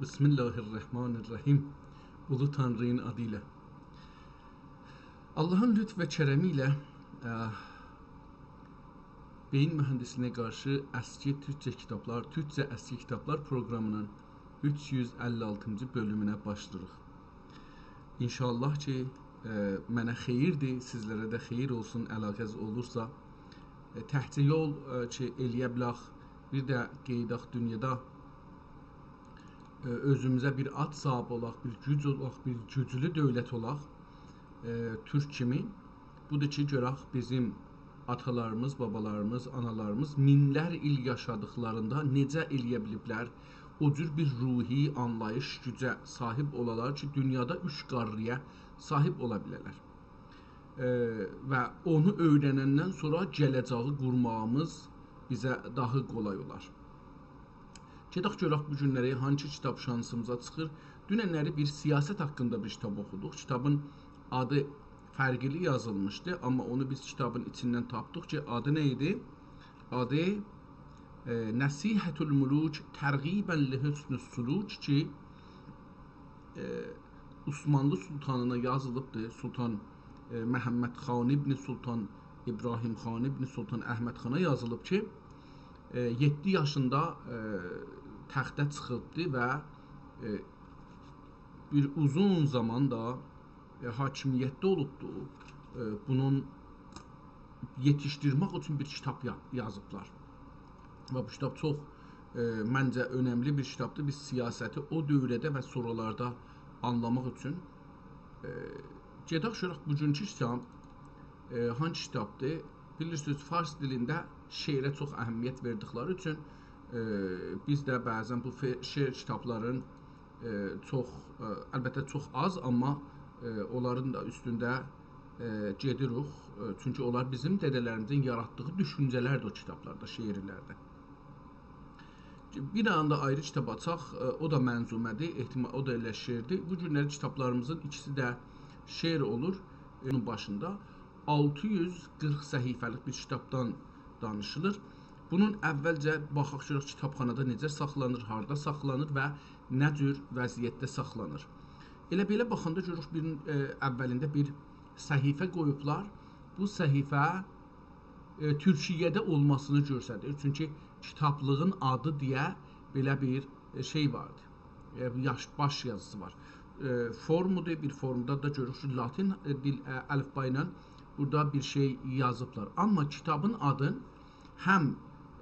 Bismillahirrahmanirrahim. Ulu Tanrı'nın adıyla. Allah'ın lütf ve keremiyle beyin mühendisliğine karşı eski Türkçe kitaplar, Türkçe eski kitaplar programının 356. bölümüne başlayırıq. İnşallah ki mənə xeyirdir, sizlərə də xeyir olsun, əlaqəz olursa. Təhcə yol ki eləyə bilək, bir də qeydaq dünyada özümüzə bir ad sahibi olaq, bir güc olaq, bir güclü dövlət olaq, Türk kimi. Budur ki, görək bizim atalarımız, babalarımız, analarımız minlər il yaşadıklarında necə eləyə biliblər, o cür bir ruhi anlayış, gücə sahib olalar ki, dünyada 3 qarriyə sahib ola bilərlər. Və onu öyrənəndən sonra gələcəyi qurmağımız bizə daha kolay olar. Gedək görək bu günləri hangi kitab şansımıza çıxır. Dünənləri bir siyasət haqqında bir kitab oxuduq. Kitabın adı fərqli yazılmışdı, amma onu biz kitabın içindən tapdıq ki, adı nə idi? Adı Nəsihətül Muluk Tərğibən li Hüsnü's Suluk ki, Osmanlı Sultanına yazılıbdır. Sultan Məhəmməd Xan ibn Sultan İbrahim Xan ibn Sultan Əhməd Xana yazılıb ki, 7 yaşında təxtə çıxıbdı və bir uzun zaman da hakimiyyətdə olubdu. Bunun yetişdirmək üçün bir kitab yazıblar. Və bu kitab çox məncə önəmli bir kitabdır. Biz siyasəti o dövrədə və sonralarda anlamaq üçün gedək görək bugünkü kitab hangi kitabdır? Bilirsiniz, fars dilində şeirə çox əhəmiyyət verdikləri üçün biz də bəzən bu şeir kitabların əlbəttə çox az, amma onların da üstündə gedirik. Çünki onlar bizim dədələrimizin yaratdığı düşüncələrdir o kitablarda, şeirlərdə. Bir anda ayrı kitab açaq, o da mənzumədir, o da elə şeirdir. Bu günləri kitablarımızın ikisi də şeir olur. Onun başında 640 səhifəlik bir kitabdan danışılır. Bunun əvvəlcə baxaq görək kitabxanada necə saxlanır, harda saxlanır və nə cür vəziyyətdə saxlanır. Elə belə baxanda görürük bir əvvəlində bir səhifə qoyublar. Bu səhifə Türkiyədə olmasını göstərir. Çünki kitablığın adı deyə belə bir şey vardı. Baş yazısı var. Formudur, bir formda da görürük Latin dil əlifba ilə burada bir şey yazıblar. Amma kitabın adın həm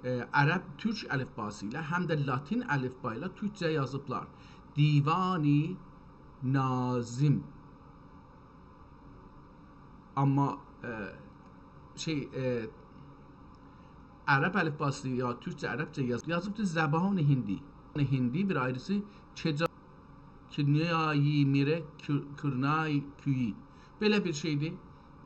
Ərəb Türk əlifbası ilə, həm də Latin əlifba ilə Türkcə yazıblar. Divani Nazim. Amma Ərəb əlifbası ya Türkcə, Ərəbcə yazıbdır Zəban Hindi. Hindi bir ayrısı Kinyai Mire Kırnay Küyi. Belə bir şeydir.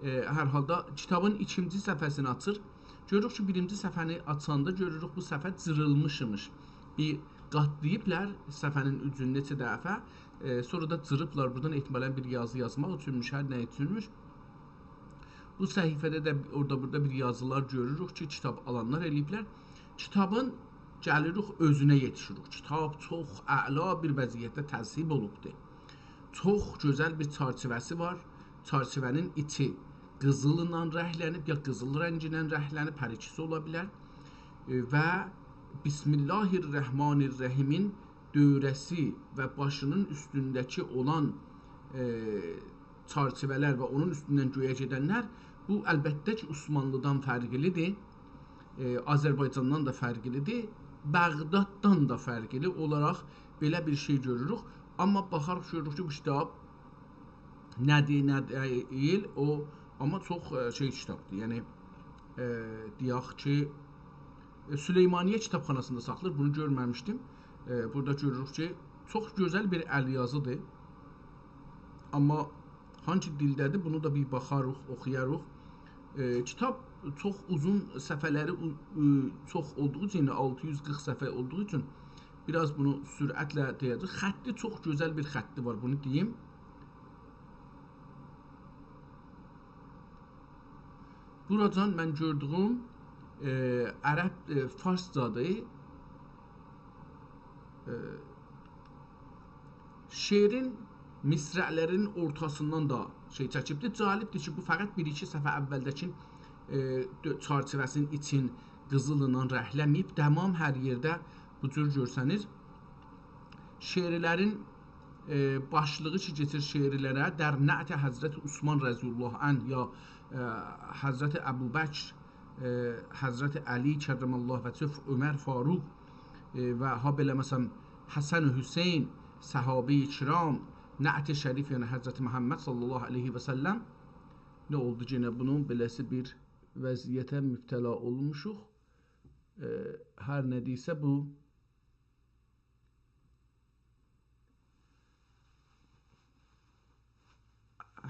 Hər halda kitabın ikinci səhifəsini açır. Görürük ki, birinci səhifəni açanda görürük bu səhifə cırılmışmış. Bir qatlayıblar səhifənin ucunu neçə dəfə. Sonra da cırıblar. Buradan ehtimalən bir yazı yazmaq üçünmüş, hər nə üçünmüş. Bu səhifədə də orada-burada bir yazılar görürük ki, kitab alanlar eləyiblər. Kitabın gəlirik özünə yetişirik. Kitab çox əla bir vəziyyətdə təzhib olubdur. Çox gözəl bir çərçivəsi var. Çərçivənin içi qızılla rənglənib, ya qızıl rəngi ilə rənglənib, hər ikisi ola bilər. Və Bismillahirrahmanirrahimin dövrəsi və başının üstündəki olan çərçivələr və onun üstündən göyə gedənlər, bu əlbəttə ki, Osmanlıdan fərqlidir, Azərbaycandan da fərqlidir, Bəğdaddan da fərqli olaraq belə bir şey görürük. Amma baxarıq görürük ki, bu kitab nədir, nə deyil, amma çox kitabdır. Yəni, deyək ki, Süleymaniyə kitabxanasında saxlanır, bunu görməmişdim. Burada görürük ki, çox gözəl bir əlyazıdır. Amma hangi dildədir, bunu da bir baxarıq, oxuyarıq. Kitab çox uzun səhifələri çox olduğu üçün, 640 səhifə olduğu üçün biraz bunu sürətlə deyəcək. Xətti çox gözəl bir xətti var, bunu deyim. Buradan mən gördüyüm Ərəb farscadır. şeirin misrələrin ortasından da şey çəkibdir. Cəlibdir ki, bu fəqət 1-2 səfə əvvəldəki çərçivəsinin için qızılla rəhləməyib, tamam hər yerdə bu cür görsənir. Şeirlərin başlığı ki, keçir şeirlərə Dər Nə'ti Həzrəti Osman Rəziyullah Anh ya Həzrəti Əbu Bəkr, Həzrəti Əli Kərrəməllah vəcəh, Ömər Faruq və habelə məsələn Həsən Hüseyn, Səhabe-i Kiram, Nə'ti Şərif yəni Həzrəti Məhəmməd sallallahu aleyhi və səlləm. Nə oldu yenə bunun beləsi bir vəziyyətə mübtəla olmuşuq. Hər nə deysə bu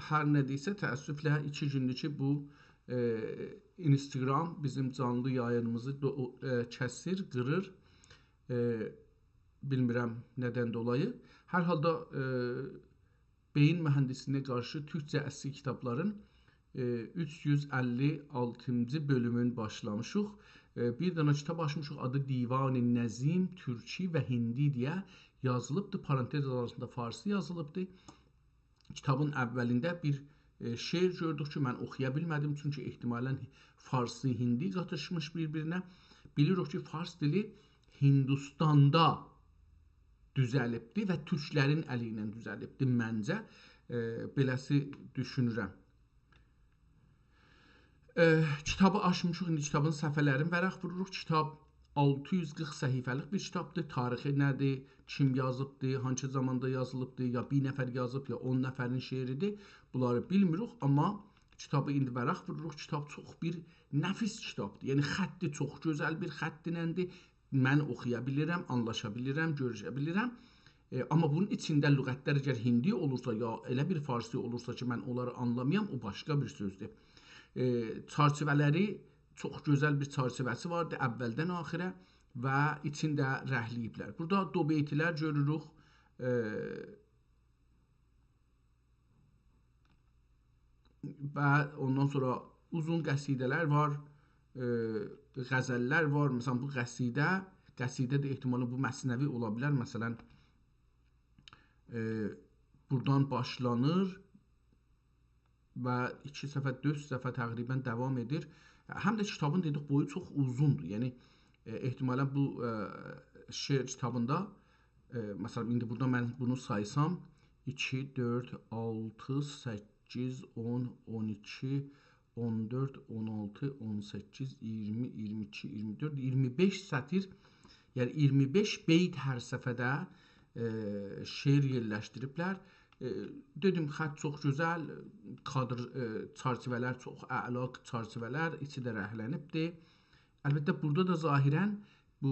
hər nə deysə təəssüflə 2 gündür ki, bu Instagram bizim canlı yayınımızı kəsir, qırır. Bilmirəm nədən dolayı. Hər halda beyin mühəndisliğinə qarşı Türkçə əsli kitabların 356-cı bölümün başlamışıq. Bir dana kitab açmışıq, adı Divan-ı Nəzim, Türki və Hindi deyə yazılıbdır. Parantez arasında farsi yazılıbdır. Kitabın əvvəlində bir şeir gördük ki, mən oxuya bilmədim. Çünki ehtimalən farsi, hindi qatışmış bir-birinə. Bilirik ki, fars dili Hindistanda düzəlibdir və türklərin əli ilə düzəlibdir məncə. Beləsi düşünürəm. Kitabı açmışıq, indi kitabın səhifələrini vərəq vururuq. Kitab 640 səhifəlik bir kitabdır. Tarixi nədir, kim yazıbdır, hansı zamanda yazılıbdır, ya bir nəfər yazıb, ya 10 nəfərin şeiridir. Bunları bilmirik, amma kitabı indi vərəq vururuq. Kitab çox bir nəfis kitabdır. Yəni xətti çox gözəl bir xəttinəndir. Mən oxuya bilirəm, anlaşa bilirəm, görüşə bilirəm. Amma bunun içində lüğətlər əgər hindi olursa, ya elə bir farsi olursa ki, mən onları anlamayam, o başqa bir sözdür. Çarçivələri çox gözəl bir çarçivəsi vardı əvvəldən axirə və içində rəhləyiblər. Burada dobeytilər görürük. Və ondan sonra uzun qəsidələr var, qəzəllər var. Məsələn, bu qəsidə də ehtimalı bu məsnəvi ola bilər. Məsələn, buradan başlanır və 2 səfə, 4 səfə təqribən davam edir. Həm də kitabın dedik boyu çox uzundur. Yəni, ehtimalən bu şeir kitabında, məsələn, indi burada mən bunu saysam, 2, 4, 6, 8, 10, 12, 14, 16, 18, 20, 22, 24, 25 sətir, yəni 25 beyt hər səfədə şeir yerləşdiriblər. Dedim, xət çox gözəl, kadr çarçivələr çox əla çarçivələr, içi də rəhlənibdir. Əlbəttə, burada da zahirən bu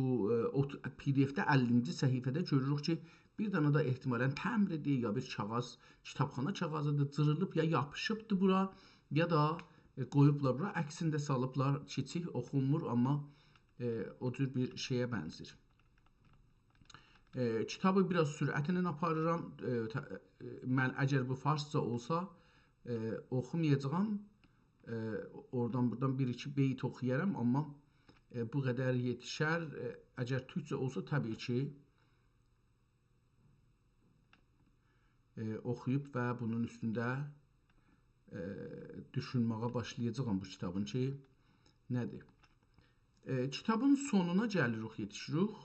PDF-də 50-ci səhifədə görürük ki, bir dana da ehtimalən təmridir, ya bir kağız, kitabxana kağızıdır, cırılıb, ya yapışıbdır bura, ya da qoyublar bura, əksində salıblar, kiçik, oxunmur, amma o cür bir şeyə bənzir. Kitabı biraz sürətlə aparıram. Mən əgər bu farsca olsa oxumayacağam. Oradan buradan 1-2 beyt oxuyaram, amma bu qədər yetişər. Əgər türkcə olsa təbii ki oxuyub və bunun üstündə düşünməyə başlayacağam bu kitabın ki nədir. Kitabın sonuna gəlirik, yetişirik.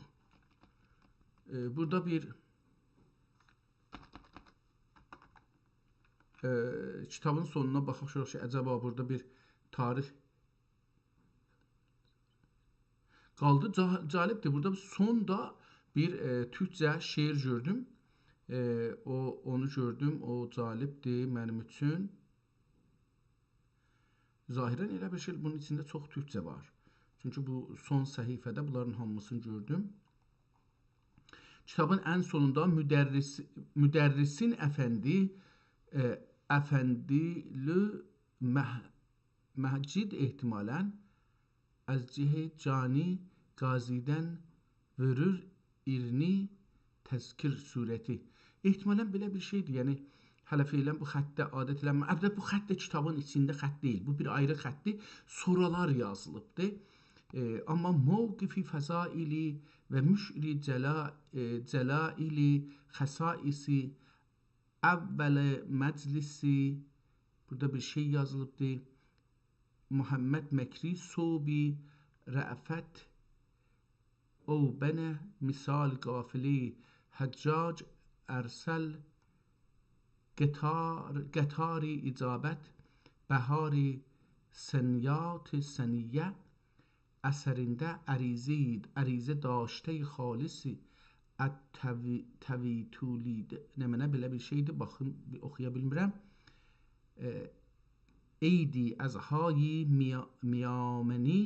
Burada bir kitabın sonuna baxaq ki, əcəba burada bir tarix qaldı. Cəlibdir. Burada sonda bir türkcə şeir gördüm. Onu gördüm. O cəlibdir mənim üçün. Zahirən elə bir şey, bunun içində çox türkcə var. Çünki bu son səhifədə bunların hamısını gördüm. Kitabın ən sonunda müdərrisin əfəndilü məhcid ehtimalən az cihə cani qazidən vürür irini təzkir surəti. Ehtimalən belə bir şeydir. Yəni, hələ feylən bu xəttdə adət eləmə. Əlbəttə, bu xətt də kitabın içində xətt deyil. Bu bir ayrı xəttdir. Soralar yazılıbdır. Amma mövqifi fəzaili və müşri cəlaili xəsaisi əvvələ məclisi, burada bir şey yazılıbdır. Muhammed Məkri Sobi Rəfət o bənə misal qafili Həccac ərsəl qətari icabət bəhari səniyat səniyyə əsərində ərizə daştə xalisi təvitulid nə belə bir şeydir, baxın oxuya bilmirəm. Eydi əzhayi miyaməni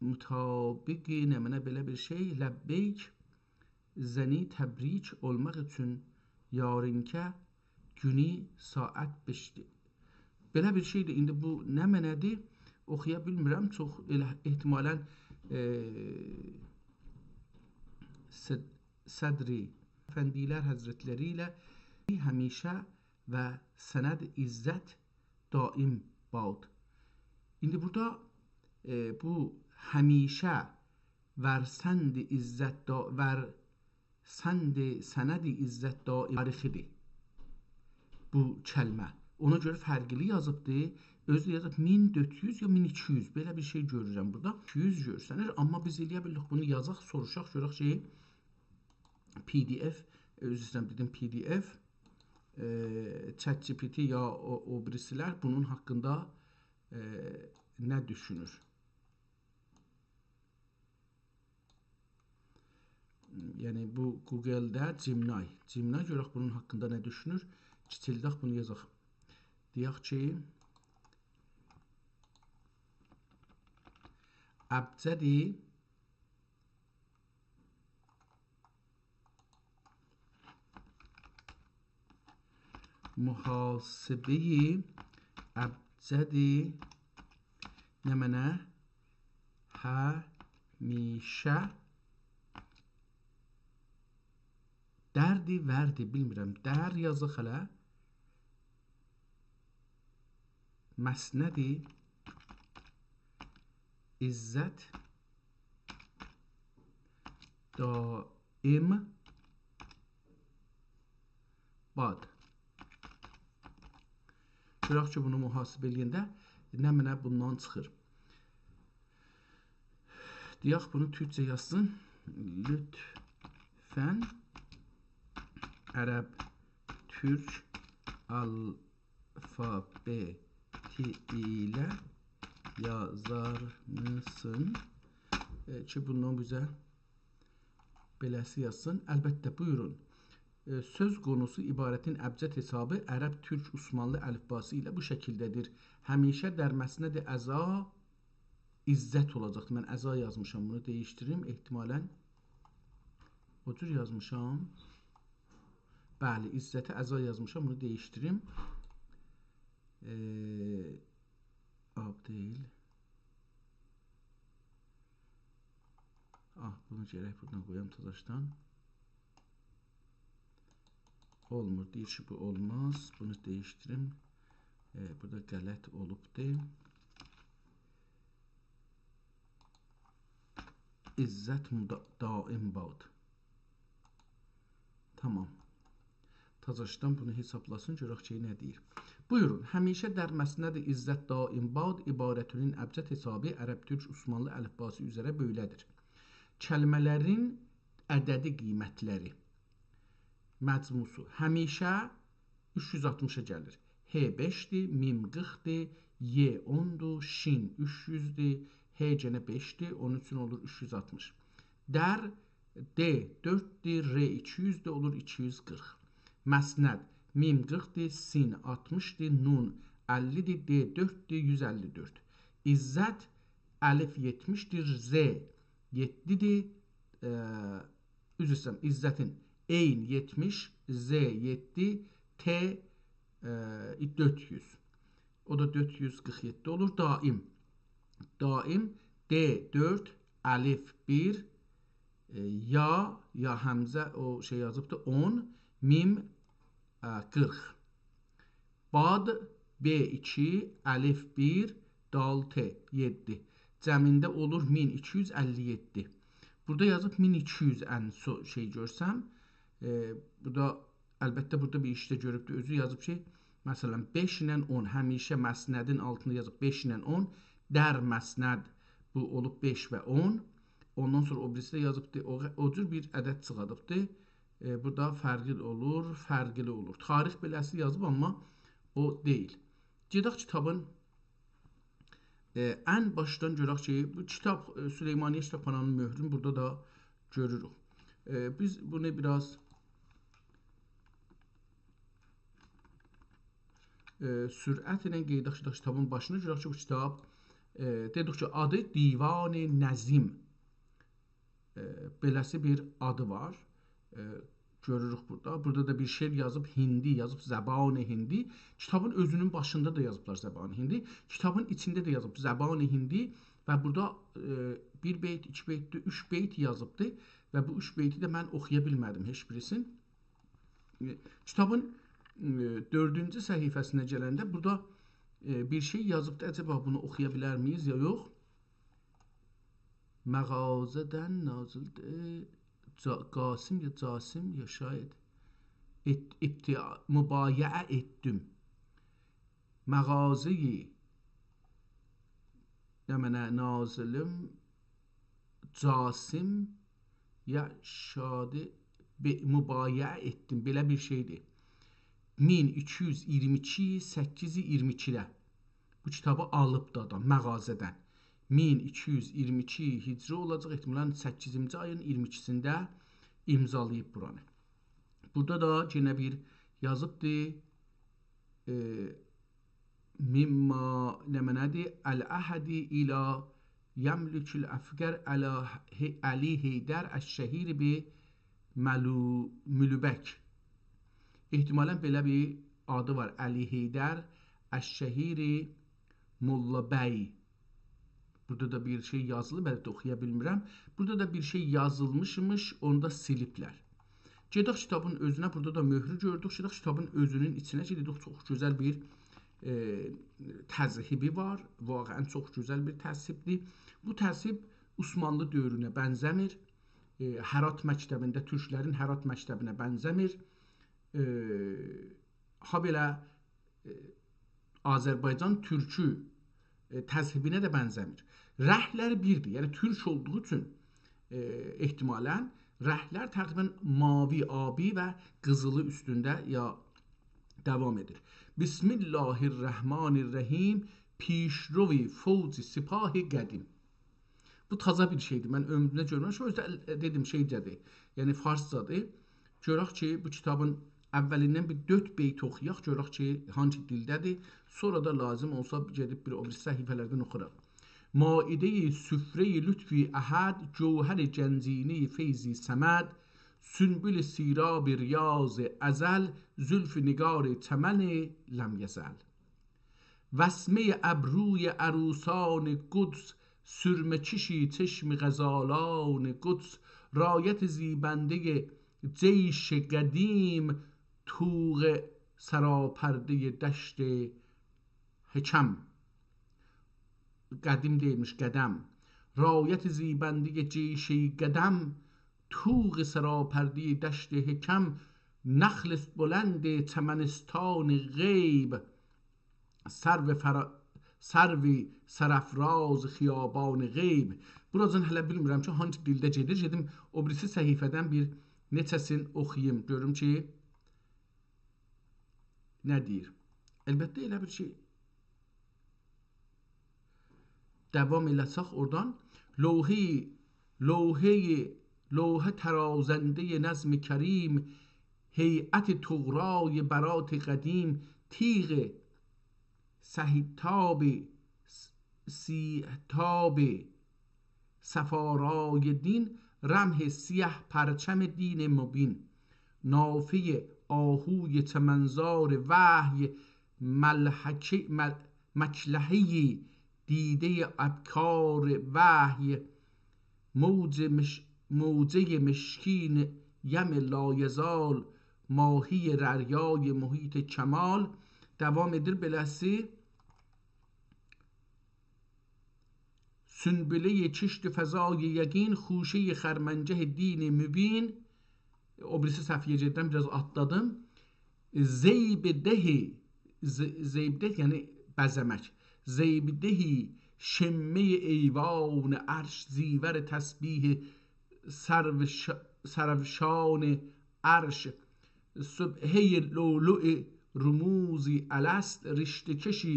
mütabiq nə belə bir şey ləbbeyk zəni təbrik olmaq üçün yarınkə günü saat 5-dir. Belə bir şeydir. İndi bu nə mənədir? Oxuya bilmirəm. Çox ehtimalən Sədri Əfəndilər Həzrətləri ilə həmişə və sənəd izzət daim bad. İndi burada bu həmişə vərsənd izzət sənəd izzət daim tarixidir bu kəlmə. Ona görə fərqli yazıbdır. Özü yazıb 1400 ya 1200 belə bir şey görürəm burada. 200 görsənir, amma biz eləyə bildik bunu yazaq, soruşaq, görək şey PDF, özü istəyirəm dedim PDF, ChatGPT ya o birisilər bunun haqqında nə düşünür? Yəni bu Google-də Gemini görək bunun haqqında nə düşünür? Kiçildək bunu yazaq. Deyək ki əbcədi mühasibəyi əbcədi nə mənə həmişə dərdi verdi, bilmirəm, dər yazıq hələ məsnədi izzət daim bad. Görək ki, bunu mühasibə eləyəndə nə mənə bundan çıxır. Deyək, bunu türkcə yazsın. Lütfən ərəb türk alfabeti ilə yazar mısın? Ki, bundan bizə beləsi yazsın. Əlbəttə, buyurun. Söz konusu ibarətin əbcəd hesabı ərəb, türk, Osmanlı əlifbası ilə bu şəkildədir. Həmişə dərməsinə də əza izzət olacaqdır. Mən əza yazmışam, bunu dəyişdirim. Ehtimalən o cür yazmışam. Bəli, izzətə əza yazmışam, bunu dəyişdirim. Ab deyil. Bunu gərək buradan qoyam təzəşdən. Olmur, deyir ki, bu olmaz. Bunu dəyişdirim. Burada qələt olubdur. İzzət daim bad. Tamam. Təzəşdən bunu hesablasın, görək ki, nə deyir. Buyurun, həmişə dərməsinədir izzət daim bad ibarətinin əbcəd hesabı ərəb, türk, Osmanlı əlifbası üzrə böylədir. Kəlmələrin ədədi qiymətləri məcmusu həmişə 360-a gəlir. H 5-dir, mim 40-dir, Y 10-dur, şin 300-dir, H gənə 5-dir, onun üçün olur 360. Dər D 4-dir, R 200-dir, olur 240. Məsnəd mim 40-dir, sin 60-dir, nun 50-dir, D 4-dir, 154. İzzət əlif 70-dir, Z 7-dir, üzr istəyirəm, İzzətin Eyn 70, Z 7, T 400. O da 447 olur. Daim. Daim D 4, əlif 1, ya həmzə o şey yazıbdır 10, mim 40. Bad B 2, əlif 1, dal T 7. cəmində olur 1257. Burada yazıb 1200 ən şey görsəm, burada əlbəttə burada bir işdə görübdür. Özü yazıb ki, məsələn 5 ilə 10 həmişə məsnədin altında yazıb 5 ilə 10, dər məsnəd bu olub 5 və 10. Ondan sonra o birisi də yazıbdır, o cür bir ədəd çıxadıbdır. Burada fərqli olur, fərqli olur. Tarix beləsi yazıb, amma o deyil. Gedək kitabın ən başdan görək ki, bu kitab Süleymaniye Kitabxananın möhrünü burada da görürük. Biz bunu biraz sürət ilə qeydək kitabın başına görək ki, bu kitab dedik ki, adı Divan-ı Nəzim. Beləsi bir adı var. Görürük burada. Burada da bir şeir yazıb, hindi yazıb, Zəban-ı Hindi. Kitabın özünün başında da yazıblar Zəban-ı Hindi. Kitabın içində də yazıb Zəban-ı Hindi və burada 1 beyt, 2 beyt, 3 beyt yazıbdır və bu 3 beyti də mən oxuya bilmədim heç birisin. Kitabın 4-cü səhifəsinə gələndə burada bir şey yazıbdır. Acaba bunu oxuya bilər miyiz ya yox? Məğazədən nazildir. Qasim ya Casim ya şayet mübayiə etdim. Məğazi mənə nazilim Casim ya şadi mübayiə etdim. Belə bir şeydir. 1222 8-22-də bu kitabı alıbdı adam məğazədən. 1222 hicri olacaq, ehtimalən 8-ci ayın 22-sində imzalayıb buranı. Burada da yenə bir yazıbdır. Mimma nəmənədir? Əl-əhədi ilə yəmlükül əfqər Əli Heydər əş-şəhir bi Mülübək. Ehtimalən belə bir adı var. Əli Heydər əş-şəhiri Mollabəy. Burada da bir şey yazılı, bəlkə oxuya bilmirəm. Burada da bir şey yazılmışmış, onu da siliblər. Gedək kitabın özünə, burada da möhrü gördük. Gedək kitabın özünün içinə gedirik. Çox gözəl bir təzhibi var. Vaqəən çox gözəl bir təzhibdir. Bu təzhib Osmanlı dövrünə bənzəmir. Hərat məktəbində, türklərin Hərat məktəbinə bənzəmir. Ha belə Azərbaycan türkü təzhibinə də bənzəmir. Rəhlər birdir. Yəni türk olduğu üçün ehtimalən rəhlər təqribən mavi, abi və qızılı üstündə ya devam edir. Bismillahirrahmanirrahim. Pişrovi fovci sipahi qədim. Bu taza bir şeydir. Mən ömrümdə görməmişəm. Özdə dedim şeycədir. Yəni farscadır. Görək ki, bu kitabın əvvəlindən bir 4 beyt oxuyaq. Görək ki, hangi dildədir. Sonra da lazım olsa gedib bir o bir səhifələrdən oxuyaq. Maidə-i süfrə-i lütfi əhəd, cövhər-i cənzini feyzi səməd, sünbül-i sirab-i riyaz-ı əzəl, zülf-i nigar-ı çəmən-i ləm yəzəl. Vəsmə-i əbruy ərusan-ı quds, sürmə-kişi çeşm-i qəzalan-ı quds, rayət-i zibəndə-i ceyş-i qədim, tuğ-ı saraپرده dəşt-i həkəm. Qədim deyilmiş, qədəm. Rayət-i zibəndə-i ceyş-i qədəm, tuğ-ı saraپرده dəşt-i həkəm, نخل بلند چمنستان غیب سرو سرافراز خیابان غیب. Buradan hələ bilmirəm ki, hangi dildə gedir. Gedim o birisi səhifədən bir neçəsini oxuyayım. Görüm ki, nə deyir. Əlbəttə elə bir şey. Devam eləsək oradan. Lövhə tərazəndə nəzm-i kərim, heyət tuğrای برات قدیم، تیغ سیهتاب صفارای دین، رمح سیه پرچم دین مبین، نافه آهوی چمنزار وحی، مکلحه دیده ابکار وحی، موجه مشکین یم لایزال، ماهی رریای محیط کمال. Devam edir beləsi. سنبله چشت فضای یقین، خوشه خرمنجه دین مبین. O birisi Safiyeci'den biraz atladım. Zeybdehi, zeybdeh yani bezemek. Zeybdehi şemme-i eyvan arş, ziver tesbih servşan arş. Subhe-i lulu'i rumuzi alast, رشته کشی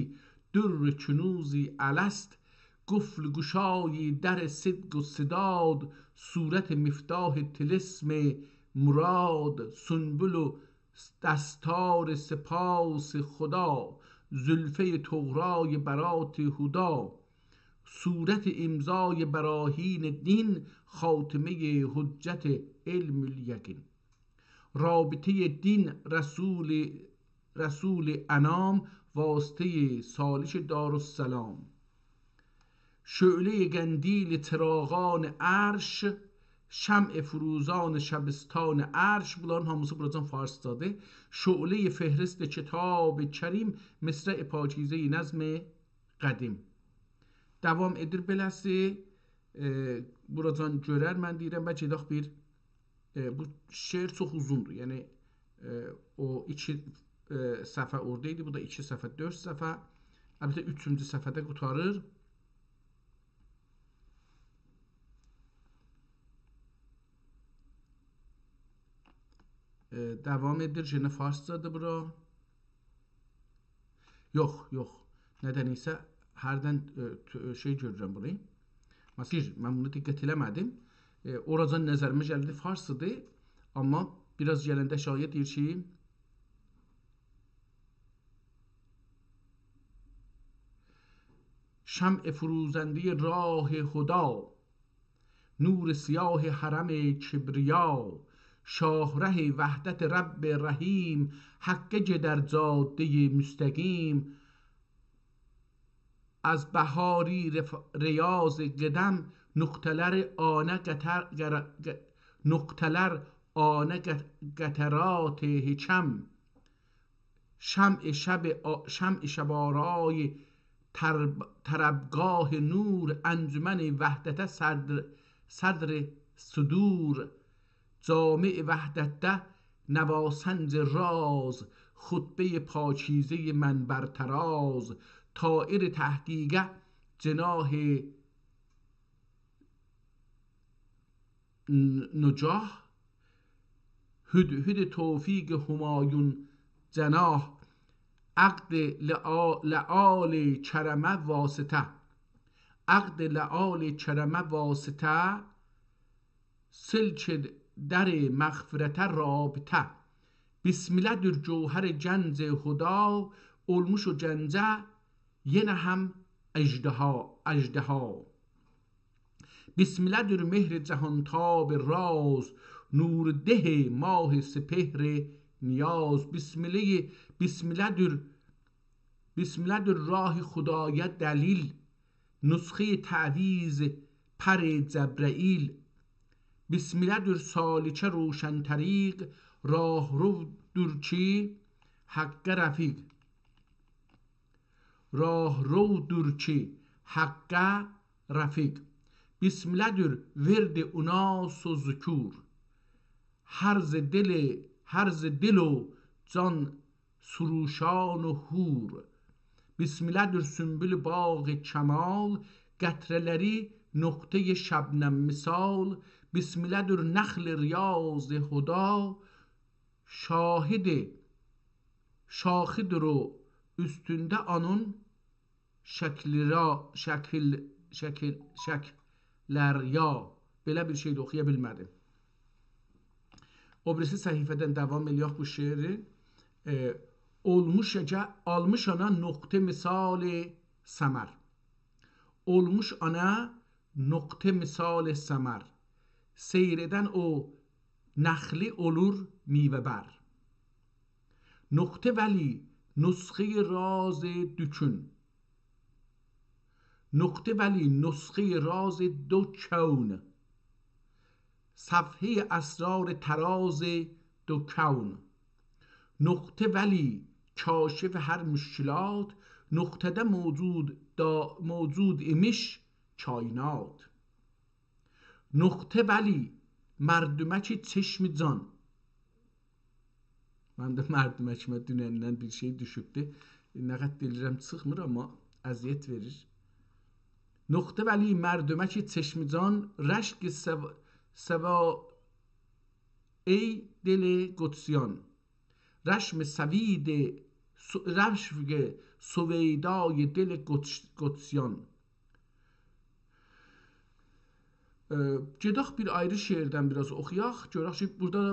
در کنوزی الست. قفل گشایی در صدق و سداد، صورت مفتاح طلسم مراد. سنبل و دستار سپاس خدا، زلفه طغرای برات هدا. صورت امضای براهین دین، خاتمه حجت علم الیقین. رابطه دین رسول انام، واسطه سالش دارالسلام. شعله گندیل چراغان عرش، شمع فروزان شبستان عرش. Bunların hamısı buradan farsdadır. Şöyle fehrist kitab kerim، مصرع پاکیزه نظم قدیم. Davam edir beləsi. Buradan görər mən deyirəm və gedək bir bu şeir çox uzundur. Yəni o 2 səhifə orada idi. Bu da 2 səhifə, 4 səhifə. Əlbəttə 3-cü səhifədə qurtarır. Devam edir. Yine Farsçadır bura. Yox. Nədənsə hərdən şey görürəm burayı. Məsələn, mən bunu diqqət eləmədim. Oradan nəzərimə gəldi Farsıdır. Amma biraz gələndə şayət deyir ki, شمع فروزنده راه خدا، نور سیاه حرم کبریا. شاهره وحدت رب رحیم، حقه در جاده مستقیم. از بهاری ریاض قدم، نقطلر آنه قطرات حکم. شمع شبارای طربگاه نور، انجمن وحدت صدر صدور. جامع وحدت نواسنج راز، خطبه پاکیزه من برتراز. طائر تحقیق جناح نجاح، هدهد توفیق همایون جناح. عقد لعال کرمه واسطه، عقد لعال کرمه واسطه. سلک در مغفرت رابطه. بسمله در جوهر جنز خدا، olmuş o cəncə yenə həm əjdaha. Bismillədir mehr cəhantab raz, nur deh mah sepehr niyaz. Bismillədir rah xudaya dəlil، نسخه تعویذ پر جبرئیل. بسمله‌دür سالچه روشن طریق، راهرو دور کی حق رفیق. راهرو کی حق رفیق. بسمله‌دür ورد اناس و ذکور، هرز دل و جان سروشان و هور. بسمله‌دür sümbül باغ کمال، قطره‌ləri نقطه شبنم مثال. بسمله‌دür نخل ریاض هدا، şahidir o üstünde onun şəkillər ya. Belə bir şey də oxuya bilmədim. O birisi səhifədən devam eləyək bu şeiri. Almış ana nokte misali səmər. Olmuş ana nokte misali səmər. Seyreden o نخلی olur میوه‌بر. نقطه ولی نسخه راز دکن، نقطه ولی نسخه راز دو کون. صفحه اسرار تراز دو کون. نقطه ولی کاشف هر مشکلات، نقطه موجود imiş kainat. Nokte veli merdümeki çeşmi can. Mən də mərdüməkimə dünəndən bir şey düşübdü. Nə qəd delirəm çıxmır, amma əziyyət verir. Nokte veli merdümeki çeşmi can, rəşq seva ey deli qudsiyan. رشم سوید رشم سویدای دل قدسیان. Gedək bir ayrı şeirdən biraz oxuyaq. Görək ki, burada da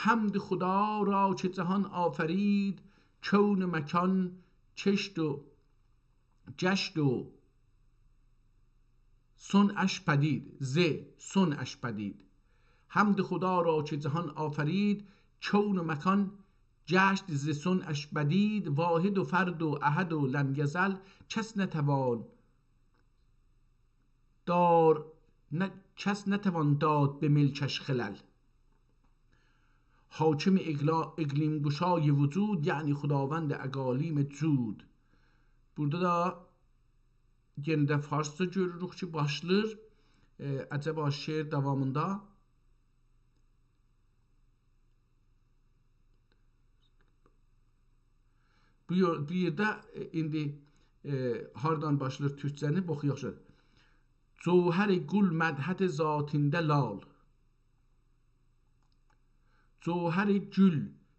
həmd xuda ra ki cahan afərid, kön məkan çeşd و جشد و صنعش پدید ز صنعش پدید. حمد خدا را که جهان آفرید، کون و مکان جشد ز صنعش بدید. واحد و فرد و احد و لم یزل، کس نتوان داد به ملکش خلل. حاکم اقلیم گشای وجود، یعنی خداوند اقالیم cud. Burada da yenə də farsça görürük ki, başlayır. Əcəba şeir davamında bu yerdə indi hardan başlayır türkçəni oxuyaq. Cevher gül medhet zatinde lal. Cevher gül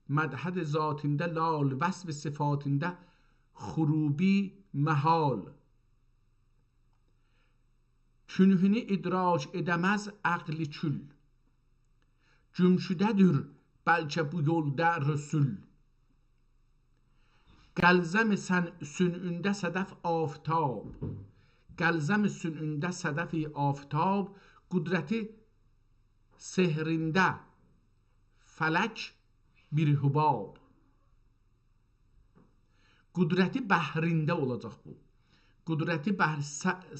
medhet zatinde lal. Vasf sıfatinde xurubi mehal. Künhünü idrak edemez akli kül. Cümşüdedir belki bu yolda Resul. Gəlzəm sünündə sədəf aftab. Gəlzəm sünündə sədəf-i aftab. Qudrəti sehrində fələk bir hubab. Qudrəti bəhrində olacaq bu. Qudrəti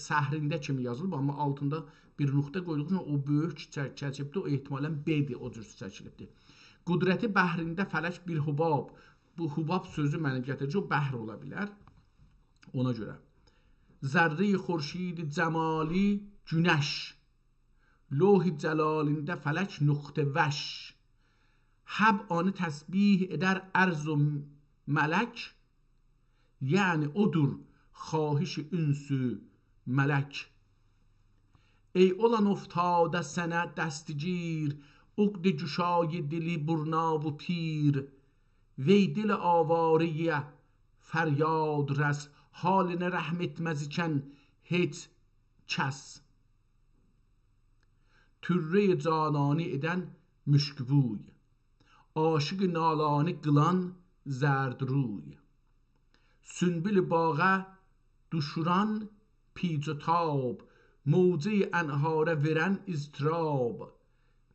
səhrində kimi yazılıb, amma altında bir nöqtə qoyduğunuz o böyük çəkilibdir, o ehtimalən B-dir, o cür çəkilibdir. Qudrəti bəhrində fələk bir hubab. Bu hubab sözü mənə gətirəcək, o bəhr ola bilər. Ona görə. Zərri-i xurşid cəmali günəş. Loh-i cəlalində fələk nöqtə vəş. Həb anı təsbih edər ərz و mələk. Yəni odur xahiş ünsü mələk. Ey olan افتاده sənə dəstigir, uqd cüşای dili burna و pir. Vey dil avariyə fəryad rəs, halinə rəhm etməz ikən heç kəs. Türre-i canani edən müşkbuy, aşık nalani qılan zərdruy. Sünbül bağa düşuran pic و تاب, موجه انهاره verən iztirab.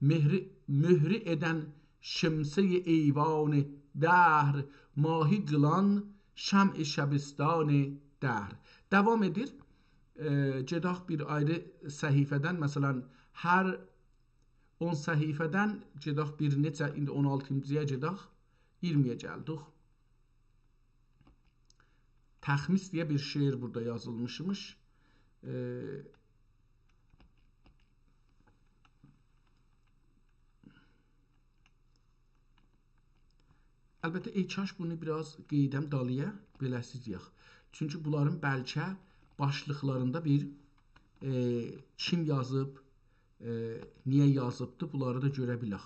Mührü edən şemse-i eyvan دهر, mahi qılan şam-i şəbistani dəhr. Davam edir. Gedək bir ayrı səhifədən, məsələn, hər 10 səhifədən gedək bir neçə, indi 16-cıya gedək, 20-yə gəldik. Təxmis deyə bir şeir burada yazılmışmış. Əlbəttə, kaş bunu biraz qeydəm dalıya beləsiziyək. Çünki bunların bəlkə başlıqlarında bir kim yazıb, niyə yazıbdır, bunları da görə bilək.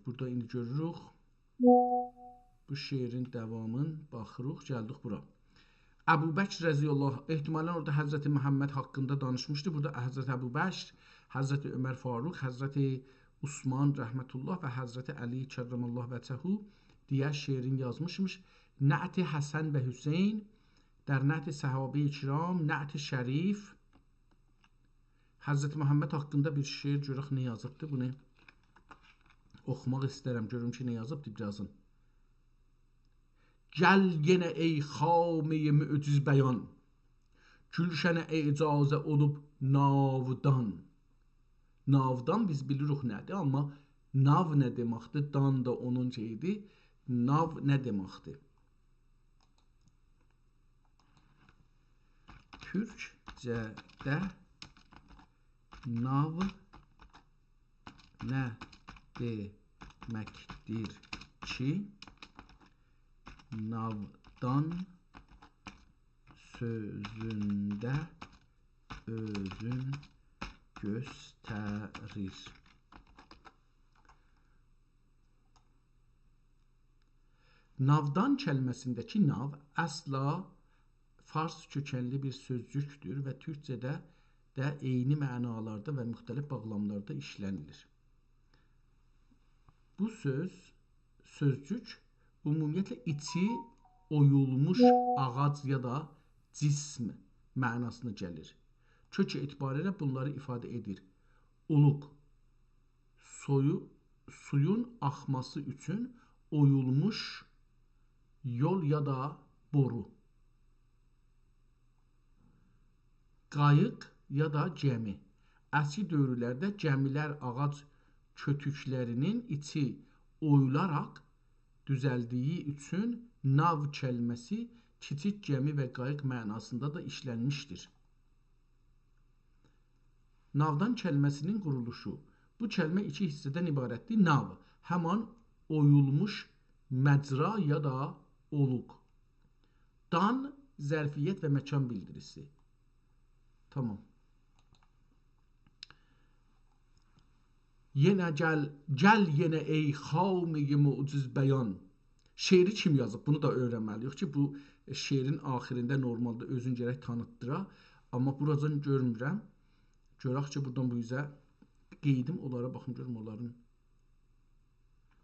Burada indi görürük. Bu şeirin davamını baxırıq, gəldik bura. Əbu Bəkr rəziyallahu, ehtimalən orada Həzrəti Məhəmməd haqqında danışmışdı. Burada Həzrəti Əbu Bəkr, Həzrəti Ömər Faruq, Həzrəti Osman rəhmətullah və Həzrəti Əli kərrəmallah vəcəhu deyə şeirin yazmışmış. Nə'ti Həsən və Hüseyn, در نعت صحابه کرام، نعت şərif. Həzrəti Məhəmməd haqqında bir şeir görək nə yazıbdır. Bunu oxumaq istərəm, görüm ki nə yazıbdır birazın. Gəl yenə ey xamə-i müciz bəyan, gülşənə icazə olub navdan. Navdan biz bilirik nədir, amma nav nə deməkdir? Dan da onun şeyidir. Nav nə deməkdir? Türkcədə nav nə deməkdir ki, navdan sözündə özün göstərir. Navdan kəlməsindəki nav əsla fars kökənli bir sözcükdür və türkcədə də eyni mənalarda və müxtəlif bağlamlarda işlənilir. Bu sözcük ümumiyyətlə içi oyulmuş ağac ya da cism mənasına gəlir. Kök etibarilə bunları ifadə edir. Uluq, suyun axması üçün oyulmuş yol ya da boru. Qayıq ya da gəmi. Əski dövrlərdə gəmilər ağac kötüklərinin içi oyularaq düzəldiyi üçün nav kəlməsi kiçik gəmi və qayıq mənasında da işlənmişdir. Navdan kəlməsinin quruluşu. Bu kəlmə iki hissədən ibarətdir. Nav, həman oyulmuş məcra ya da oluq. Dan, zərfiyyət və məkan bildirisi. Tamam. Yenə gəl yenə ey xami muciz bəyan. Şeiri kim yazıb? Bunu da öyrənməliyik ki, bu şeirin axirində normalda özün gərək tanıtdıra. Amma buradan görmürəm. Görək ki, buradan bu üzə qeydim onlara baxın, görüm onların.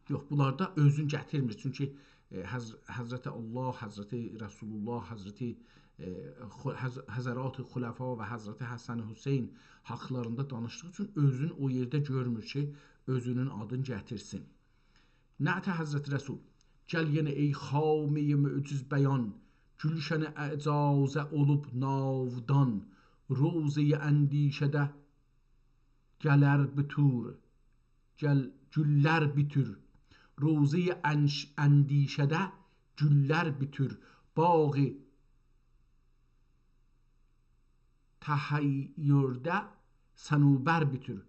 Yox, bunlarda özün gətirmir. Çünki Həzrəti Allah, Həzrəti Rəsulullah, Həzərat-ı Xüləfa və Həzrəti Həsən Hüseyn haqlarında danışdığı üçün özün o yerdə görmür ki, özünün adını gətirsin. Nətə Həzrəti Rəsul, gəl yenə ey xami müciz bəyan, gülşəni əcazə olub navdan, rozeyi əndişədə gələr bütur, güllər bitür, rozeyi əndişədə güllər bitür, bağı təxəyyürdə sənubər bitür.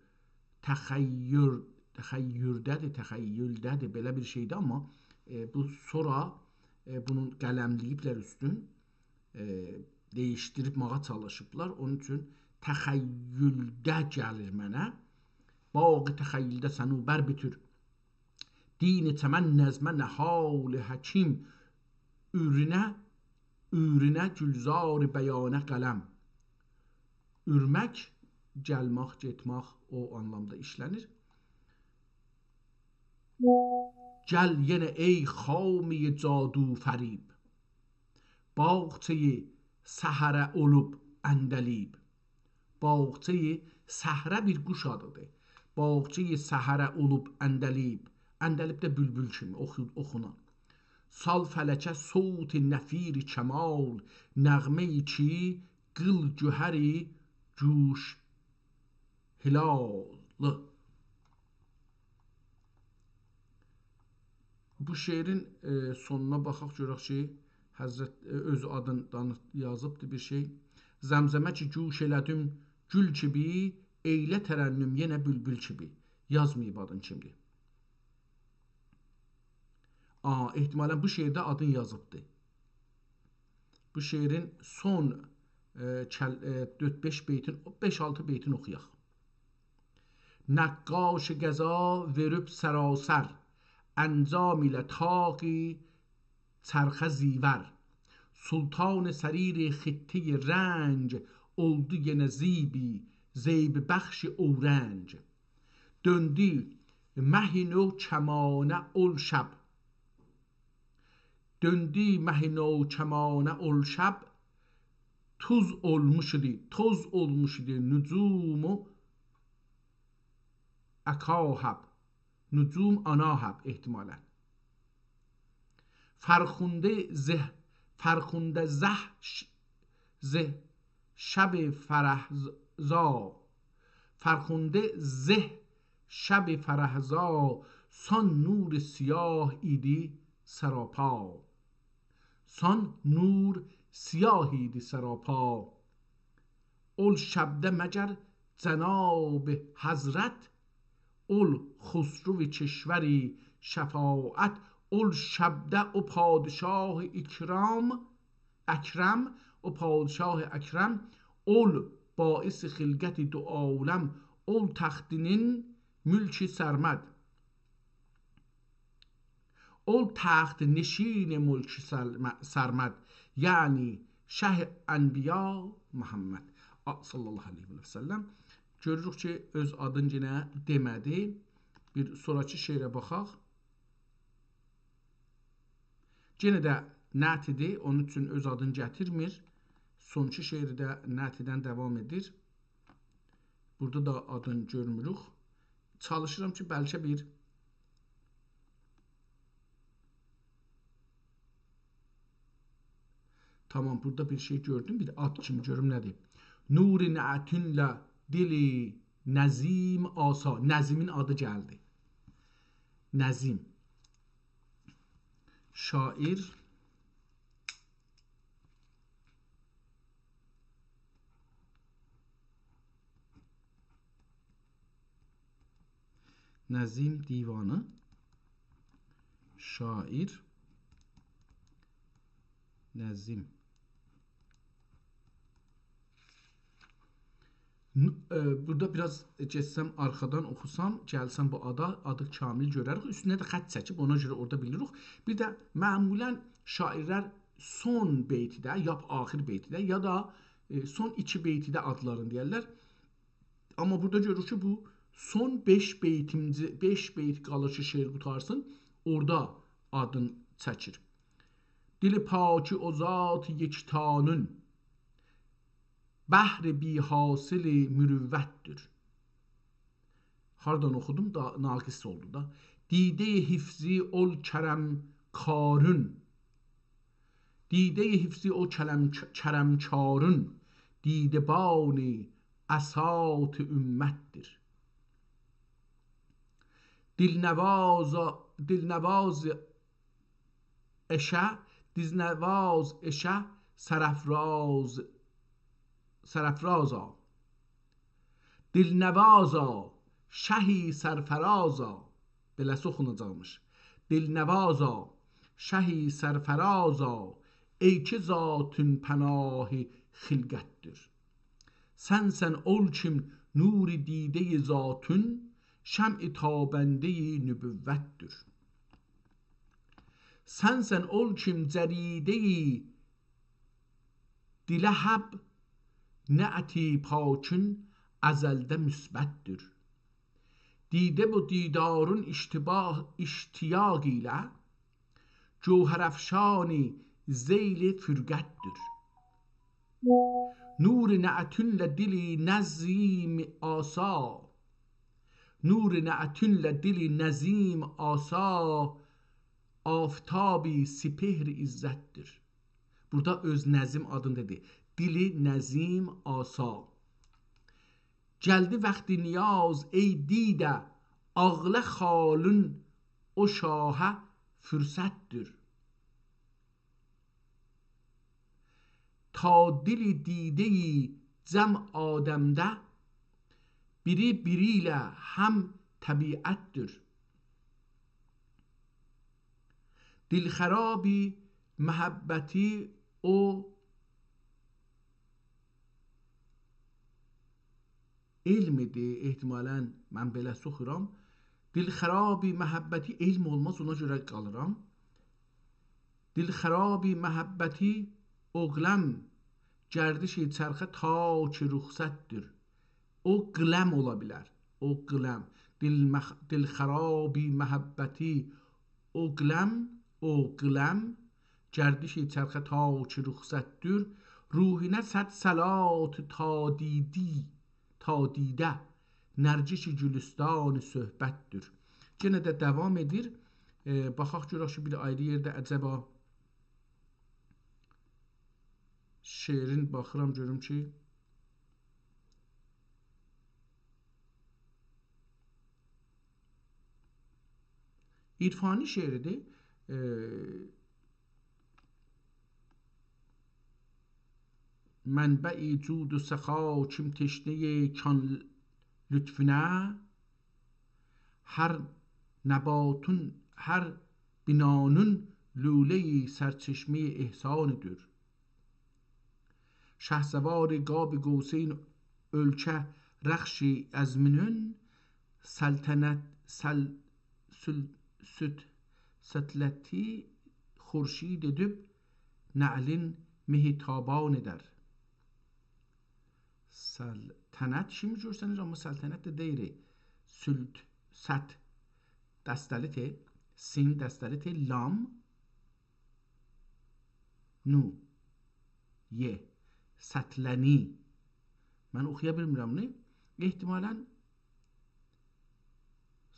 Təxəyyüldədir, belə bir şeydir, amma bu sonra bunun qələmləyiblər üstün, değişdirib mağa çalışıblar. Onun üçün təxəyyüldə gəlir mənə. Bağı təxəyyüldə sənubər bitür. Dini çəmən nəzmə nəhal-i həkim, ürünə gülzar-ı bəyanə qələm. Ürmək, gəlmək, getmək o anlamda işlənir. Gəl yenə ey xami cadu fərib, bağçayı səhərə olub əndəlib. Bağçayı səhrə bir quş adıdır. Bağçayı səhərə olub əndəlib. Əndəlib də bülbül kimi oxunan. Sal fələkə sovt-i nəfir-i kəmal, nəğmə-i ki qıl gühəri cüş hilalı. Bu şeirin sonuna baxaq, görək ki, Həzrət öz adını yazıbdır bir şey. Zəmzəmə ki cüş elədim gül kimi, eylə tərənnüm yenə bülbül kimi. Yazmayıb adın kimdir. Ehtimalən bu şeirdə adın yazıbdır. Bu şeirin son 4-5 beytin, 5-6 beytin oxuyaq. Nəqqaş qəza verüb sərasər, əncam ilə taqi çərxə zivər. Sultan sərir xittə rənc, oldu yenə zibi, zeyb bəxş اورنج. Döndü məhin-o kəmanə ol şəb. Döndü məhin-o kəmanə ol şəb. Toz olmuş idi nücumu əkahəb. Nücum anahəb ehtimalən. Fərxunde zeh şəb fərəhza. Fərxunde zeh şəb fərəhza. San nur siyah idi سراپا. سان نور سیاه idi سراپا. ol şəbdə məgər cənab həzrət, ol xusru کشوری şəfaət, ol şəbdə o padişah اکرم o padişah اکرم، ol باعث خلقت دو عالم، ol təxtinin mülki sərməd، ol taxt nişin mülki sərməd، yəni şəh ənbiya Muhammed sallallahu aleyhi və səlləm. Görürük ki, öz adını yenə demədi. Bir sonraki şeirə baxaq. Yenə də nətidir, onun üçün öz adını gətirmir. Sonki şeirdə nətidən davam edir. Burada da adını görmürük. Çalışıram ki, bəlkə bir tamam, burada bir şey gördüm. Bir ad kimi görüm nədir? Nuri nə'tünlə dili nəzim asa. Nəzimin adı gəldi. Nəzim. Şair. Nəzim divanı. Şair. Nəzim. Burada biraz geçsəm, arxadan oxusam, gəlsəm bu adı kamil görərik. Üstünə də xət çəkib, ona görə orada bilirik. Bir də məmulən şairlər son beytidə, ya axir beytidə, ya da son 2 beytidə adlarını deyərlər. Amma burada görürük ki, bu son 5 beyt qalır ki, şeir qutarsın, orada adını çəkir. Dili paki o zat yektanın, bəhr bi hasili mürüvvətdir. Hardan oxudum da naqis oldu da. Didə-i hifzi ol kərəm karın, didə-i hifzi o kərəm karın, didebani əsat ümmətdir. Dilnəvaz eşə سرافرازا، دلنوازا شهی سرفرازا. belə oxunacaqmış. Dilnəvaza şəhi sərfəraza، ey ki zatın pənahı xilqətdir. Sənsən ol kim nuri didə-i zatın، şəm-i tabəndə-i nübüvvətdir. Sənsən ol kim cəridə-i dilə həb، nə'ti pakın əzəldə müsbətdir. Didə bu didarın iştiyaq ilə، cövhərəfşani zeyl fürqətdir. Nur nə'tünlə dili nəzim asa، nur nə'tünlə dili nəzim asa، aftabi sipehri izzətdir. Burada öz nəzim adını dedi. Dili nəzim asa. Gəldi vaxti niyaz ey didə، ağla xalın o şahə fürsətdir. Ta dili didə-i cəm adəmdə، biri ilə həm təbiətdir. Dilxərabi məhəbbəti o elmidir, ehtimalən mən belə oxuram. Dilxərabi məhəbbəti elm olmaz, ona görə qalıram. Dilxərabi məhəbbəti oğləm، gərdişi çərxə ta ki ruxsətdir. O qləm ola bilər. O qləm. Dilxərabi məhəbbəti oğləm، gərdişi çərxə ta ki ruxsətdir. Ruhinə səd səlat ta didə، nərciş-i gülüstan söhbətdir. Yenə də davam edir. Baxaq görək ki, bir ayrı yerdə əcəba şeirin baxıram görüm ki, irfani şeiridir. mənbəi cudu səxa, kim teşnəyə kan lütfünə, hər nəbatun, hər binanın lülə-i sərçeşmə-i ihsanıdır. Şəhsəvar qab qovseyn ölkə rəxşi əzminün, səltənət sətləti xurşid edib nəlin mehitaban edər. Səltənət kimi görsənir, amma səltənət də deyir. Sət dəstəli te, sin dəstəli te, lam nu ye, sətləni. Mən oxuya bilmirəm ni. Ehtimalən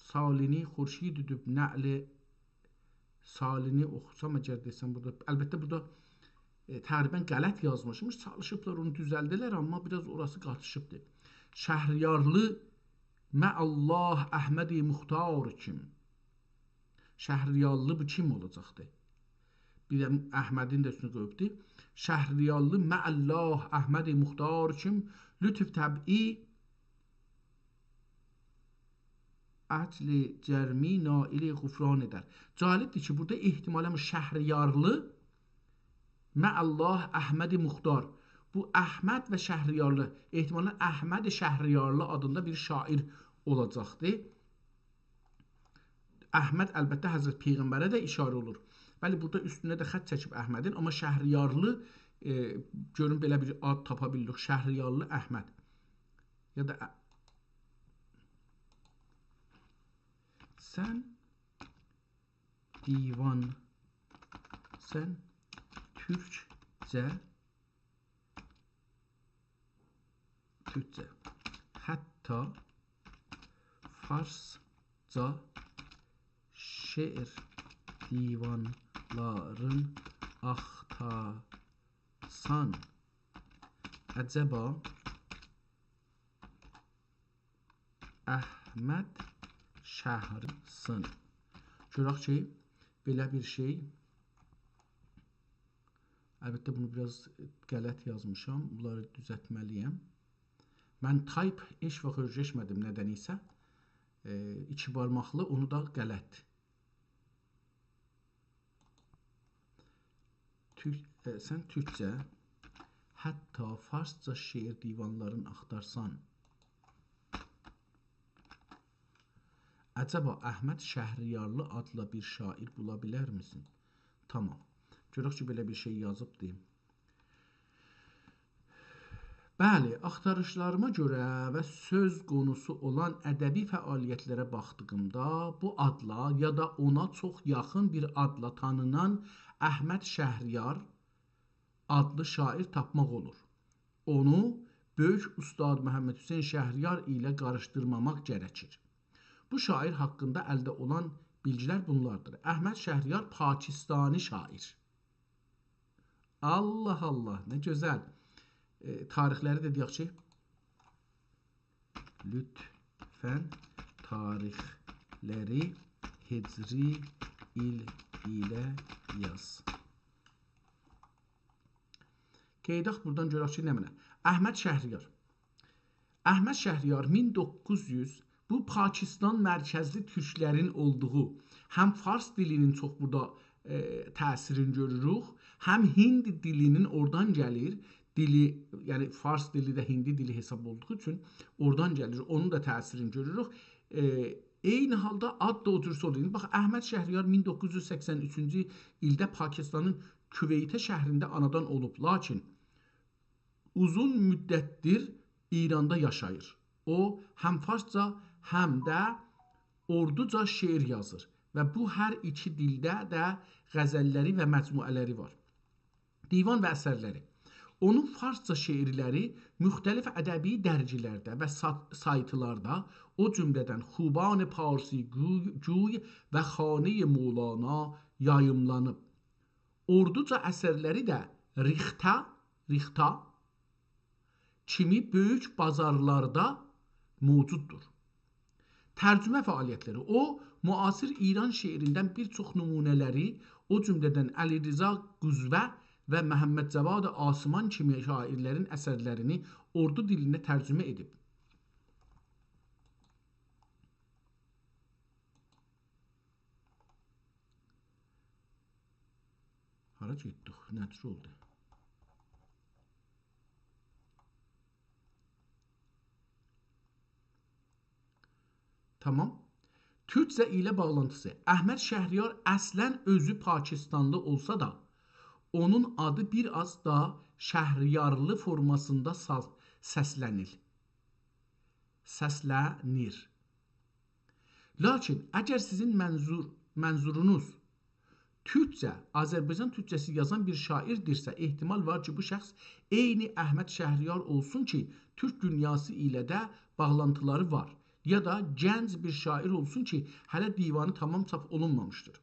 salini xurşid edib nəli salini oxusam əgər desəm burada. Əlbəttə burada təqribən qələt yazmışmış. Çalışıblar onu düzəldilər, amma biraz orası qatışıbdır. Şəhriyarlı məallah Əhməd-i Muxtar kim? Şəhriyarlı bu kim olacaqdır? Bir də Əhmədin də üstünü qoyubdur. Şəhriyarlı məallah Əhməd-i Muxtar kim? Lütf təb'i ətli cərmi naili qufran edər. Cəlibdir ki, burada ehtimalən Şəhriyarlı məallah Əhməd-i Muxtar. Bu Əhməd və Şəhriyarlı, ehtimalən Əhməd Şəhriyarlı adında bir şair olacaqdır. Əhməd əlbəttə Həzrət Peyğəmbərə də işarə olur. Bəli, burada üstünə də xət çəkib Əhmədin, amma Şəhriyarlı görün belə bir ad tapa bilirik. Şəhriyarlı Əhməd. Ya da sən divan, sən Türkcə, hətta Farsca şeir divanların axtarsan, əcəba Əhməd Şəhrsın. Görək ki, belə bir şey. Əlbəttə bunu biraz qələt yazmışam. Bunları düzəltməliyəm. Mən type heç vaxt öyrəşmədim nədən isə. İki barmaqlı, onu da qələt. Sən Türkcə, hətta Farsca şeir divanların axtarsan, əcəba Əhməd Şəhriyarlı adla bir şair bula bilər misin? Tamam. Görək ki, belə bir şey yazıbdır. Bəli, axtarışlarıma görə və söz qonusu olan ədəbi fəaliyyətlərə baxdığımda bu adla ya da ona çox yaxın bir adla tanınan Əhməd Şəhriyar adlı şair tapmaq olur. Onu böyük ustad Məhəmməd Hüseyn Şəhriyar ilə qarışdırmamaq gərəkir. Bu şair haqqında əldə olan bilgilər bunlardır. Əhməd Şəhriyar Pakistani şair. Allah Allah, nə gözəl. Tarixləri də deyək ki, lütfən tarixləri hicri il ilə yaz. Qeydaq buradan görək ki, nə mənə? Əhməd Şəhriyar. Əhməd Şəhriyar 1900, bu Pakistan mərkəzli türklərin olduğu, həm fars dilinin çox burada təsirini görürük, həm hindi dilinin oradan gəlir, dili, yəni fars dili də hindi dili hesab olduğu üçün oradan gəlir, onun da təsirini görürük. Eyni halda ad da o cür sorulur. Bax, Əhməd Şəhriyar 1983-cü ildə Pakistanın Küveytə şəhrində anadan olub, lakin uzun müddətdir İranda yaşayır. O, həm farsca, həm də orduca şeir yazır və bu hər iki dildə də qəzəlləri və məcmuələri var. Divan və əsərləri. Onun farsca şeirləri müxtəlif ədəbi dərgilərdə və saytlarda, o cümlədən Xuban Parsi Güy və Xanə-i Mevlana yayımlanıb. Orduca əsərləri də Rixta kimi böyük bazarlarda mövcuddur. Tərcümə fəaliyyətləri. O, müasir İran şeirindən bir çox nümunələri, o cümlədən Əli Rıza Qüzvə və Məhəmməd Cavad Asıman kimi şairlərin əsərlərini ordu dilinə tərcümə edib. Hara getdik? Nəticə oldu. Tamam. Türkcə ilə bağlantısı. Əhməd Şəhriyar əslən özü Pakistanlı olsa da, onun adı bir az da Şəhriyarlı formasında səslənir. Lakin əgər sizin mənzurunuz Türkcə, Azərbaycan türkcəsi yazan bir şairdirsə, ehtimal var ki, bu şəxs eyni Əhməd Şəhriyar olsun ki, türk dünyası ilə də bağlantıları var. Ya da gənc bir şair olsun ki, hələ divanı tamam çap olunmamışdır.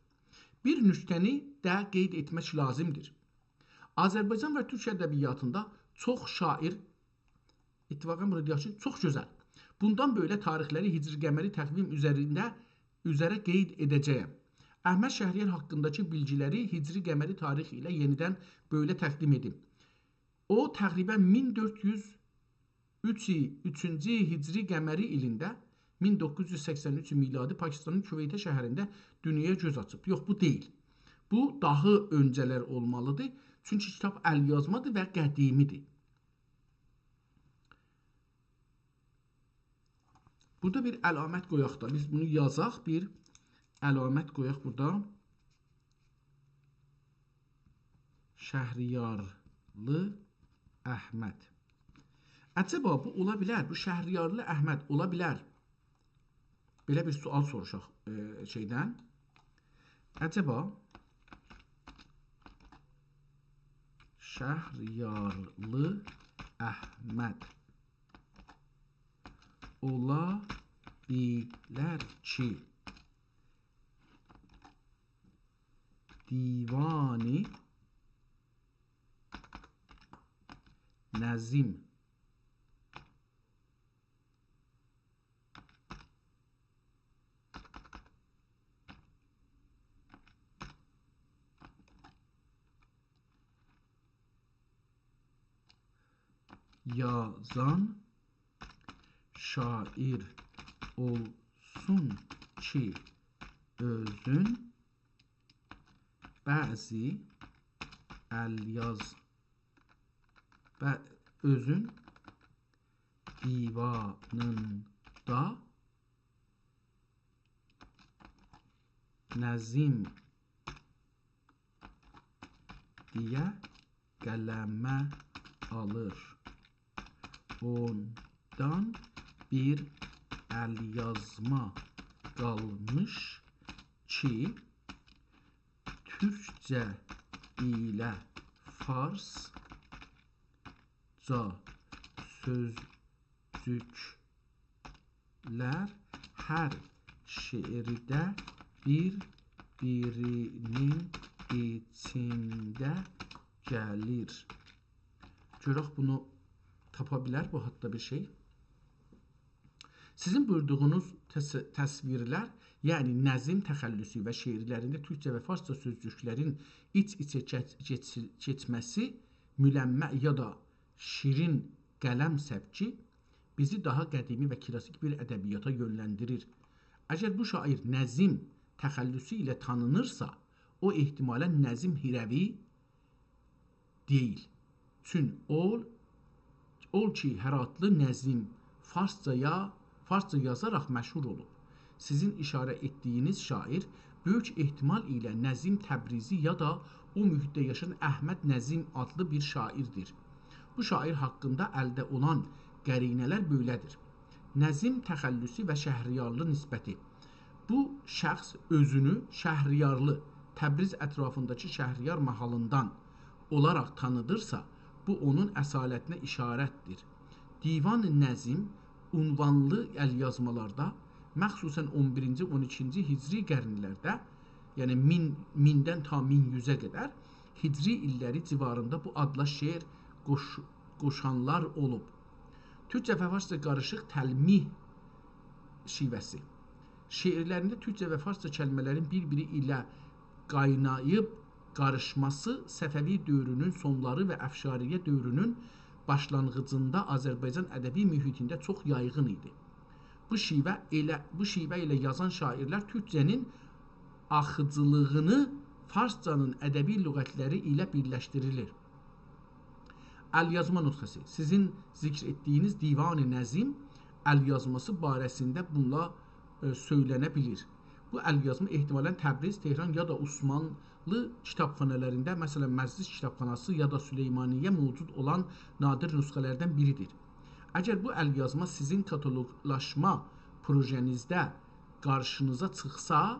Bir nüktəni də qeyd etmək lazımdır. Azərbaycan və Türk ədəbiyyatında çox şair, ittifaqən burada deyək ki, çox gözəl. Bundan böyle tarixləri hicri qəməri təqvim üzərə qeyd edəcəyəm. Əhməd Şəhriyar haqqındakı bilgiləri hicri qəməri tarixi ilə yenidən böyle təqdim edim. O, təqribən 1403-cü hicri qəməri ilində 1983 miladi Pakistanın Küveytə şəhərində dünyaya göz açıb. Yox, bu deyil. Bu, daha öncələr olmalıdır. Çünki kitab əlyazmadır və qədimidir. Burada bir əlamət qoyaq da. Biz bunu yazaq, bir əlamət qoyaq burada. Şəhriyarlı Əhməd. Əcəba, bu ola bilər. Bu Şəhriyarlı Əhməd ola bilər. Belə bir sual soruşaq şeydən. Əcəba, Şəhriyarlı Əhməd ola bilər ki, divani Nəzim yazan şair olsun ki, özün bəzi özün divanında Nəzim diye qələmə alır. Ondan bir əlyazma qalmış ki, Türkcə ilə Farsca sözcüklər hər şeirdə bir-birinin içində gəlir. Görək bunu tapa bilər bu hatta bir şey. Sizin buyurduğunuz təsvirlər, yəni nəzim təxəllüsü və şeirlərində Türkcə və Farsça sözcüklərin iç-içə keçməsi, müləmmə ya da şirin qələm səbki bizi daha qədimi və klasik bir ədəbiyyata yönləndirir. Əgər bu şair nəzim təxəllüsü ilə tanınırsa, o ehtimalən nəzim hirəvi deyil. Çünki ol ki, həratlı nəzim Farsça yazaraq məşhur olub. Sizin işarə etdiyiniz şair böyük ehtimal ilə Nəzim Təbrizi ya da o mühitdə yaşayan Əhməd Nəzim adlı bir şairdir. Bu şair haqqında əldə olan qərinələr belədir. Nəzim təxəllüsü və Şəhriyarlı nisbəti. Bu şəxs özünü Şəhriyarlı, Təbriz ətrafındakı Şəhriyar mahalından olaraq tanıdırsa, bu onun əsalətinə işarətdir. Divan-ı Nəzim unvanlı əlyazmalarda, məxsusən 11-ci, 12-ci hicri qərnlərdə, yəni 1000-dən ta 1100-ə qədər hicri illəri civarında bu adla şeir qoşanlar olub. Türkcə və Farsça qarışıq təlmih şivəsi. Şeirlərində Türkcə və Farsça kəlmələrin bir-biri ilə qaynayıb qarışması Səfəvi dövrünün sonları və Əfşariyyə dövrünün başlanğıcında Azərbaycan ədəbi mühitində çox yaygın idi. Bu şivə ilə yazan şairlər türkcənin axıcılığını farscanın ədəbi lüğətləri ilə birləşdirilir. Əlyazma nüsxəsi. Sizin zikr etdiyiniz Divan-ı Nəzim əlyazması barəsində bununla söylənə bilir. Bu əlyazma ehtimalən Təbriz, Tehran ya da Osmanlı kitabxanalarında, məsələn Məclis kitabxanası ya da Süleymaniyyə mövcud olan nadir nüsxələrdən biridir. Əgər bu əlyazma sizin kataloqlaşma projenizdə qarşınıza çıxsa,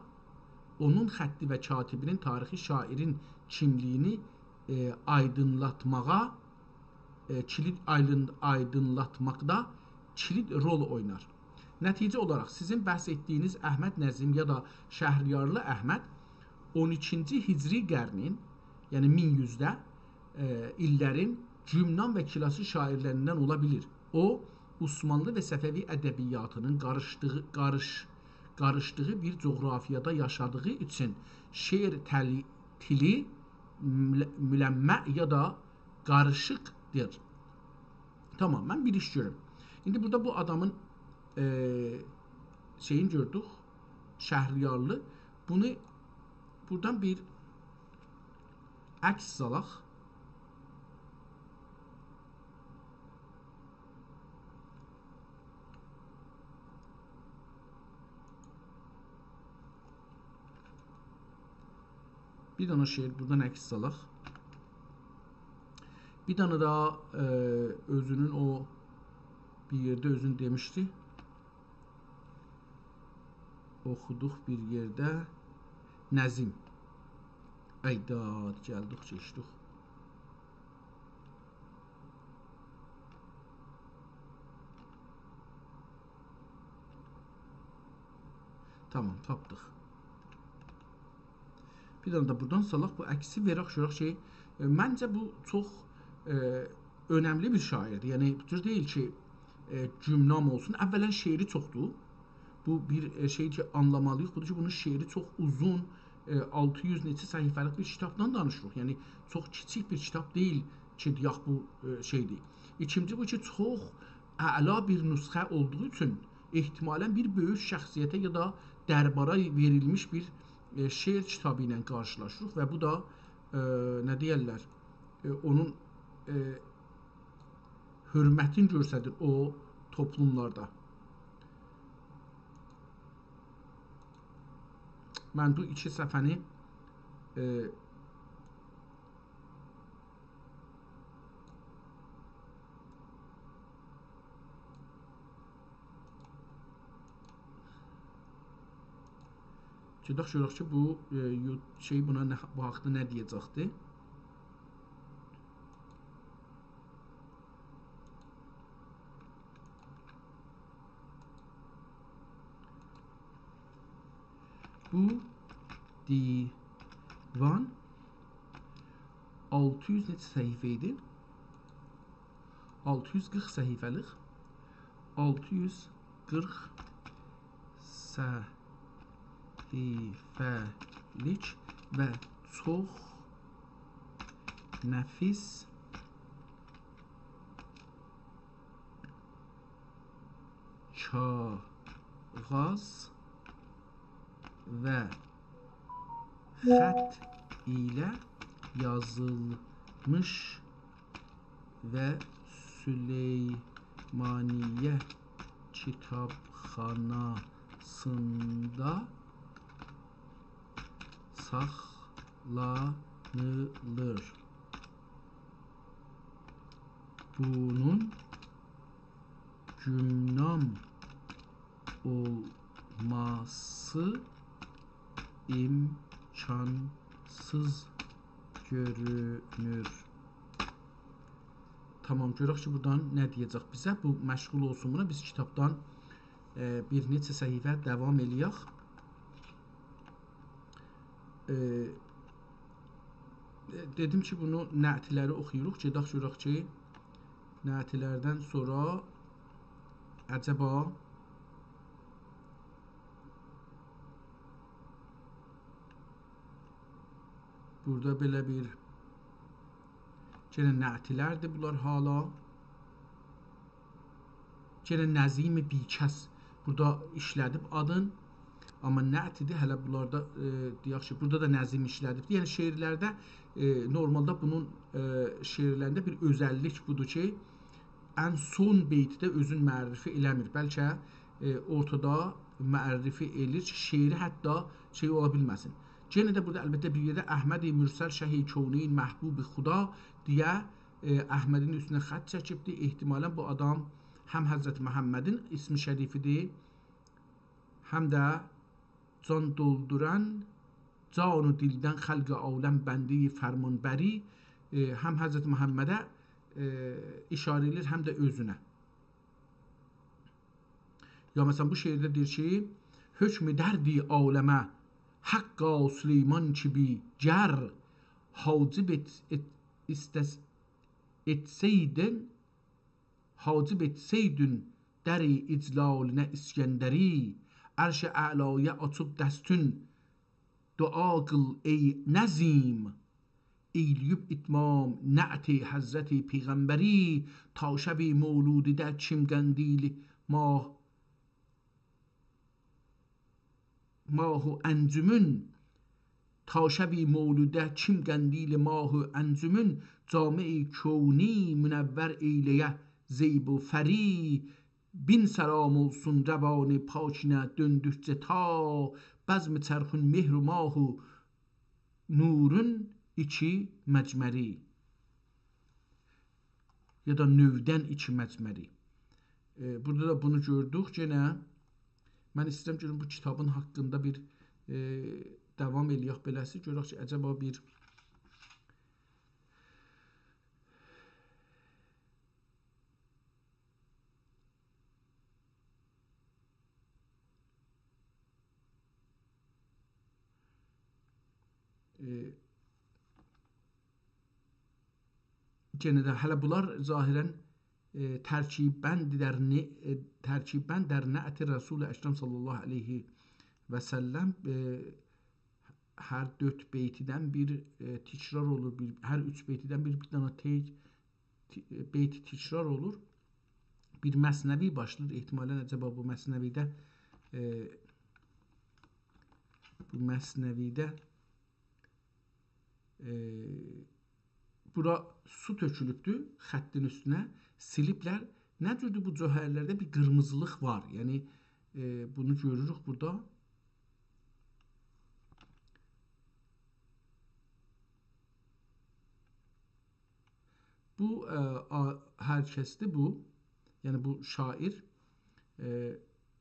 onun xətti və katibinin tarixi şairin kimliyini aydınlatmaqda kilit rol oynar. Nəticə olaraq sizin bəhs etdiyiniz Əhməd Nəzim ya da Şəhriyarlı Əhməd 12-ci hicri qarnin, yəni 1100-də illərin cümnan və kilası şairlərindən ola bilir. O, Osmanlı və Səfəvi ədəbiyyatının qarışdığı bir coğrafiyada yaşadığı üçün şeir tili müləmməh ya da qarışıqdır. Tamam, mən bir iş görürüm. İndi burada bu adamın şeyini gördük, Şəhriyarlı. Bunu buradan bir əks alaq. Bir dana şeir buradan əks alaq. Bir dana da özünün o bir yerde özünü demişti. Oxuduq bir yerdə Nəzim. Əydad, gəldik, keçdik. Tamam, tapdıq. Bir dana da buradan salaq, bu əksi verək şuraq şey. Məncə bu çox önəmli bir şairdir. Yəni, bu cür deyil ki, cümnam olsun. Əvvələn şeiri çoxdur. Bu bir şey ki, anlamalıyıq. Budur ki, bunun şeiri çox uzun, 600 neçə səhifəlik bir kitabdan danışırıq. Yəni, çox kiçik bir kitab deyil ki, deyək bu şeydir. İkinci bu ki, çox əla bir nüsxə olduğu üçün ehtimalən bir böyük şəxsiyyətə ya da dərbara verilmiş bir şeir kitabı ilə qarşılaşırıq və bu da nə deyərlər, onun hörmətin göstərir o toplumlarda. Mən bu iki səhifəni gedək görək ki, bu şey buna bu haqda nə deyəcəkdir? Bu divan 600 neçə səhifə idi? 640 səhifəlik. 640 səhifəlik və çox nəfis kağız və xət ilə yazılmış və Süleymaniyyə kitabxanasında saxlanılır. Bunun cümnam olması imkansız görünür. Tamam, görək ki, buradan nə deyəcək bizə? Bu məşğul olsun buna. Biz kitabdan bir neçə səhifə davam eləyək. Dedim ki, bunu nətləri oxuyuruq. Gedək görək ki, nətlərdən sonra əcəba Burada belə bir yenə nətilərdir bunlar hala. Yenə nəzimi bikəs burada işlədib adın. Amma nətidir, hələ bunlarda deyək ki, burada da nəzim işlədib. Yəni şeirlərdə normalda bunun şeirlərində bir özəllik budur ki, ən son beytdə özün müərrifi eləmir. Bəlkə ortada müərrifi elir ki, şeiri hətta şey ola bilməsin. Yenə də burada əlbəttə bir yerdə Əhməd-i Mürsəl Şəhi Kövnin Məhbubi Xuda deyə Əhmədin üstünə xətt çəkibdir. Ehtimalən bu adam həm Həzrəti Məhəmmədin ismi şərifidir, həm də can dolduran, can و dildən xəlq aləm bəndi fərmanbəri, həm Həzrəti Məhəmmədə işarə edilir, həm də özünə. Ya məsələn bu şeirdə deyir ki, hökm dərdi aləmə Haqqa Süleyman kimi gər hacib etseydin dəri iclalinə İskəndəri ərş-i əlaya açıb dəstün dua qıl ey nəzim eyləyib itmam nə'ti Həzrəti Peyğəmbəri ta şəbi mövludidə çimqəndili mahu əncümün ta şəbi mövludə çimqəndili mahu əncümün cami-i kövni münəvvər eyləyə zeyb و fəri bin səlam olsun rəvani pakinə döndükcə ta bəzm çərxün mehr و mahu nurun iki məcməri ya da növdən iki məcməri. Burada da bunu gördük. Yenə mən istəyirəm görüm bu kitabın haqqında bir davam eləyək beləsi. Görək ki, əcəba bir yenə də hələ bunlar zahirən tərkibən der nə'ti Resul-i Əkrəm sallallahu aleyhi və səlləm hər 4 beytidən bir təkrar olur, hər 3 beytidən bir dənə beyti təkrar olur. Bir məsnəvi başlayır. Ehtimalən əcəba bu məsnəvidə bura su tökülübdür xəttin üstünə, siliblər. Nə cürdür bu cöhərlərdə bir qırmızılıq var. Yəni bunu görürük burada. Bu hər kəsdir bu. Yəni bu şair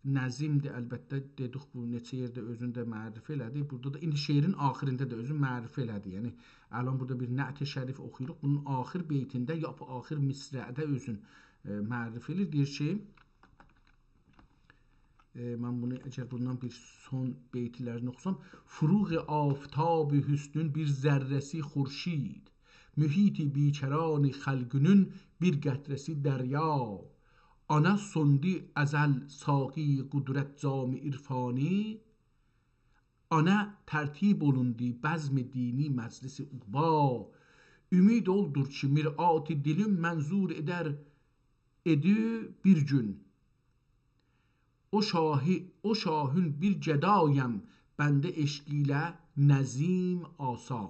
nəzimdir, əlbəttə dedik bu neçə yerdə özünü də mərifə elədi. Burada da indi şeirin axirində də özünü mərifə elədi. Yəni əlan burada bir nə'ti şərif oxuyuruq. Bunun axir beytində ya axir misrədə özün mərifə edir. Deyir ki, mən bunu əgər bundan bir son beytlərini oxusam, furuğ-i aftab-ı hüsnün bir zərrəsi xurşid, mühit-i bikərani xəlqünün bir qətrəsi dərya, ana sondi əzəl saqi qudrət cami irfani, ana tərtib olundi bəzm dini məclisi uqba, ümid oldur ki mir'at-i dilim mənzur edü bir gün, o şahün bir gədayəm bəndə eşq ilə nəzim asa.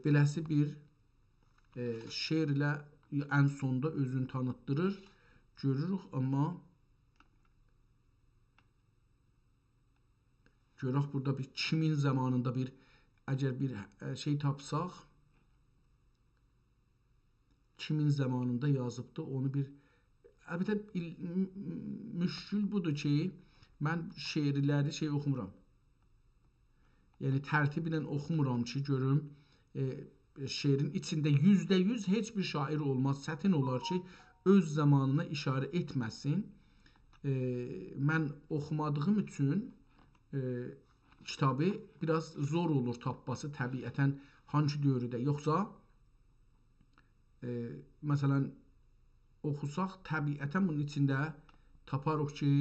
Beləsi bir şeirlə ən sonda özünü tanıtdırır, görürük, amma görək burada bir kimin zamanında bir əgər bir şey tapsaq, kimin zamanında yazıbdı, onu bir əlbəttə müşkül budur ki, mən şeirləri oxumuram. Yəni tərtib ilə oxumuram ki, görüm şeirin içində %100 heç bir şair olmaz. Çətin olar ki, öz zamanına işarə etməsin. Mən oxumadığım üçün kitabı biraz zor olur tapması təbiətən hangi dövrdə. Yoxsa məsələn oxusaq təbiətən bunun içində taparıq ki,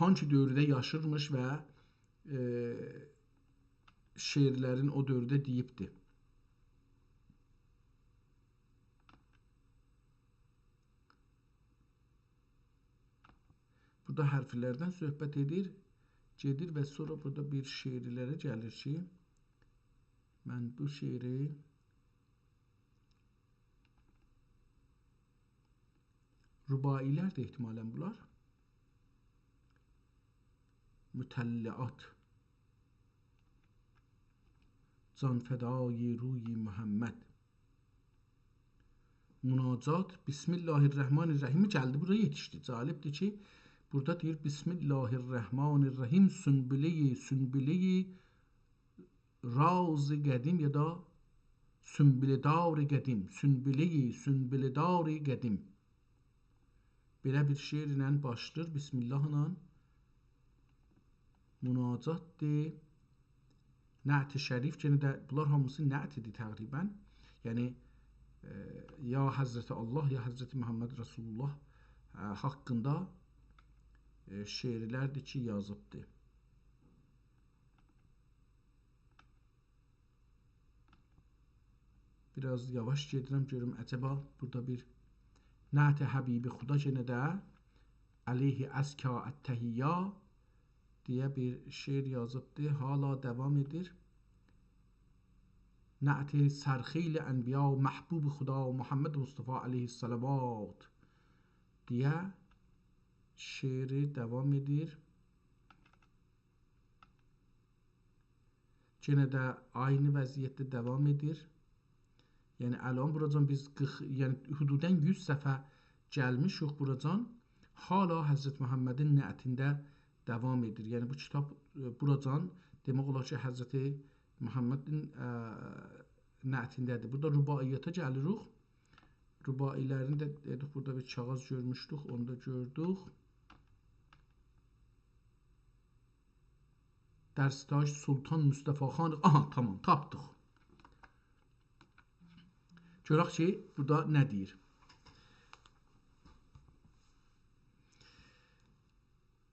hangi dövrdə yaşırmış və şeirlərin o dövrdə deyibdir. Burada hərflərdən söhbət gedir və sonra burada bir şeirlərə gəlir ki, mən bu şeiri rübailər də ehtimalən bunlar. Mütəlliat Can fədai ruyi Muhammed Münacat Bismillahirrahmanirrahim gəldi, buraya yetişdi. Cəlibdir ki, burada deyir Bismillahirrahmanirrahim sünbileyi raz qədim ya da sünbiledar qədim sünbiledar qədim. Belə bir şeirlə başlayır. Bismillahla münacatdır. Nə't-i şərif, yenə də bunlar hamısı nə'tidir təqribən. Yəni ya Həzrəti Allah, ya Həzrəti Muhammed Rasulullah haqqında şeirlərdir ki, yazıbdır. Biraz yavaş gedirəm, görüm əcəba burada bir Nə't-i Həbibi Xuda yenə də Aleyhi əzka ət-təhiyyə deyə bir şeir yazıbdır. Hala devam edir. Nə't-i sərxeyl ənbiya məhbub Xuda Muhammed Mustafa aleyhissalavat deyə şeiri devam edir. Yenə də aynı vəziyyətdə devam edir. Yəni əlan buracan biz hududən 100 səfə gəlmişik buracan. Hala Həzrət Muhammedin nə'tində devam edir. Yəni bu kitab buracan demək olar ki, Həzrəti Muhammedin nə'tindədir. Burada rübaiyyata gəlirik. Rübailərini də dedik, burada bir kağız görmüşdük, onu da gördük. Dərsdaş Sultan Mustafa Xan. Aha, tamam, tapdıq. Görək ki, burada nə deyir?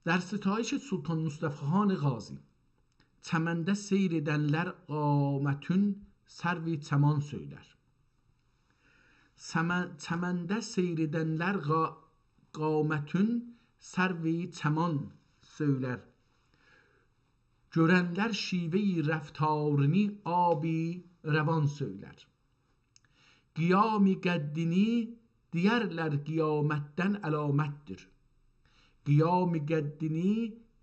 در ستایش سلطان مصطفی خان غازی çəməndə seyr edənlər qamətün sərvi çəman söylər. Çəməndə seyr edənlər qamətün sərvi çəman söylər. Görənlər şive-i rəftarını abi rəvan söylər. Qiyam-ı qəddini deyərlər qiyamətdən əlamətdir. Qiyam-ı qəddini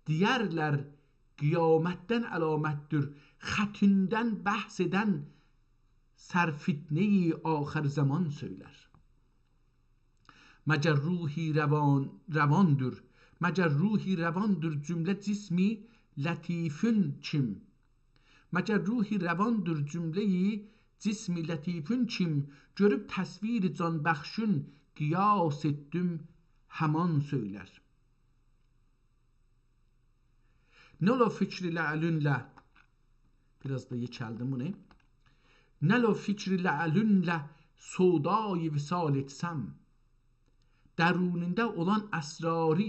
deyərlər qiyamətdən əlamətdir. Xətündən bəhs edən sərfitneyi axır zaman söylər. Məgər ruhi rəvandır, məgər ruhi rəvandır cümlə cismi lətifün kim? Məgər ruhi rəvandır cümləyi cismi lətifün kim? Görüb təsviri can bəxşün qiyas etdim həman söylər. Nəlo fikri lə'lünlə biraz da yekəldim bunu. Nəlo fikri lə'lünlə sodayı visal etsəm. Dərunində olan əsrari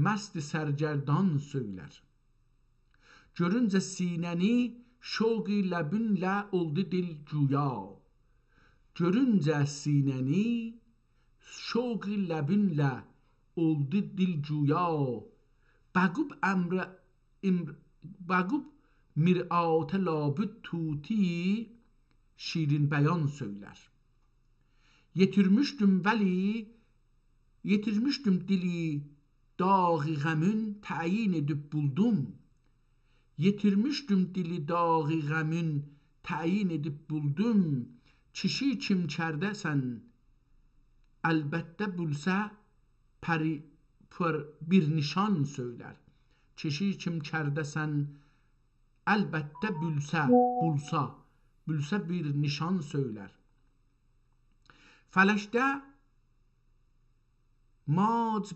məst sərgərdan söylər. Görüncə sinəni şoqi ləbünlə oldu dil güya. Görüncə sinəni şoqi ləbünlə oldu dil güya. Bəqub Bəqub mir'at-ı labüd tuti şirin bəyan söylər. Yetirmişdüm dili dağı qəmün təyin edib buldum. Yetirmişdüm dili dağı qəmün təyin edib buldum. Kişi kim kərdəsən əlbəttə bulsa bir nişan söylər. Kişi kim kərdəsən əlbəttə bulsa bir nişan söylər. Fələkdə mac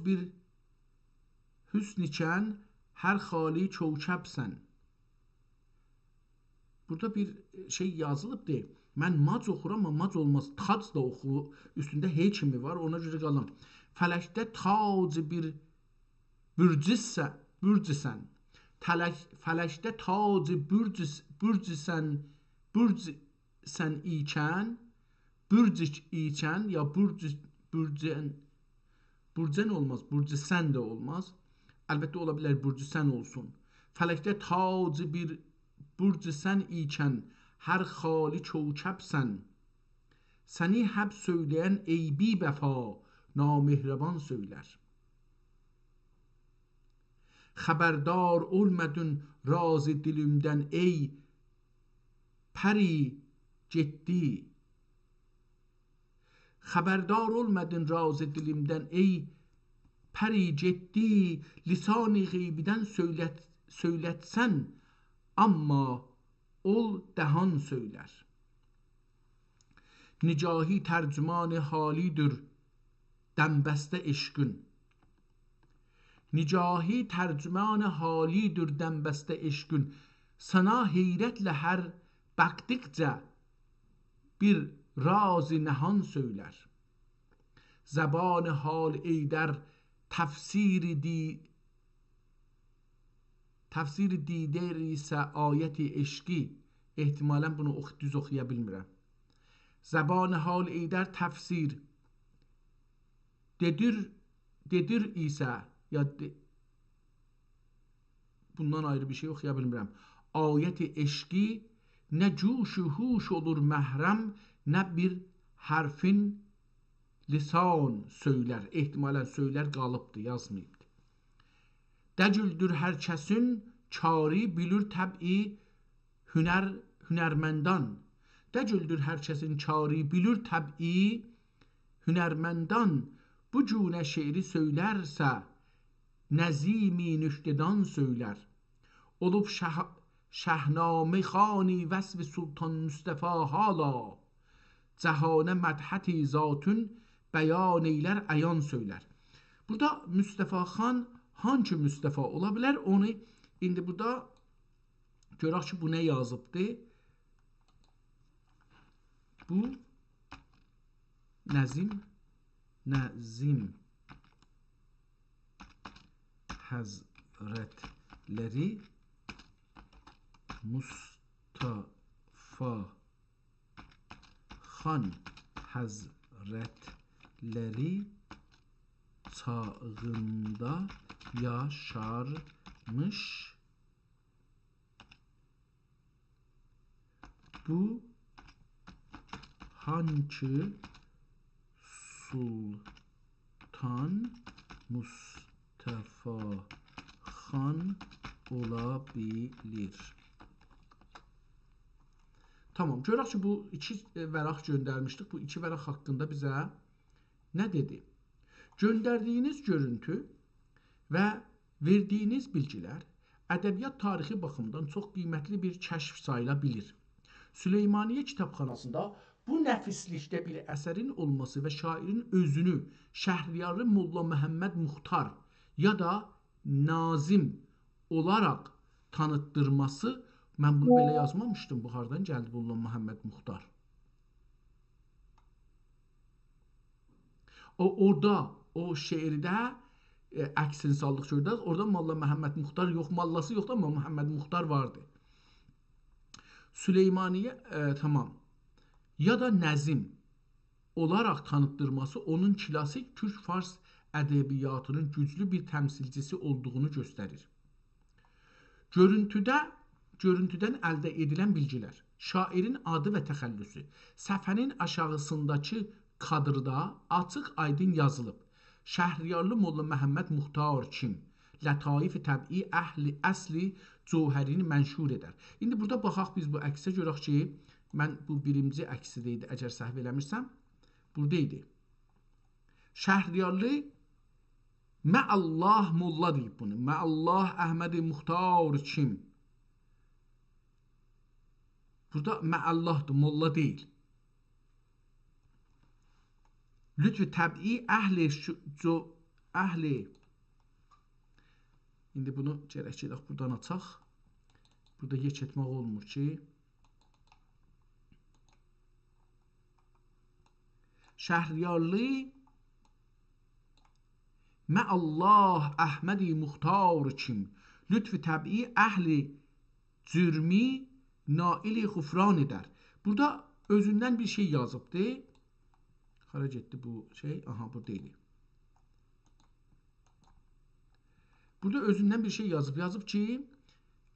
bir hüsn ikən hər xali çövkəbsən. Burada bir şey yazılıbdır. Mən mac oxuram, amma mac olmaz. Tac da oxu, üstündə hey kimi var, ona görə qalım. Fələkdə tac bir bürcüsən. Fələkdə tac bürcüsən ikən, bürcük ikən ya burcən olmaz, burcüsən də olmaz. Əlbəttə ola bilər burcüsən olsun. Fələkdə tac bir burcüsən ikən, hər xali çovçəbsən. Səni həb söyləyən eybi vəfa, namehriban söylər. Xəbərdar olmadın razı dilimdən ey pəri ciddi. Xəbərdar olmadın razı dilimdən ey pəri ciddi. Lisan-ı qeybidən söylətsən, amma ol dəhan söylər. Nicahi tərcüman-ı halidir dəmbəstə eşqün. Nicahi tərcüman-ı halidir dəmbəstə eşqün. Sana heyrətlə hər bəqdikcə bir raz-ı nəhan söylər. Zəban-ı hal eydər təfsir dider isə ayət-i eşqi. Ehtimalən bunu düz oxuya bilmirəm. Zəban-ı hal eydər təfsir dedir isə ya bundan ayrı bir şey oxuya bilmirəm. Ayət-i eşqi nə cuşu huş olur məhrəm, nə bir hərfin lisan söylər. Ehtimalən söylər qalıbdır, yazmayıbdır. Dəcüldür hər kəsin çari bilir təb'i hünərməndan. Dəcüldür hər kəsin çari bilir təb'i hünərməndan. Bu cünə şeiri söylərsə nəzimi nüştedan söylər. Olub şəhnamə xani vəsv Sultan Mustafa hala. Cəhanə mədhəti zatun bəyan eylər, əyan söylər. Burada Mustafa xan hangi Mustafa ola bilər? Onu indi burada görək ki, bu nə yazıbdır? Bu Nəzim Həzrətləri Mustafa xan Həzrətləri çağında yaşarmış. Bu hangi Sultan Mustafa xan ola bilir? Tamam, görək ki, bu iki vəraq göndərmişdik. Bu iki vəraq haqqında bizə nə dedi? Göndərdiyiniz görüntü və verdiyiniz bilgilər ədəbiyyat tarixi baxımdan çox qiymətli bir kəşf sayıla bilir. Süleymaniyə kitabxanasında bu nəfislikdə bir əsərin olması və şairin özünü Şəhriyarlı Molla Məhəmməd Muxtar ya da Nazim olaraq tanıtdırması, mən bunu belə yazmamışdım, bu hardan gəldi Molla Məhəmməd Muxtar? Orada, o şeirdə əksini saldıq gördük, orada Molla Məhəmməd Muxtar yox, Mollası yoxdur, amma Məhəmməd Muxtar vardı. Süleymaniyə, tamam, ya da Nəzim olaraq tanıtdırması onun klasik Türk-Fars ədəbiyyatının güclü bir təmsilcisi olduğunu göstərir. Görüntüdən əldə edilən bilgilər, şairin adı və təxəllüsü, səfənin aşağısındakı kadrda açıq aydın yazılıb. Şəhriyarlı Molla Məhəmməd Muxtar kim? Lətayif-i təb'i əsli cövhərini mənşur edər. İndi burada baxaq biz bu əksə görək ki, mən bu birinci əksidə idi, əgər səhv eləmirsəm, burada idi. Şəhriyarlı Məallah Molla deyib bunu. Məallah Əhməd Muxtar kim? Burada Məallahdır, Molla deyil. Lütfü təb'i əhli. İndi bunu gərək ki, buradan açaq. Burada yek etmək olmur ki. Şəhriyarlı Məallah Əhmədi Muxtar kim, lütf-i təbii əhli cürmi naili xufran edər. Burada özündən bir şey yazıbdı. Hara getdi bu şey? Aha, bu deyil. Burada özündən bir şey yazıb. Yazıb ki,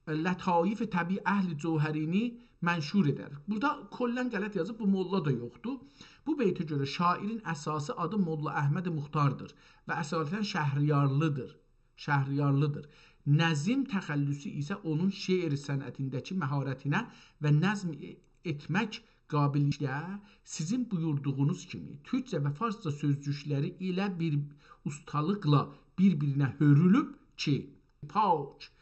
lətayif təbii əhli cövhərini mənşur edər. Burada kollən qələt yazıb, bu molla da yoxdur. Bu beytə görə şairin əsası adı Molla Əhməd Muxtardır və əsasən Şəhriyarlıdır. Şəhriyarlıdır. Nəzm təxəllüsü isə onun şeir sənətindəki məharətinə və nəzm etmək qabiliyyətinə sizin buyurduğunuz kimi türkcə və farsça sözcükləri ilə bir ustalıqla bir-birinə hörülüb ki, pak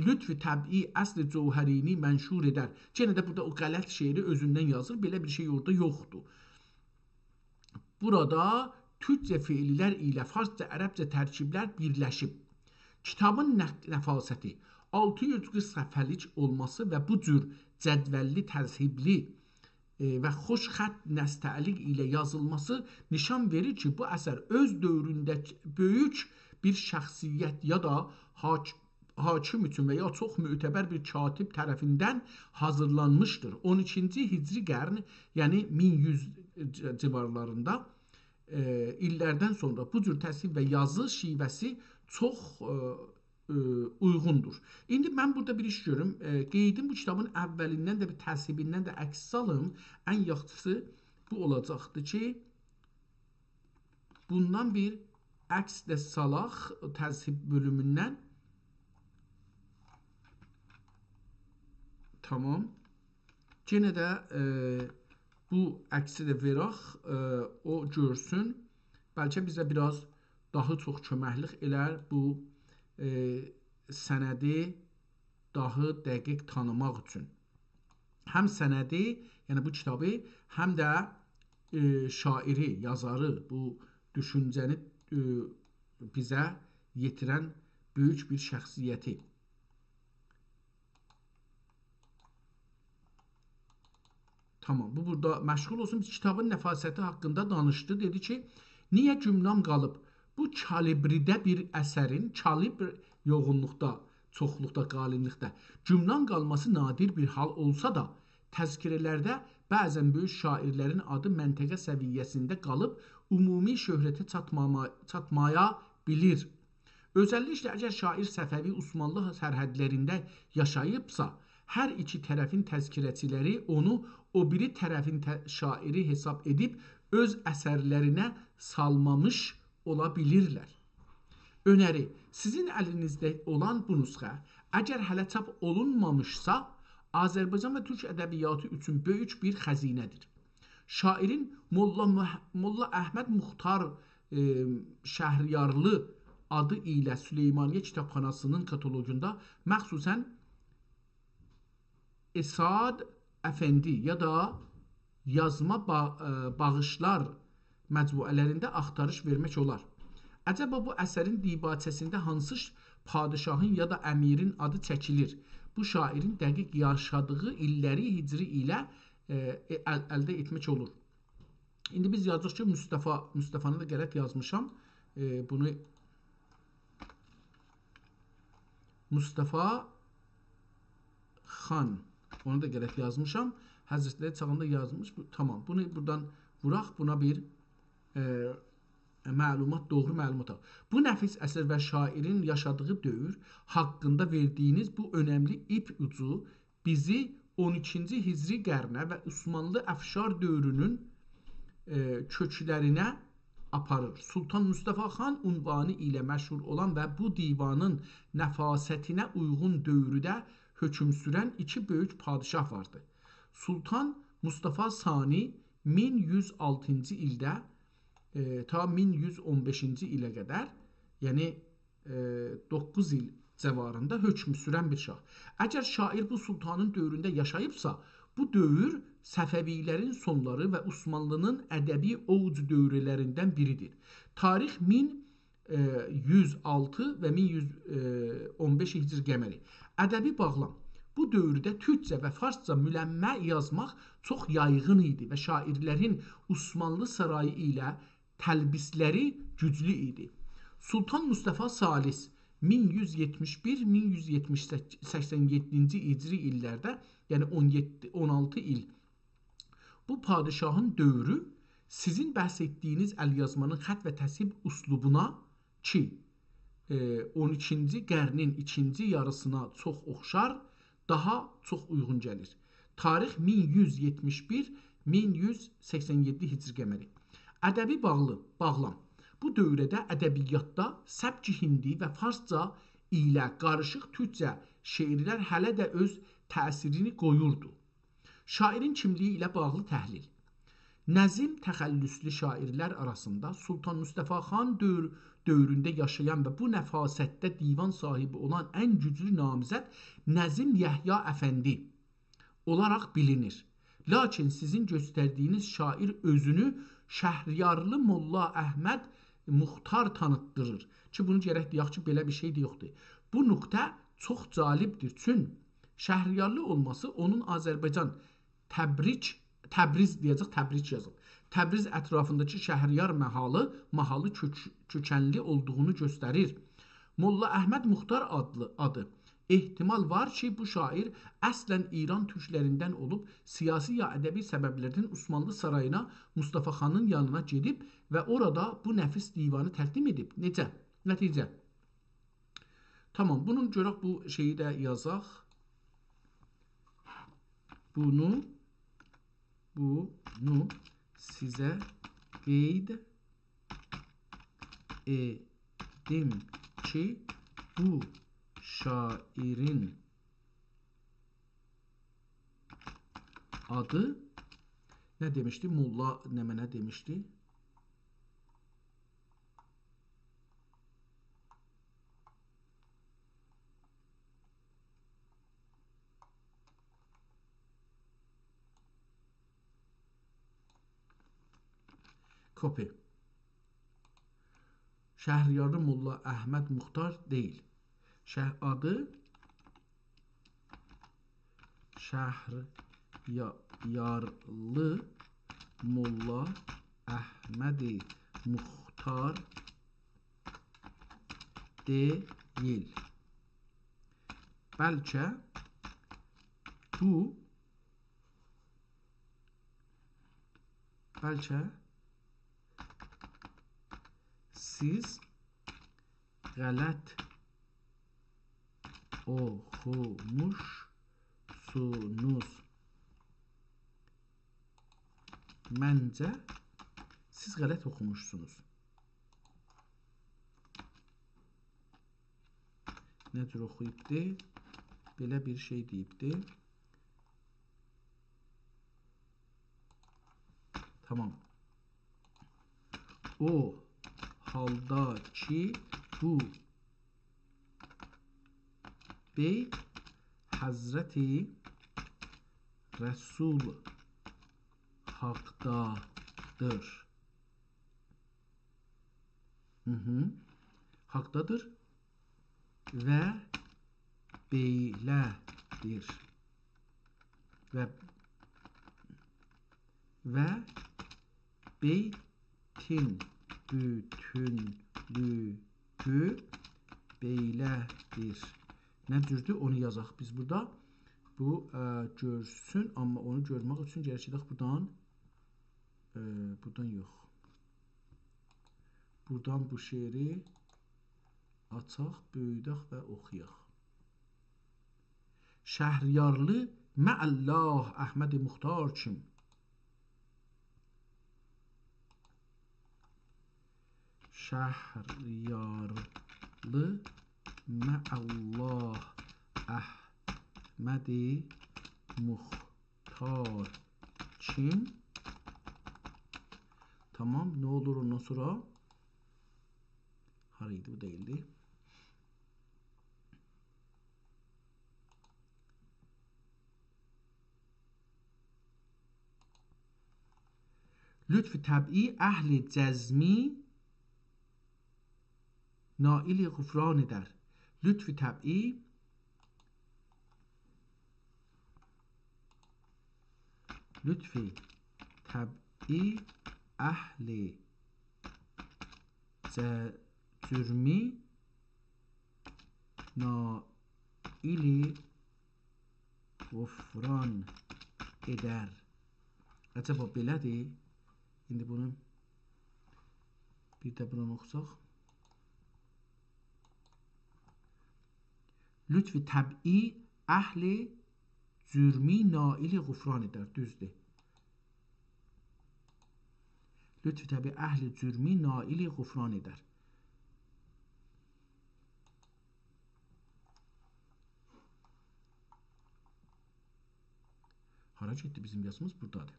lütf-i təbii əsl cövhərini mənşur edər. Yenə də burada o qələt şeiri özündən yazır. Belə bir şey orada yoxdur. Burada türkcə feillər ilə farsca, ərəbcə tərkiblər birləşib. Kitabın nəfasəti 640 səfəlik olması və bu cür cədvəlli, təzhibli və xoş xətt nəstəlik ilə yazılması nişan verir ki, bu əsər öz dövründə böyük bir şəxsiyyət ya da hakim üçün və ya çox mütəbər bir katib tərəfindən hazırlanmışdır. 12-ci hicri qarn, yəni 1100 civarlarında illərdən sonra bu cür təsvir və yazı şivəsi çox uyğundur. İndi mən burada bir iş görüm. Qeydim bu kitabın əvvəlindən də bir təsvibindən də əks salım. Ən yaxşısı bu olacaqdır ki, bundan bir əks də salaq təsvib bölümündən. Tamam. Yenə də bu əksi də veraq, o görsün. Bəlkə bizə biraz daha çox köməklik elər bu sənədi daha dəqiq tanımaq üçün. Həm sənədi, yəni bu kitabı, həm də şairi, yazarı, bu düşüncəni bizə yetirən böyük bir şəxsiyyəti. Tamam, bu burada məşğul olsun. Biz kitabın nəfasəti haqqında danışdı. Dedi ki, niyə cümləm qalıb? Bu kalibridə bir əsərin, kalibr yoğunluqda, çoxluqda, qalinlikdə cümləm qalması nadir bir hal olsa da, təzkirələrdə bəzən böyük şairlərin adı məntəqə səviyyəsində qalıb, ümumi şöhrətə çatmaya bilir. Özəlliklə, əgər şair Səfəvi Osmanlı sərhədlərində yaşayıbsa, hər iki tərəfin təzkirəçiləri onu o biri tərəfin şairi hesab edib öz əsərlərinə salmamış ola bilirlər. Önəri, sizin əlinizdə olan bu nüsxə, əgər hələ çap olunmamışsa, Azərbaycan və Türk ədəbiyyatı üçün böyük bir xəzinədir. Şairin Molla Əhməd Muxtar Şəhriyarlı adı ilə Süleymaniyyə kitabxanasının kataloqunda məxsusən Esad Əfəndi ya da yazma bağışlar məcmuələrində axtarış vermək olar. Əcəba bu əsərin dibacəsində hansı padişahın ya da əmirin adı çəkilir? Bu şairin dəqiq yaşadığı illəri hicri ilə əldə etmək olur. İndi biz yazıq ki, Mustafanı da qələt yazmışam. Bunu Mustafa Xan, onu da qələt yazmışam. Həzrətləri çağında yazmış. Tamam, bunu buradan vuraq, buna bir məlumat, doğru məlumat al. Bu nəfis əsər və şairin yaşadığı dövr haqqında verdiyiniz bu önəmli ip ucu bizi 12-ci hicri qarnə və Osmanlı əfşar dövrünün köklərinə aparır. Sultan Mustafa Xan unvanı ilə məşhur olan və bu divanın nəfasətinə uyğun dövrüdə hökm sürən iki böyük padişah vardı. Sultan Mustafa Sani 1106-cı ildə ta 1115-ci ilə qədər, yəni 9 il cəvarında hökm sürən bir şah. Əgər şair bu sultanın dövründə yaşayıbsa, bu dövr Səfəvilərin sonları və Osmanlının ədəbi ovuc dövrlərindən biridir. Tarix 1106 və 1115 hicr qəməri. Ədəbi bağlam. Bu dövrdə türkcə və farsca müləmma yazmaq çox yayğın idi və şairlərin Osmanlı sarayı ilə təlbisləri güclü idi. Sultan Mustafa Salis 1171-1187-ci icri illərdə, yəni 16 il bu padişahın dövrü sizin bəhs etdiyiniz əlyazmanın xətt və təsvir üslubuna ki 12-ci qərnin ikinci yarısına çox oxşar, daha çox uyğun gəlir. Tarix 1171-1187 hicri qəməri. Ədəbi bağlam. Bu dövrdə ədəbiyyatda səbki hindi və farsca ilə qarışıq türkcə şeirlər hələ də öz təsirini qoyurdu. Şairin kimliyi ilə bağlı təhlil. Nəzim təxəllüslü şairlər arasında Sultan Mustafa xan dövründə yaşayan və bu nəfasətdə divan sahibi olan ən güclü namizəd Nəzim Yəhya Əfəndi olaraq bilinir. Lakin sizin göstərdiyiniz şair özünü Şəhriyarlı Molla Əhməd Muxtar tanıtdırır ki, bunu gərək deyək ki, belə bir şey də yoxdur. Bu nöqtə çox cəlibdir, çünki Şəhriyarlı olması onun Azərbaycan Təbriz deyəcək, Təbriz yazılır. Təbriz ətrafındakı Şəhriyar mahalı kökənli olduğunu göstərir. Molla Əhməd Muxtar adı ehtimal var ki, bu şair əslən İran türklərindən olub, siyasi ya ədəbi səbəblərdən Osmanlı sarayına Mustafa xanın yanına gedib və orada bu nəfis divanı təqdim edib. Necə? Nəticə. Tamam, bunun görək bu şeyi də yazaq. Bunu sizə qeyd edim ki, bu şairin adı nə demişdi? Molla nə demişdi? Copy. Şəhriyarlı Molla Əhməd Muxtar deyil. Adı Şəhriyarlı Molla Əhməd Muxtar deyil. Bəlkə siz qələt oxumuşsunuz. Məncə siz qələt oxumuşsunuz. Nə cür oxuyubdi? Belə bir şey deyibdi. Tamam. O halda ki bu beyt Hazreti Resul haqdadır. Haqdadır və beylədir. Və beytin bütünlüğü beylədir. Nə cürdür? Onu yazaq biz burada. Bu görsün, amma onu görmək üçün gərək edək buradan. Buradan yox. Buradan bu şeiri açaq, böyüdək və oxuyaq. Şəhriyarlı Məəllah Əhməd Muxtar kim? Şəhriyarlı Məəllah Əhməd Muxtar kim? Tamam, nə olur ondan sonra? Haraydı, bu değildi. Lütf-i təbii əhl-i cəzmi nail-iğufran eder. Lütf-i təbii lütfi təbii əhli cürmi naili gufran edər. Acaba belədir? İndi bunu bir də bunu oxusaq. Lütfi təbii əhli cürmi naili gufran edər. Düzdür. Lütfi təbii əhli cürmi naili gufran edər. Hara getdi bizim yazımız? Buradadır.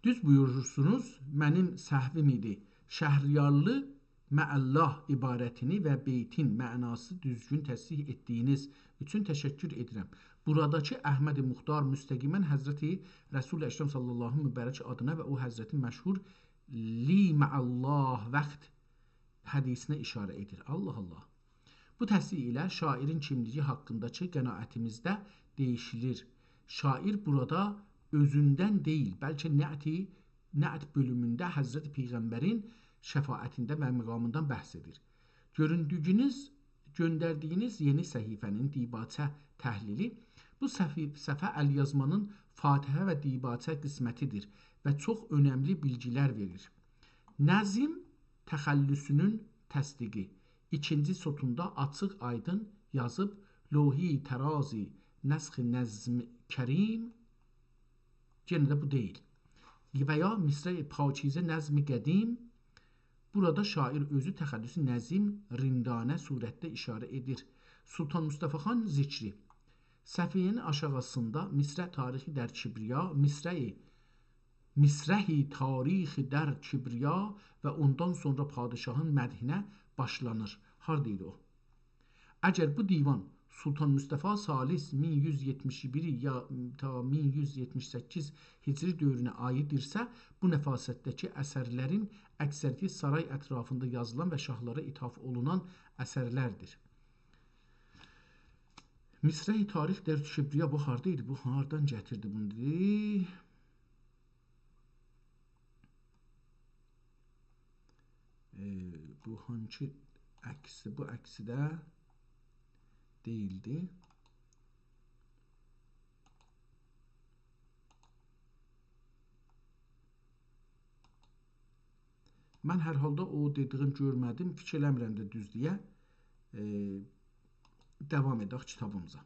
Düz buyurursunuz, mənim səhvim idi. Şəhriyarlı məəllah ibarətini və beytin mənası düzgün təsih etdiyiniz üçün təşəkkür edirəm. Buradakı Əhməd-i Muxtar müstəqimən Həzrəti Rəsul-i Əkrəm sallallahu mübarək adına və o Həzrətin məşhur li məəllah vəxt hədisinə işarə edir. Allah Allah. Bu təsih ilə şairin kimliyi haqqındakı qənaətimizdə değişilir. Şair burada özündən deyil, bəlkə nəət bölümündə Həzrəti Peyğəmbərin şəfaətində və məqamından bəhs edir. Göndərdiyiniz yeni səhifənin dibaçə təhlili bu səhifə əlyazmanın Fatihə və dibaçə qismətidir və çox önəmli bilgilər verir. Nəzm təxəllüsünün təsdiqi ikinci sotunda açıq aydın yazıb Lohi tərazi nəsx-i nəzm kərim yenə də bu deyil. Və ya misra-i paçizə nəzm-i qədim burada şair özü təxəllüsü nəzim rindanə surətdə işarə edir. Sultan Mustafa xan zikri səfiyyenin aşağısında misrə tarixi dər kibriya, misrəhi tarixi dər kibriya və ondan sonra padişahın mədhinə başlanır. Haradaydı o? Əgər bu divan Sultan Mustafa Salis 1171 ya ta 1178 hicri dövrünə aiddirsə, bu nəfasətdəki əsərlərin əksəriyyəti saray ətrafında yazılan və şahlara ithaf olunan əsərlərdir. Misrə-i tarix dər kibriya bu haradaydı? Bu hardan gətirdi bunu? Bu hangi əksi? Bu əksi də değildi. Mən hər halda o dediyim görmədim, fikir eləmirəm də düz deyə. Devam edək kitabımıza.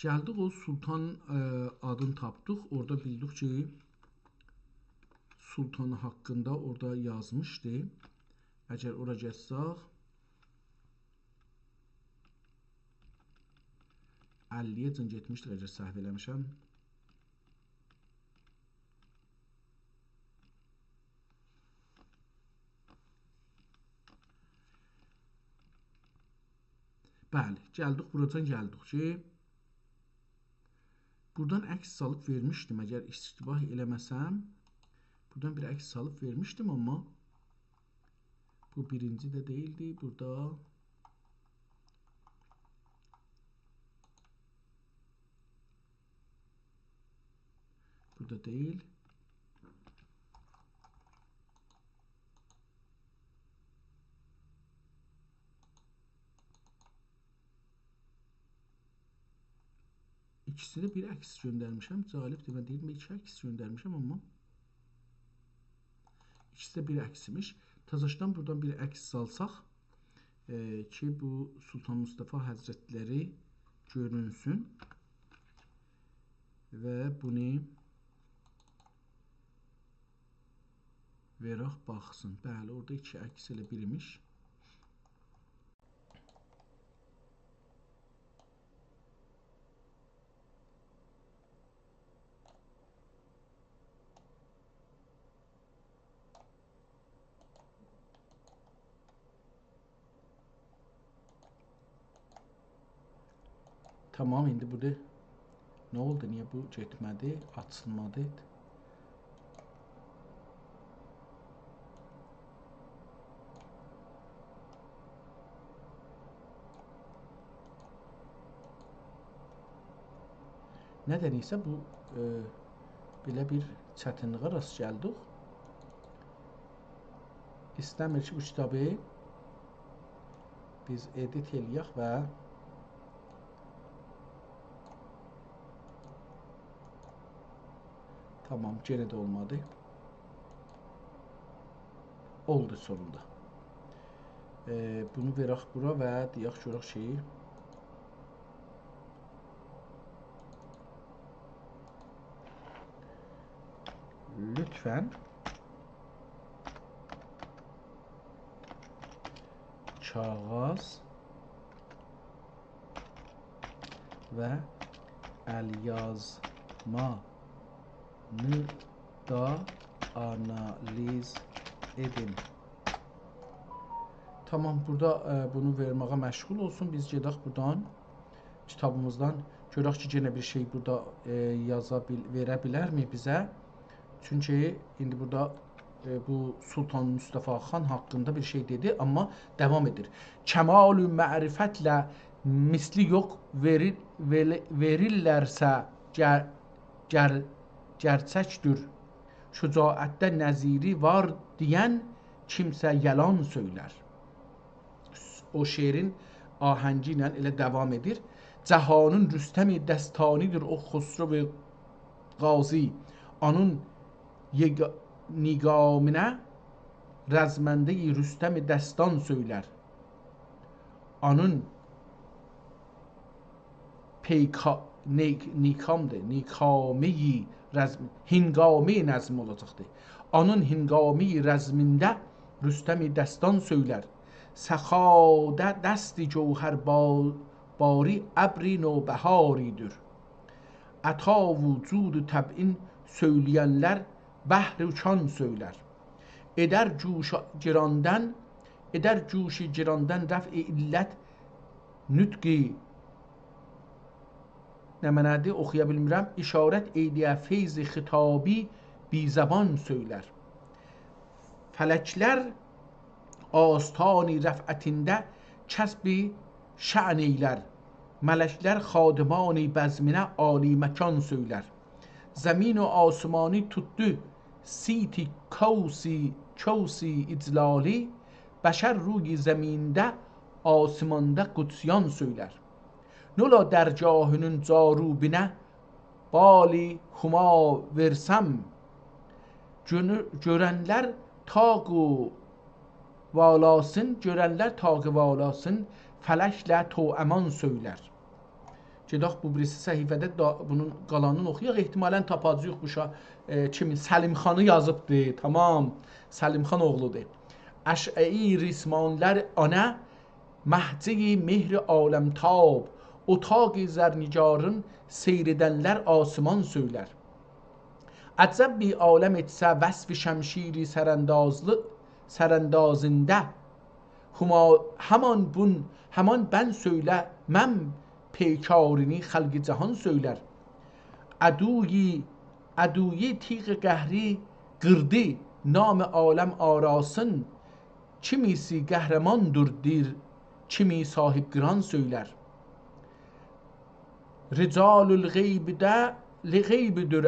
Gəldik o sultan adını tapdıq. Orada bildik ki sultanı haqqında orada yazmışdı. Əgər ora gəlsək 50-yə can getmişdir, əgər səhv eləmişəm. Bəli, gəldik buradan gəldik ki buradan əks salıb vermişdim, əgər istibah eləməsəm buradan bir əks salıb vermişdim, amma bu birinci də deyildi. Burada deyil. İkisi də bir əks göndərmişəm. Calibdir, mən deyirəm, iki əks göndərmişəm, amma ikisi də bir əksimiş. Tazaşdan buradan bir əks salsaq ki, bu Sultan Mustafa Həzrətləri görünsün və bunu verək baxsın. Bəli, orada iki əks elə birimiş. Tamam, indi burada nə oldu? Niyə bu getmədi? Açılmadı. Nədənsə bu belə bir çətinliyə rast gəldik. İstəmir ki, bu kitabı biz edit eləyək və tamam, yenə də olmadı. Oldu sonunda. Bunu verək bura və deyək görək şeyi. Lütfen kağız ve el yazmanı da analiz edin. Tamam, burada bunu verməyə məşğul olsun. Biz gedək buradan kitabımızdan görək ki, yenə bir şey burada verə bilərmi bizə? Çünki indi burada bu Sultan Mustafa Xan haqqında bir şey dedi, amma devam edir. Kəmal-ü mərifətlə misli yox verirlərsə gerçəkdir. Şücaətdə nəziri var deyən kimsə yalan söylər. O şeirin ahəngi ilə elə devam edir. Cəhanın Rüstəmi dəstanidir o Xosrov Qazi. Onun nigaminə rəzməndə-i Rüstəm-i dəstan söylər. Onun nikame-i hingame-i nəzm olacaqdır. Onun hingame-i rəzmində Rüstəm-i dəstan söylər. Səxadə dəsti cevher bari əbri nobəharidir. Əta vücudu təb'in söyləyənlər bəhr uçan söylər. Eder cuşu girandan rəf-i illət nütqi nə mənədir oxuya bilmirəm. İşarət eydiyə feyzi xitabi bi zəban söylər. Fələklər astani rəfətində kəsbi şən eylər. Mələklər xadimani bəzminə ali məkan söylər. Zəmin و آسمانی tutdu siti kausi iclali. Bəşər ruyi zəmində asimanda qudsiyan söylər. Nola dərgahının carubinə bali huma versəm. Görənlər taqı valasın, fələklə toəman söylər. Gedək bu birisi səhifədə bunun qalanını oxuyaq. Ehtimalən tapacağıq bu kimi Səlimxanı yazıbdır. Tamam, Səlimxan oğludur. Əşə'i rismanlər ana məhci mehr aləmtab. Otaq-ı zərnicarın seyredənlər asman söylər. Əcəb bir aləm etsə vəsf şəmşiri sərəndazında. Həman bən söyləməm peykarini xəlqi cahan söylər. Əduyi tiq qəhri qırdı nam aləm arasın. Kimisi qəhrəmandır dir, kimi sahib qıran söylər. Ricalül qeybdə li qeybidir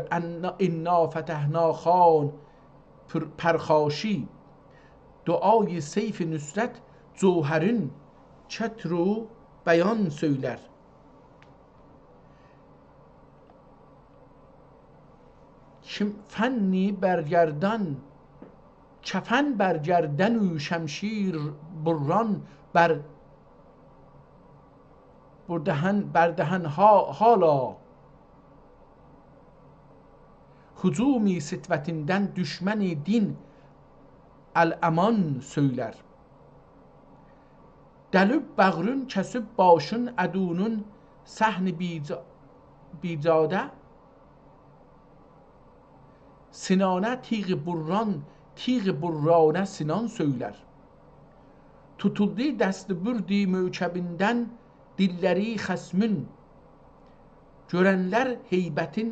inna fətəhna xan pərxaşi. Duayı seyf-i nüsrət cevherin çətru bəyan söylər. Fənni bərgərdən kəfən bərgərdən ü şəmşir burran bərdəhən hala. Hücumi sitvətindən düşməni din əl-əman söylər. Dəlüb bəğrün kəsib başın ədunun səhni bicadə. Sinanə tiğ burranə sinan söylər. Tutuldu dəsti bürdi mökəbindən dilləri xəsmün. Görənlər heybətin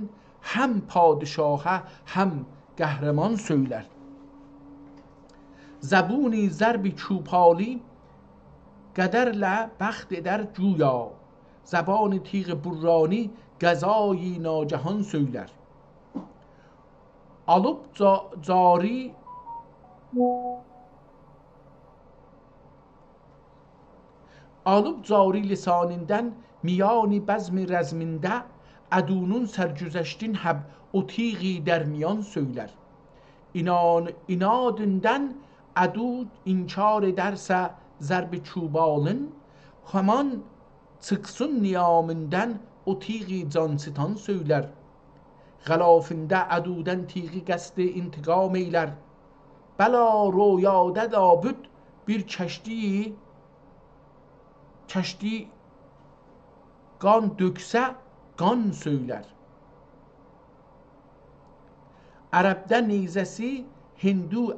həm padişahə həm qəhrəman söylər. Zəbuni zərbi çupalı qədərlə bəxt edər güya. زبان تیغ برانی گزایی ناجهان söyler. Alıp cari lisanından miyani bezmi rezminde adunun sergüzeştin hab o tiği dermiyan söyler. İnadından adu inkar ederse zerb çubalın hemen çıksın niyamından o tiği cansıtan söyler. Galafında adudan tiği qasd intikam eyler. Bela royada dabüd bir çeşdi kan dökse kan söyler. Arap'da neyzesi Hindu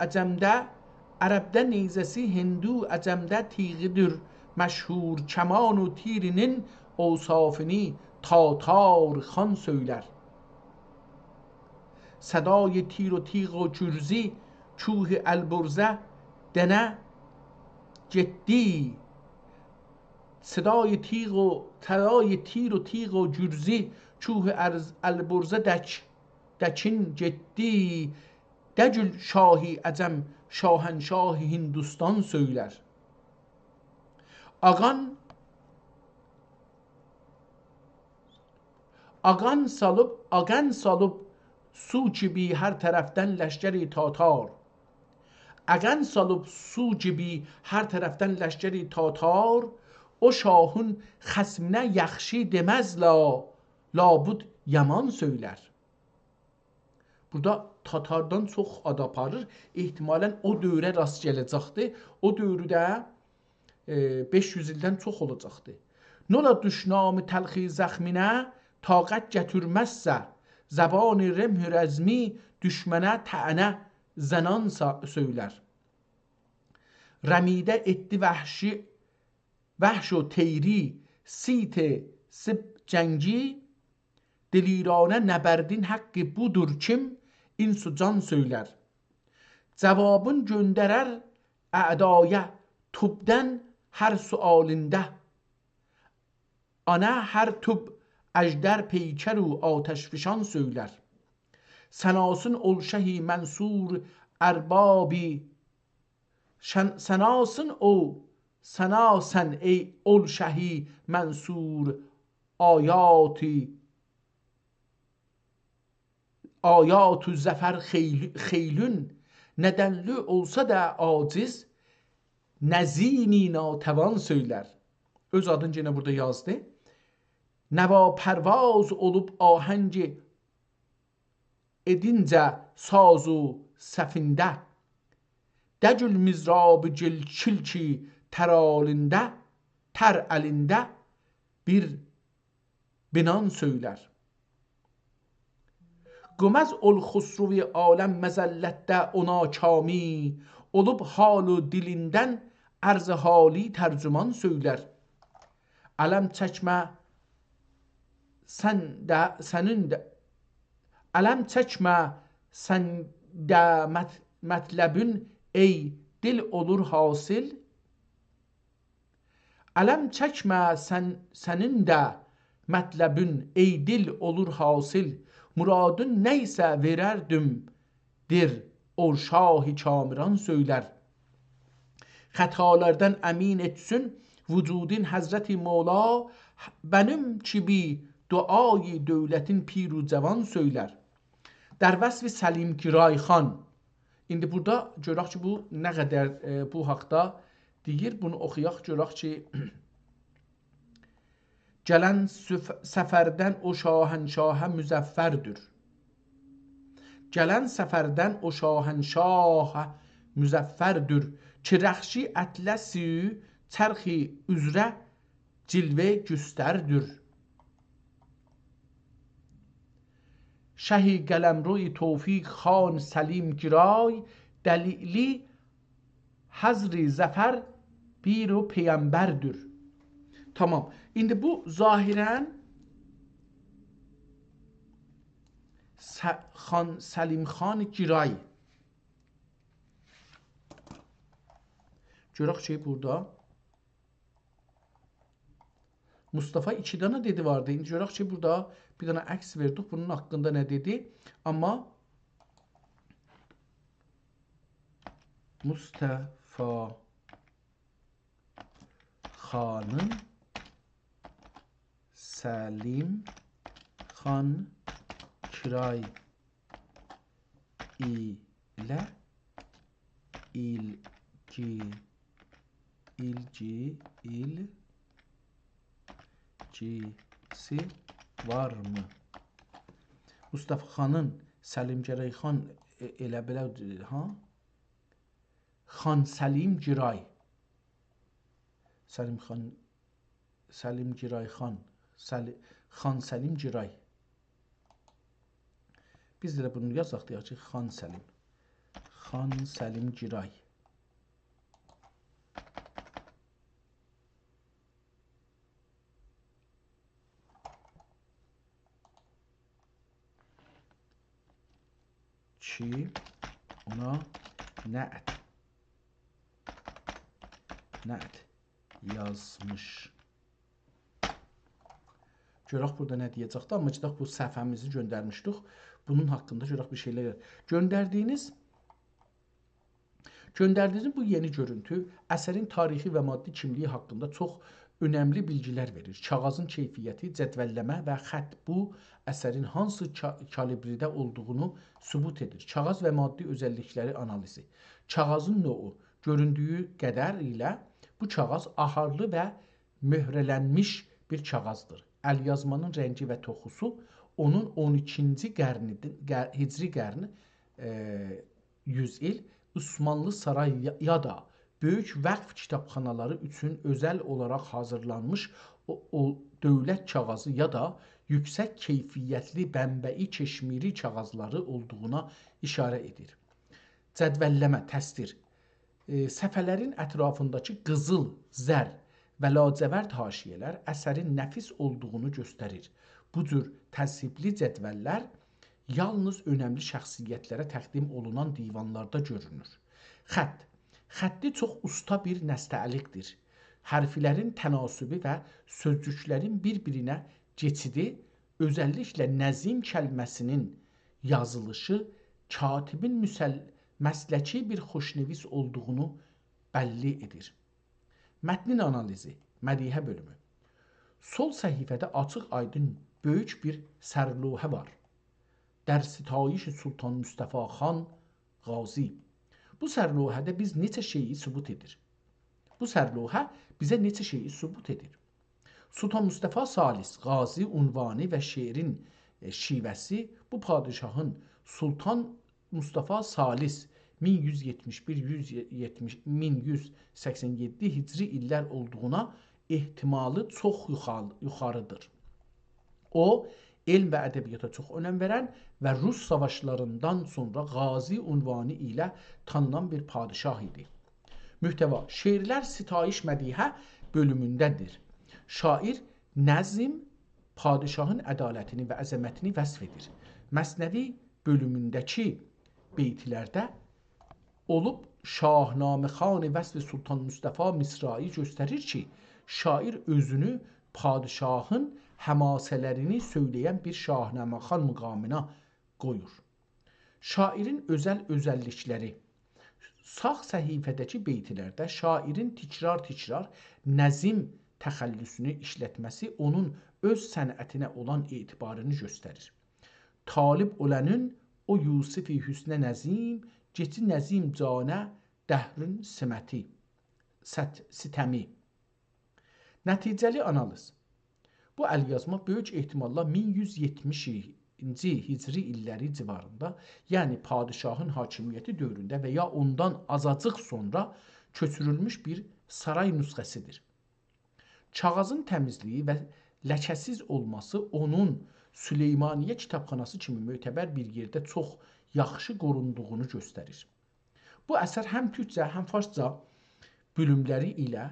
Ecem'de tiğidir. Meşhur keman و tirinin اوصافini Tatar Khan söyler. Sadای تیر و تیغ و جرزی چوه البرزه دنه جدی صدای تیر و تیغ و جرزی چوه البرزه دچین جدی دجل şahi Ecem şahenşah Hindustan söyler. Agan salıp su gibi her taraftan leşkeri Tatar. Agan salıp su gibi her taraftan leşkeri Tatar. O şahın hasmine yakşı demez labud yaman söyler. Burada Tatardan çox ad aparır. İhtimalən o dövrə rast gələcəkdir. O dövrdə 500 ildən çox olacaqdır. Nola düşnamı təlxi zəxminə taqət gətirməzsə zəban remh rəzmi düşmənə təənə zənan söylər. Rəmidə etdi vəhş و teyri sit sib cəngi deliranə nəbərdin haqqı budur kim insu can söyler. Cevabın gönderer a'daya tubden her sualinde. Ana her tub ejder peyker u ateşfişan söyler. Senasın olşehi mensur erbabi senasen ey olşehi mensur ayatu zafer xeylün nedenli olsa da aciz nezini natavan söyler. Öz adını yine burada yazdı. Neva pervaz olup ahenci edince sazu sefinde decül mizrab cilçilçi teralinde ter elinde bir binan söyler. Gömez ol xusruvi alem mezellette ona kami olup halu dilinden arz hali tercüman söyler. Alem çekme sen de metlebün ey dil olur hasil. Alem çekme senin de metlebün ey dil olur hasil. Muradın neyse vererdim dir o şahi kamiran söyler. Hatalardan emin etsin vücudin Hazreti Mola benim gibi duayı devletin piru cavan söyler. Der vasfi Səlim Giray xan. İndi burada görək ki bu nə qədər bu haqda deyir. Bunu oxuyaq görək ki gələn səfərdən o şahənşahə müzəffərdir. Gələn səfərdən o şahənşahə müzəffərdir. Ki rəxşi ətləsi çərxi üzrə cilvə göstərdir. Şəhi Qələmroi Tofiq Xan Səlim Giray dəlili Hazri Zəfər bir o peyğəmbərdir. Tamam. İndi bu zahirən Səlim Xan Giray. Görək ki burada Mustafa 2 dənə dedi vardı. İndi görək ki, burada bir dənə əks verdik. Bunun haqqında nə dedi? Amma Mustafa xanın Səlim xan Kiray ilə ilgisi varmı? Mustafa xanın Səlim Giray xan elə belə ha? Xan Səlim Giray. Səlim Giray xan. Xan Səlim Giray. Biz də bunu yazaq deyək ki, Xan Səlim. Xan Səlim Giray. Ki ona nət yazmış. Görək burada nə deyəcəkdir, amma ki, bu səhifəmizi göndərmişdik. Bunun haqqında görək bir şeylər. Göndərdiyiniz bu yeni görüntü əsərin tarixi və maddi kimliyi haqqında çox önəmli bilgilər verir. Kağızın keyfiyyəti, cədvəlləmə və xətt bu əsərin hansı kalibridə olduğunu sübut edir. Kağız və maddi özəllikləri analizi. Kağızın növü göründüyü qədər ilə bu kağız aharlı və möhrələnmiş bir kağızdır. Əlyazmanın rəngi və toxusu onun 12-ci hicri qarni 100 il Osmanlı saray ya da böyük vəqf kitabxanaları üçün özəl olaraq hazırlanmış o dövlət kağızı ya da yüksək keyfiyyətli bəmbəyi keşmiri kağızları olduğuna işarə edir. Cədvəlləmə, təsvir. Səfələrin ətrafındakı qızıl, zər və lacəvərd haşiyələr əsərin nəfis olduğunu göstərir. Bu cür təzhibli cədvəllər yalnız önəmli şəxsiyyətlərə təqdim olunan divanlarda görünür. Xətt. Xətti çox usta bir nəstəlikdir. Hərflərin tənasübü və sözcüklərin bir-birinə keçidi, özəlliklə nəzim kəlməsinin yazılışı katibin məsləki bir xoşnevis olduğunu bəlli edir. Mətnin analizi, mədihə bölümü. Sol səhifədə açıq aydın böyük bir sərlövhə var. Dərsitayiş Sultan Mustafa xan Qazi. Bu sərlövhədə biz neçə şeyi sübut edir? Bu sərlövhə bizə neçə şeyi sübut edir? Sultan Mustafa Salis, Qazi unvanı və şeirin şivəsi bu padişahın Sultan Mustafa Salis 1171-1187 hicri illər olduğuna ehtimalı çox yuxarıdır. O, elm və ədəbiyyata çox önəm verən və Rus savaşlarından sonra Qazi unvanı ilə tanınan bir padişah idi. Mühtəva, şeirlər sitayiş mədihə bölümündədir. Şair nəzm, padişahın ədalətini və əzəmətini vəsf edir. Məsnəvi bölümündəki beytlərdə olub Şahnamə-xan vəsf Sultan Mustafa misrayı göstərir ki, şair özünü padişahın həmasələrini söyləyən bir Şahnamə-xan müqamına qoyur. Şairin özəllikləri. Sağ səhifədəki beytlərdə şairin təkrar nəzim təxəllüsünü işlətməsi onun öz sənətinə olan etibarını göstərir. Talib olənün o Yusifi hüsnə nəzim, geçi nəzim canə dəhrün sitəmi. Nəticəli analiz. Bu əlyazma böyük ehtimalla 1170-ci hicri illəri civarında, yəni padişahın hakimiyyəti dövründə və ya ondan azacıq sonra köçürülmüş bir saray nüsxəsidir. Kağızın təmizliyi və ləkəsiz olması onun Süleymaniyyə kitabxanası kimi mötəbər bir yerdə çox yaxşı qorunduğunu göstərir. Bu əsər həm türkcə, həm farsca bölümləri ilə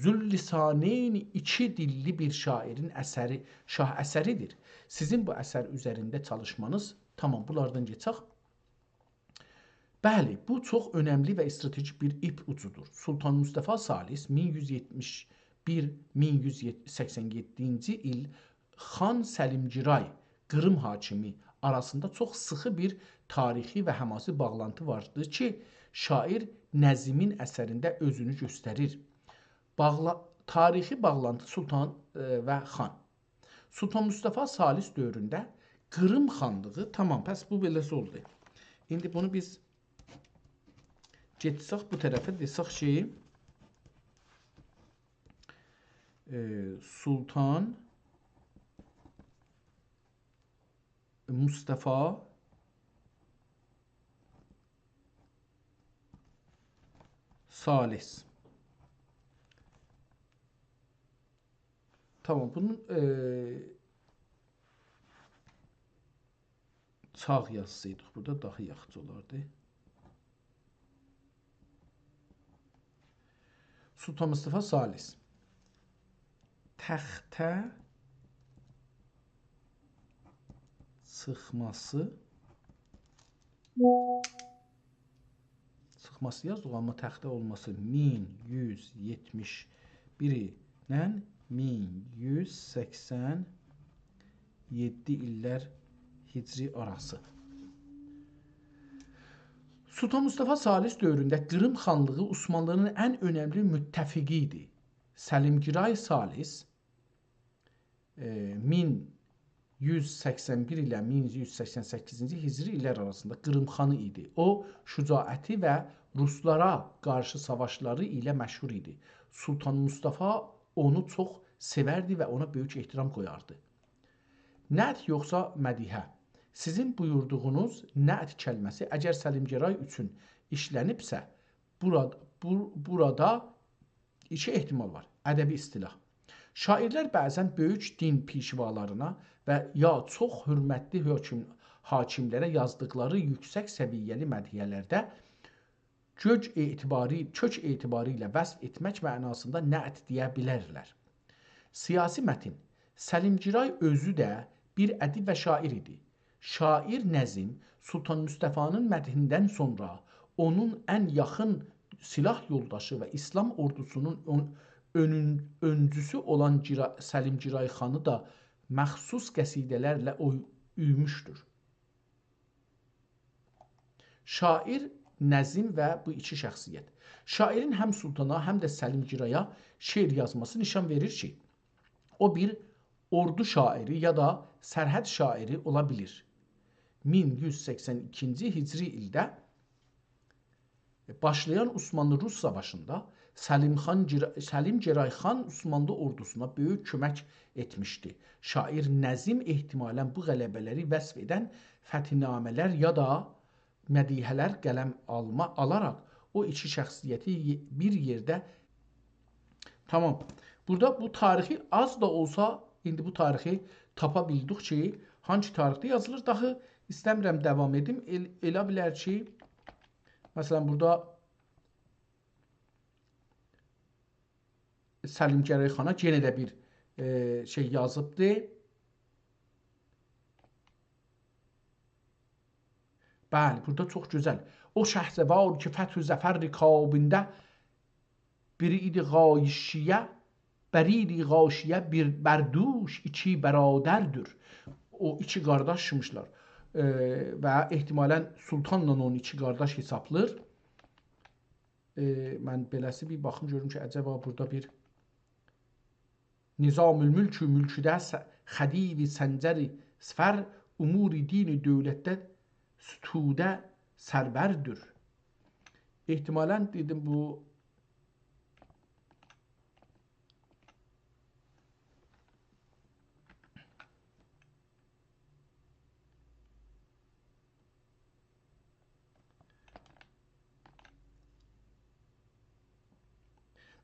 Züllisaneyn iki dilli bir şairin əsəri, şah əsəridir. Sizin bu əsər üzərində çalışmanız, tamam, bunlardan geçək. Bəli, bu çox önəmli və stratejik bir ip ucudur. Sultan Mustafa Salis 1187-ci il Xan Səlimgiray Qırım hakimi arasında çox sıxı bir tarixi və həmasi bağlantı vardır ki, şair Nəzimin əsərində özünü göstərir. Tarixi bağlantı Sultan və Xan. Sultan Mustafa Salis dövründə Qırım xanlığı, tamam, pəs bu beləsi oldu. İndi bunu biz getsək bu tərəfə, desək ki, Sultan Mustafa Salis. Tamam, bunun sağ yazsaydıq burada daha yaxşı olardı. Sultan Mustafa Salis təxtə çıxması yazdıq, amma təxtə olması 1171 ilə 1187 illər Hicri arası. Sultan Mustafa Salis dövründə Qırım xanlığı Osmanlının ən önəmli müttəfiqi idi. Səlimgiray Salis 1181 ilə 1188-ci Hicri illər arasında Qırım xanı idi. O, şücaəti və Ruslara qarşı savaşları ilə məşhur idi. Sultan Mustafa onu çox sevərdi və ona böyük ehtiram qoyardı. Nəət yoxsa mədihə? Sizin buyurduğunuz nəət kəlməsi əgər Səlimgiray üçün işlənibsə, burada iki ehtimal var. Ədəbi istilah. Şairlər bəzən böyük din pişvalarına və ya çox hörmətli hakimlərə yazdıqları yüksək səviyyəli mədhiyyələrdə kök etibarı ilə vəsf etmək mənasında nəət deyə bilərlər. Siyasi mətin. Səlimgiray özü də bir ədib və şair idi. Şair Nəzim Sultan Mustafanın mədhindən sonra onun ən yaxın silah yoldaşı və İslam ordusunun öncüsü olan Səlimgiray xanı da məxsus qəsidələrlə üymüşdür. Şair Nəzim və bu iki şəxsiyyət. Şairin həm sultana, həm də Səlimgiraya şeir yazması nişan verir ki, o bir ordu şairi ya da sərhəd şairi ola bilir. 1182-ci Hicri ildə başlayan Osmanlı-Rus savaşında Səlimgiray xan Osmanlı ordusuna böyük kömək etmişdi. Şair Nəzim ehtimalən bu qələbələri vəsf edən fətinamələr ya da mədihələr qələm alaraq o iki şəxsiyyəti bir yerdə tamam. Burada bu tarixi az da olsa indi bu tarixi tapa bildik ki, hangi tarixdə yazılır? Daxı istəmirəm davam edim. Elə bilər ki, məsələn burada Səlimgiray xana yenə də bir şey yazıbdı. Bəli, burada çox gözəl. O şəhzəvar ki, fəth-ü zəfər rikabində biri idi qayişiyə, bəridi qaşiyə bir bərduş, iki bərədərdir. O iki qardaşmışlar və ehtimalən sultanla onun iki qardaş hesablayır. Mən beləsi bir baxım görürüm ki, əcəba burada bir Nizamül mülkü mülküdə xədivi səncəri sfər umuri dini dövlətdə sütudə sərvərdir. Ehtimalən dedim bu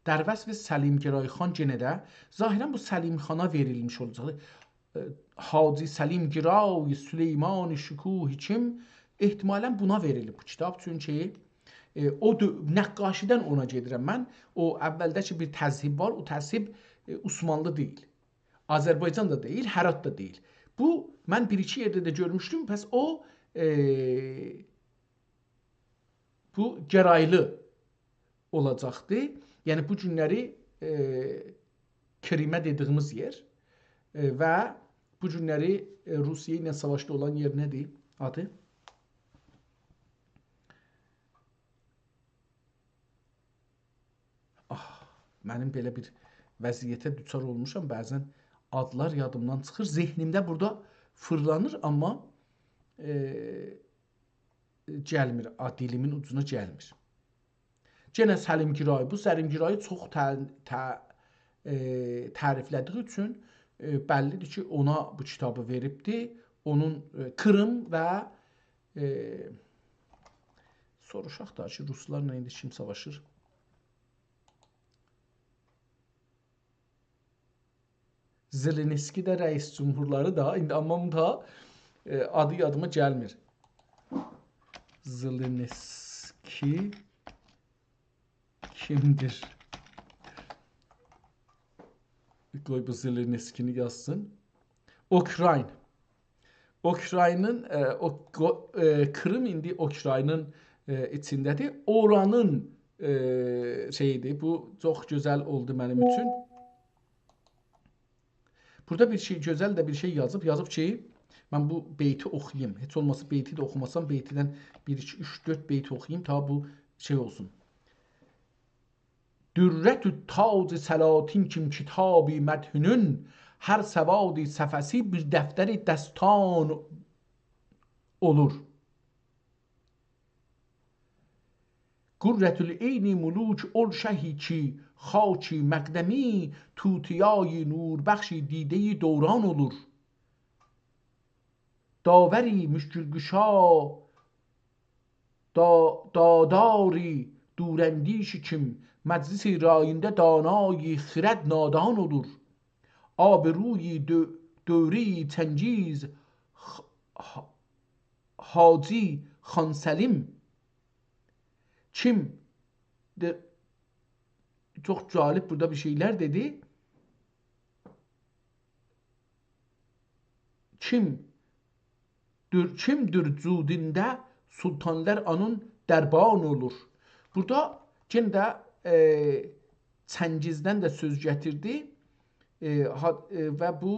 در وصف سلیمگرای خان yenə də zahirən bu Səlim xana verilmiş olacaq. Hacı Səlimgiray Süleyman Şükuhi kim ehtimalən buna verilib bu kitab. Çünki o nəqqaşidən ona gedirəm mən. O əvvəldəki bir təzhib var. O təzhib Osmanlı deyil. Azərbaycan da deyil, Hərat da deyil. Bu mən bir-iki yerdə də görmüşdüm. Pəs o bu gəraylı olacaqdı. Yəni bu günləri Krimə dediyimiz yer və bu günləri Rusiya ilə savaşda olan yer nədir? Adı? Mənim belə bir vəziyyətə düçar olmuşam. Bəzən adlar yadımdan çıxır. Zehnimdə burada fırlanır, amma gəlmir. Dilimin ucuna gəlmir. Yenə Səlimgiray. Bu Səlimgirayı çox təriflədiyi üçün bəllidir ki, ona bu kitabı veribdi. Onun Krım və soruşaq da ki, ruslarla indi kim savaşır? Zelenski də rəis cümhurları da, indi amma da adı yadıma gəlmir. Zelenski kimdir? Qoy bu Zelenskini yazsın. Ukrayna. Ukraynanın Krım indi Ukraynanın içindədir. Oranın şeyidir. Bu çox gözəl oldu mənim üçün. Burada bir şey gözəl də bir şey yazıb. Yazıb ki, mən bu beyti oxuyayım. Heç olmasa beyti də oxumasam, beytidən 1, 2, 3, 4 beyti oxuyayım. Ta bu şey olsun. Dürrətü tac-ı səlatin kim kitabi mədhünün hər səvadi səfəsi bir dəftəri dəstan olur. Qurrətül eyni muluk ol şəhi ki xaki məqdəmi tutiyayı nurbəxşi dideyi dövran olur. Davəri müşkülgüşa dadari durəndişi kim məclisi rayində danayı xirəd nadan olur. Aberuyi dövri təngiz Hacı Xan Səlim kim de çok cəlib burada bir şeyler dedi. Kimdir cudində sultanlar anın dərban olur. Burada yenə də Çəngizdən də söz gətirdi və bu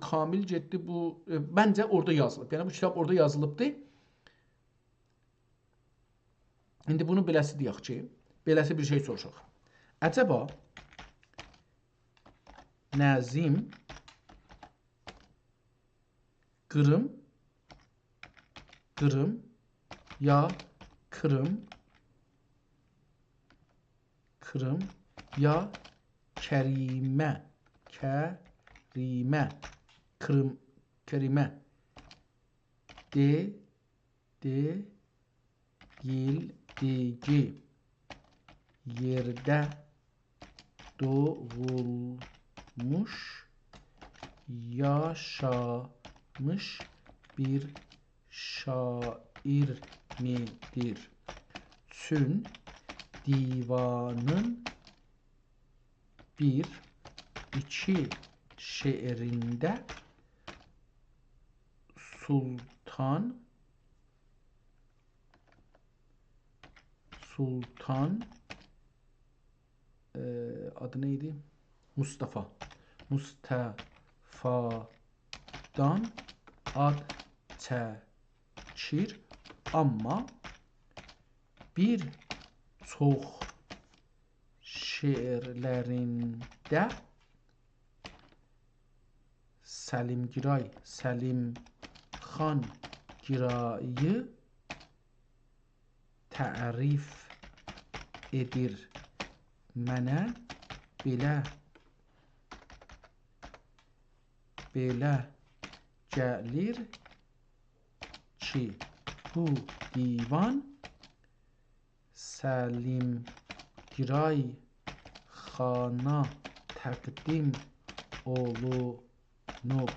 kamil getdi. Bu məncə orada yazılıb. Yəni bu kitab orada yazılıbdı. İndi bunu beləsi deyək ki, beləsi bir şey soruşaq. Əcəba Nəzim Qırım ya Kırım ya Kərimə deyildiyi yerdə doğulmuş, yaşamış bir şair midir? Çün divanın 1-2 şeirində Sultan adı neydi? Mustafa'dan ad çəkir, amma bir çox şeirlərində Səlimxan Girayı tərif edir. Mənə belə gəlir ki, bu divan Səlimgiray xana təqdim olunub.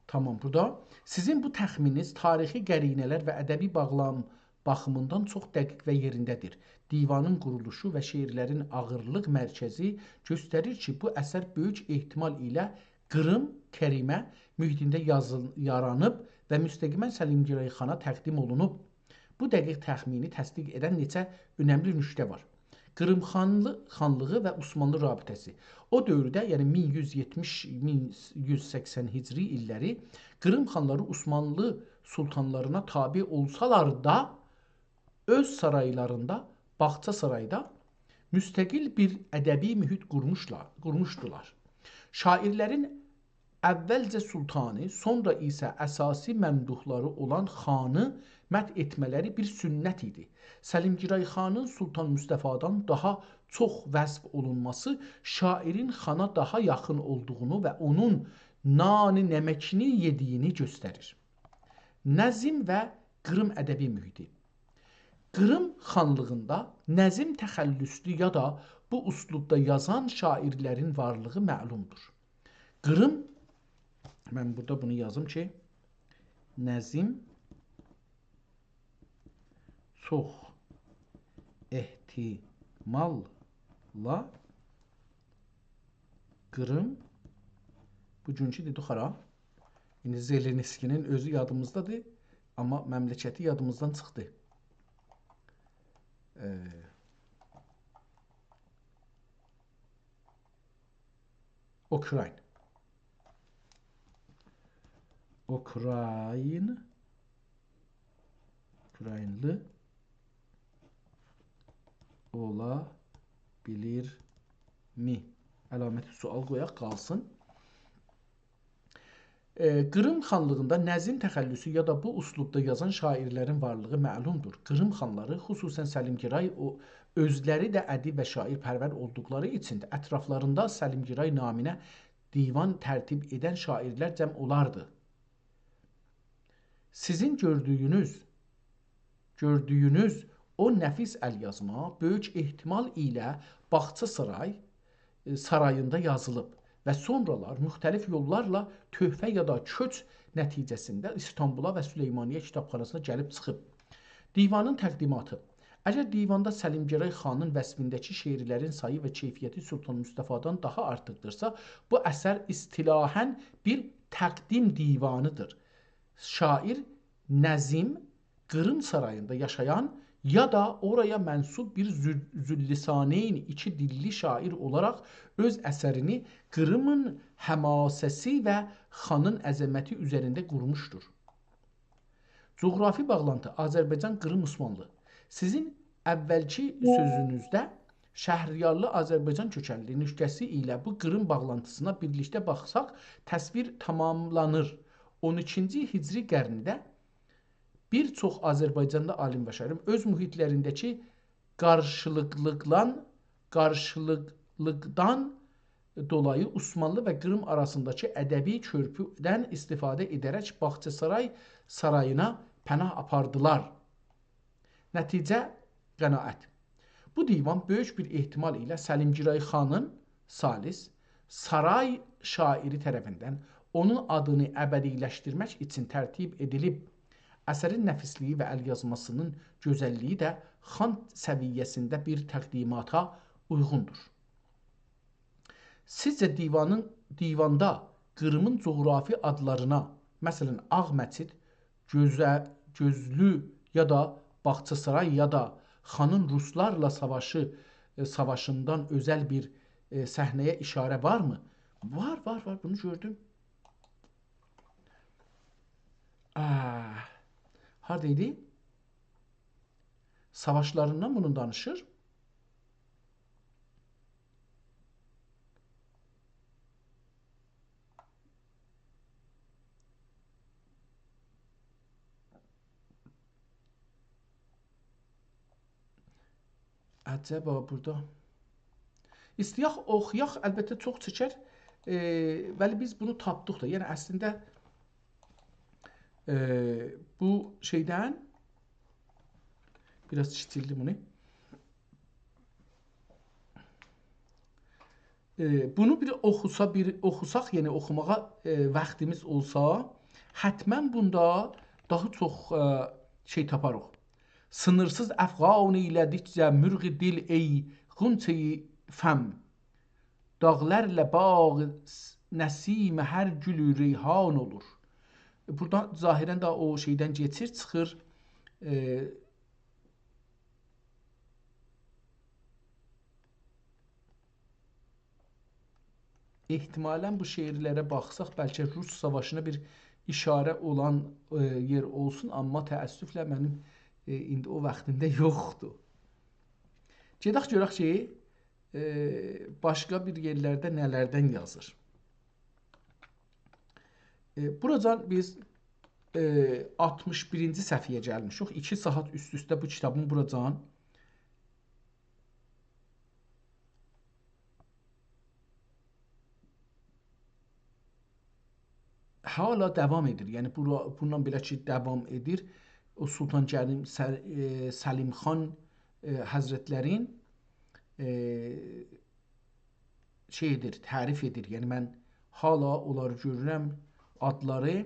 Tamam, burada sizin bu təxmininiz tarixi qərinələr və ədəbi baxımından çox dəqiq və yerindədir. Divanın quruluşu və şeirlərin ağırlıq mərkəzi göstərir ki, bu əsər böyük ehtimal ilə Qırım, Kərimə mühitində yaranıb və müstəqimən Səlimgirəy xana təqdim olunub. Bu dəqiq təxmini təsdiq edən neçə önəmli nüktə var. Qırım xanlığı və Osmanlı rabitəsi. O dövrdə, yəni 1170-1180 hicri illəri Qırım xanları Osmanlı sultanlarına tabe olsalar da öz saraylarında, Bağça sarayda müstəqil bir ədəbi mühit qurmuşdular. Şairlərin əvvəlcə sultanı, sonra isə əsasi məmduhları olan xanı mədh etmələri bir sünnət idi. Səlimgiray xanın Sultan Müstəfadan daha çox vəsf olunması şairin xana daha yaxın olduğunu və onun nanı nəməkini yediyini göstərir. Nəzm və Qırım ədəbi mühiti. Qırım xanlığında nəzm təxəllüslü ya da bu üslubda yazan şairlərin varlığı məlumdur. Qırım, mən burada bunu yazım ki, nəzm çox ehtimalla Qırım bugünkü dedi xara. İndi Zelenskinin özü yadımızdadır, amma məmləkəti yadımızdan çıxdı. Ukraynlı olabilirmi? Əlaməti sual qoyaq, qalsın. Qırım xanlığında nəzm təxəllüsü ya da bu üslubda yazan şairlərin varlığı məlumdur. Qırım xanları, xüsusən Səlimgiray özləri də ədib və şairpərvər olduqları üçün ətraflarında Səlimgiray naminə divan tərtib edən şairlər cəm olardı. Sizin gördüyünüz o nəfis əlyazma böyük ehtimal ilə Bağça sarayında yazılıb və sonralar müxtəlif yollarla töhfə ya da köç nəticəsində İstanbula və Süleymaniyyə kitabxanasına gəlib çıxıb. Divanın təqdimatı. Əgər divanda Səlimgiray xanın vəsfindəki şeirlərin sayı və keyfiyyəti Sultan Müstəfadan daha artıqdırsa, bu əsər istilahən bir təqdim divanıdır. Şair Nəzim Qırım sarayında yaşayan ya da oraya mənsub bir züllisaneyn iki dilli şair olaraq öz əsərini Qırımın həmasəsi və xanın əzəməti üzərində qurmuşdur. Coğrafi bağlantı Azərbaycan, Qırım, Osmanlı. Sizin əvvəlki sözünüzdə Şəhriyarlı Azərbaycan kökənli nüktəsi ilə bu Qırım bağlantısına birlikdə baxsaq, təsvir tamamlanır. 12-ci hicri qərnidə bir çox Azərbaycanda alim və şair öz mühitlərindəki qarşılıqlıqdan dolayı Osmanlı və Qırım arasındakı ədəbi körpüdən istifadə edərək Bağça sarayına pənah apardılar. Nəticə qənaət. Bu divan böyük bir ehtimal ilə Səlimgiray xanın Salis saray şairi tərəfindən onun adını əbədiləşdirmək üçün tərtib edilib. Əsərin nəfisliyi və əlyazmasının gözəlliyi də xan səviyyəsində bir təqdimata uyğundur. Sizcə divanda Qırımın coğrafi adlarına, məsələn, Ağ Məçid, Gözlü ya da Bağçasaray ya da xanın ruslarla savaşından özəl bir səhnəyə işarə varmı? Var, bunu gördüm. Haradaydı? Savaşlarından bunu danışır. Əcəba burada. İstəyək oxuyaq, əlbəttə çox çəkər. Bəli, biz bunu tapdıq da. Yəni əslində bu şeydən biraz kiçildi bunu. Bunu bir oxusaq, yəni oxumağa vaxtımız olsa, hətmən bunda daha çox şey taparıq. Sınırsız əfqan eylədikcə mürği dil eyğunçeyi fəm. Dağlarla bağ nəsim hər gülü reyhan olur. Buradan zahirən də o şeydən geçir, çıxır. İhtimalən bu şeirlərə baxsaq, bəlkə Rus savaşına bir işarə olan yer olsun, amma təəssüflə mənim indi o vaxtında yoxdur. Gedək görək ki, başqa bir yerlərdə nələrdən yazır. Buradan biz 61-ci səhifəyə gəlmişik. 2 saat üst-üstə bu kitabın buradan hala devam edir. Yəni bundan belə ki, devam edir. O Sultan Səlim xan Həzrətlərin şeydir, tərif edir. Yəni mən hala onları görürəm, adları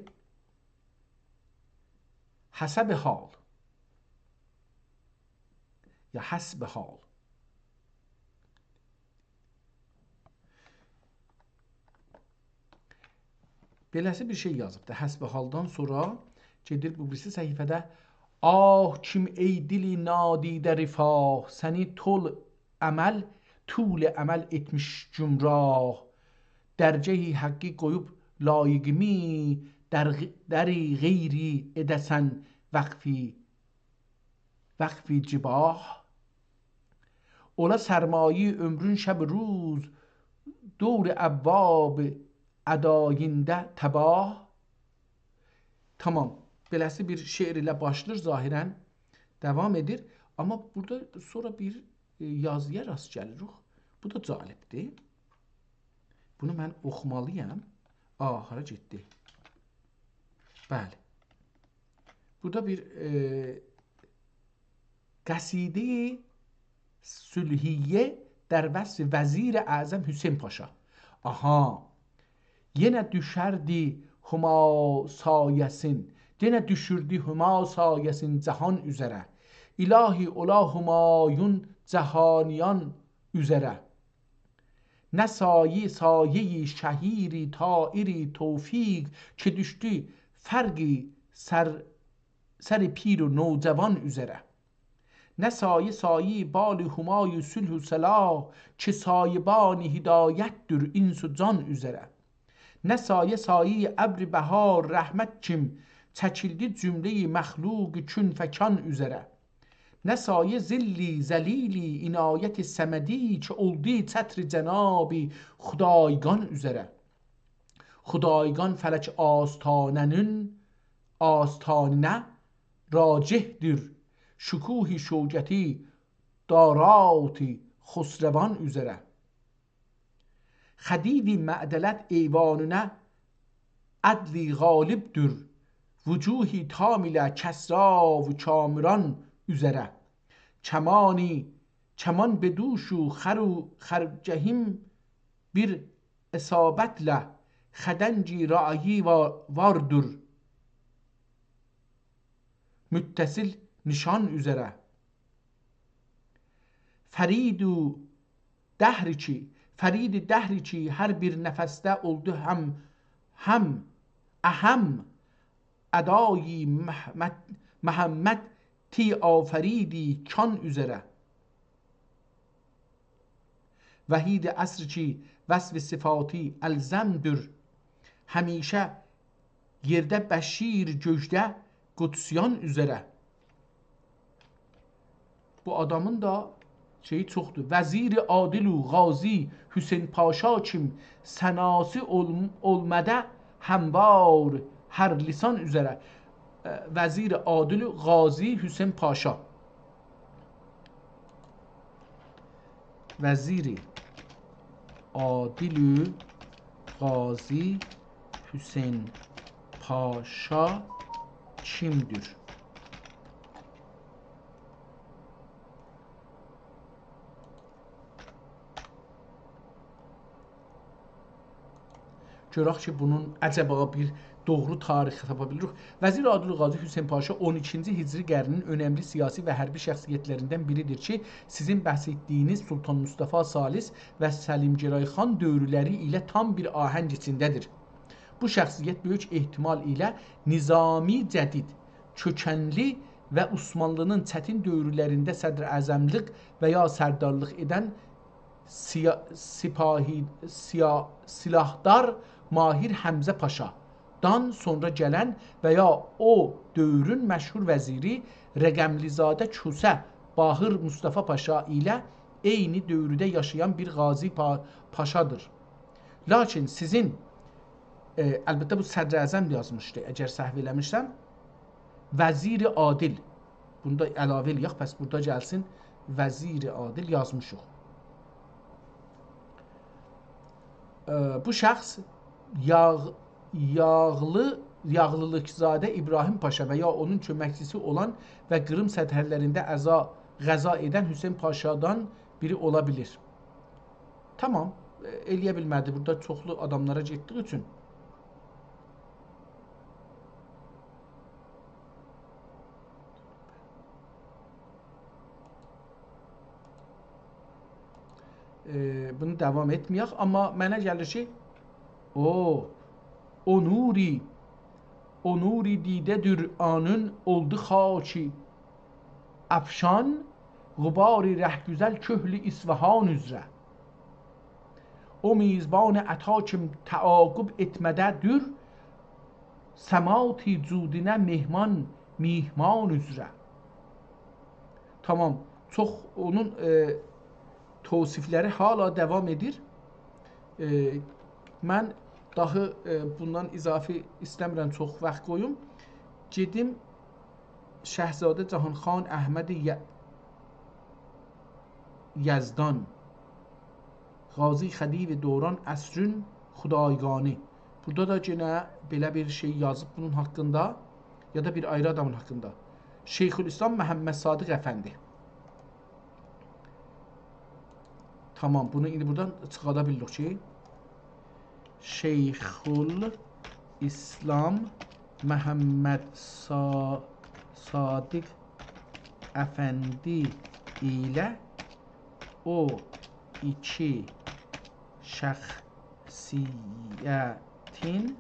həsəb hal. Ya həsb hal. Beləsi bir şey yazıbdır. Həsb haldan sonra gedir bu birisi səhifədə ah kim ey dili nadidə rifah səni tol əməl etmiş cümrah dərcəyi həqqi qoyub layiqimi dəri qeyri edəsən vəqfi cibah ola sərmayi ömrün şəb ruz dور əvvab ədayində təbah. Tamam. Beləsi bir şeir ilə başlayır, zahirən devam edir. Amma burada sonra bir yazıya rast gəlirik. Bu da cəlibdir. Bunu mən oxumalıyam. Hara getdi? Bəli. Burada bir qəsidə sülhiyyə در وصف وزیر اعظم حسین پاشا. Aha. Yine düşerdi huma sayesin. Yine düşürdü huma sayesin cihan üzere. İlahi ola humayun cihaniyan üzere. Ne sayeyi şehiri tairi tevfik ki düştü fergi ser pir و نوجوان üzere. نه سایه بال همای صلح و صلاح که سایبان هدایت در اینس و can üzere. Ne saye ابر بهار رحمت kim çəkildi cümleyi məxluq kün fəkan üzere. Ne saye zilli zəlili inayet səmədi ki oldu çətr cənabi xudaygan üzere. Xudaygan fələk آستانه راجهdir şükuhi şöceti darati خسروان üzere. Xədidi mə'dələt eyvanına ədli qalibdir vücuhi tamilə kəsra və kamuran üzere. Kəman beduşu xərcəhim bir isabətlə xədənci ra'yi vardır müttəsil nişan üzere. Ferid dehri ki her bir nefeste oldu hem ahem adayi Muhammed ti aferidi kan üzere. Vahid asr ki vasf sıfati elzemdir hemişe yerde beşir göjde Qudsiyan üzere. Bu adamın da şeyi çoxdur. Vəziri Adilu Qazi Hüseyn Paşa kim sənası olmədə həmvar hər lisan üzərə. Vəziri Adilu Qazi Hüseyn Paşa. Vəziri Adilu Qazi Hüseyn Paşa kimdir? Görək ki, bunun əcəba bir doğru tarixi tapa bilirik. Vəzir Adil Qazi Hüseyn Paşa 12-ci Hicri qarninin önəmli siyasi və hərbi şəxsiyyətlərindən biridir ki, sizin bəhs etdiyiniz Sultan Mustafa Salis və Səlim Giray xan dövrləri ilə tam bir ahəng içindədir. Bu şəxsiyyət böyük ehtimal ilə Nizami Cədid, kökənli və Osmanlının çətin dövrlərində sədr-əzəmlik və ya sərdarlıq edən silahdar Mahir Həmzə Paşadan sonra gələn və ya o dövrün məşhur vəziri Rəqəmlizadə Küsə Bahır Mustafa Paşa ilə eyni dövrdə yaşayan bir qazi paşadır. Lakin sizin əlbəttə bu sədr-əzəm yazmışdı, əgər səhv eləmişsəm, Vəziri Adil, bunda əlavə eləyək, pəs burada gəlsin, Vəziri Adil yazmışıq. Bu şəxs Yağlılıkzadə İbrahim Paşa və ya onun köməkçisi olan və Qırım sərhədlərində qəza edən Hüseyn Paşadan biri ola bilir. Tamam, eləyə bilmədi, burada çoxlu adamlara getdiyi üçün. Bunu davam etməyək, amma mənə gəlir ki, o nuri didədir anın oldu xaki, əfşan, qubari rəhgüzəl köhlü İsfahan üzrə. O mizban ətakim təaqub etmədədir, səmati cudinə mihman üzrə. Tamam, çox onun tavsifləri hala davam edir. Mən daha bundan izafi istəmirəm çox vaxt qoyum. Gedim Şəhzadə Cahanxan Əhməd Yazdan, Qazi Xədiv Dövran Əsrün Xudayqani. Burada da yenə belə bir şey yazıb bunun haqqında, ya da bir ayrı adamın haqqında. Şeyxülislam Məhəmməd Sadiq Əfəndi. Tamam, bunu indi buradan çıxada bildik ki, Şeyxülislam Məhəmməd Sadiq Əfəndi ilə o iki şəxsiyyətin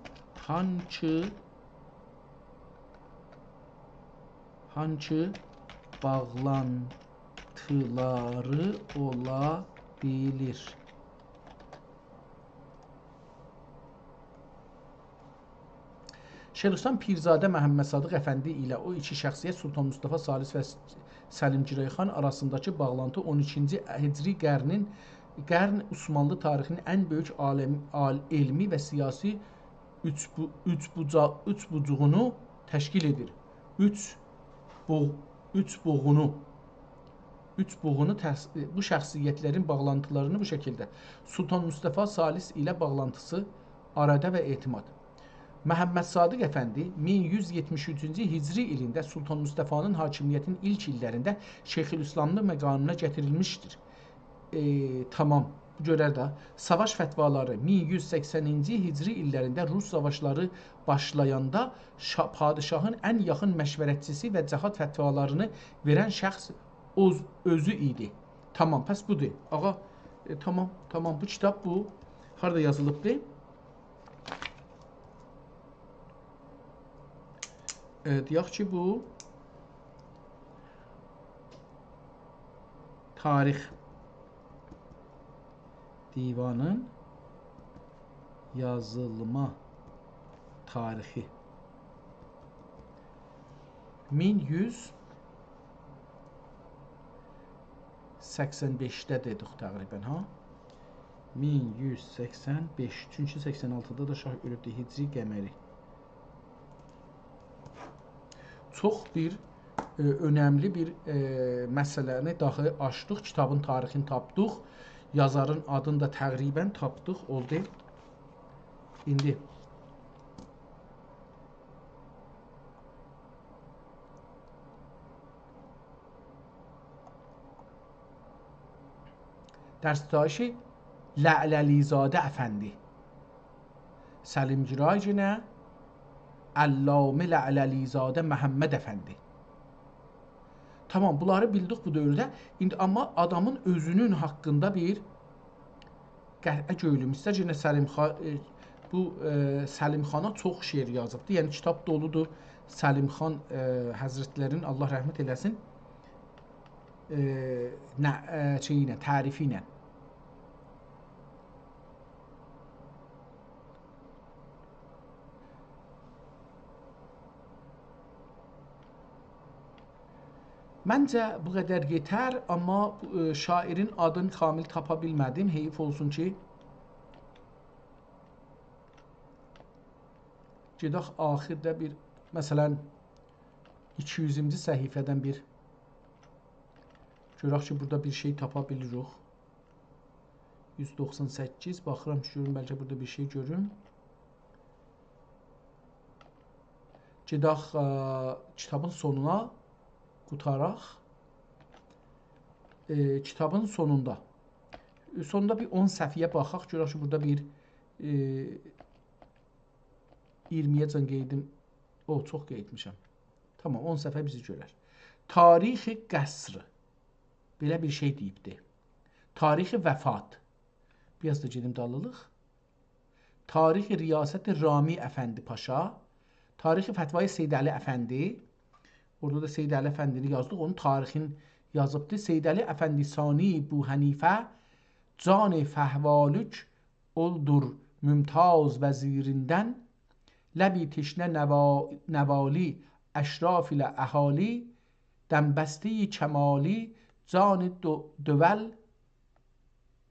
hansı bağlantıları ola bilir. Şeyxülislam Pirzadə Məhəmməd Sadiq Əfəndi ilə o iki şəxsiyyət Sultan Mustafa Salis və Səlim Giray xan arasındakı bağlantı 12-ci Hicri qarn Osmanlı tarixinin ən böyük elmi və siyasi üçbucuğunu təşkil edir. Bu şəxsiyyətlərin bağlantılarını bu şəkildə. Sultan Mustafa Salis ilə bağlantısı arada və etimad. Məhəmməd Sadiq Əfəndi 1173-cü Hicri ilində Sultan Mustafa'nın hakimiyyətinin ilk illərində Şeyxülislamlı məqamına gətirilmişdir. Tamam, bu görər də. Savaş fətvaları 1180-ci Hicri illərində Rus savaşları başlayanda padişahın ən yaxın məşvərətçisi və cəhad fətvalarını verən şəxs özü idi. Tamam, pəs budur. Ağa, tamam, bu kitab bu. Harada yazılıbdır? Deyək ki, bu tarix divanın yazılma tarixi 1185-də dedik təqribən, ha? 1185, çünki 86-da da şah ölübdür, Hicri qəməri. Çox bir önəmli bir məsələni daxil açdıq, kitabın tarixini tapdıq, yazarın adını da təqribən tapdıq, oldu. İndi dərsdaşı Lə'ləlizadə Əfəndi, Səlim Giray yenə Allame La'ləlizadə Məhəmməd Əfəndi. Tamam, bunları bildik bu dövrdə. İndi amma adamın özünün haqqında bir qəhə göylüm. İstər yenə Səlimxana çox şeir yazıbdı. Yəni kitab doludur. Səlimxan Həzrətlərin Allah rəhmət eləsin tərifi ilə. Məncə bu qədər yetər, amma şairin adını kamil tapa bilmədim. Heyif olsun ki, gedək axirdə bir, məsələn, 200-cü səhifədən bir görək ki, burada bir şey tapa bilirik. 198, baxıram ki, görün, bəlkə burada bir şey görün. Gedək kitabın sonuna qutaraq. Kitabın sonunda bir 10 səhifəyə baxaq, görək ki, burada bir 20-yə can qeydim. Çox qeydmişəm. Tamam, 10 səhifə bizi görər. Tarixi qəsr. Belə bir şey deyibdi. Tarixi vəfat. Biraz da gedim dalılıq. Tarixi riyasət-i Rami Əfəndi Paşa. Tarixi fətvayı Seyd Əli Əfəndi. Orada da Seyd Əli Əfəndini yazdıq. Onun tarixini yazıbdı. Seyd Əli Əfəndi Sani Bu Hənifə can-ı fəhvalük oldur mümtaz vəzirindən ləbi teşnə nəvali əşraf ilə əhali dənbəsti kəmali can-ı dövəl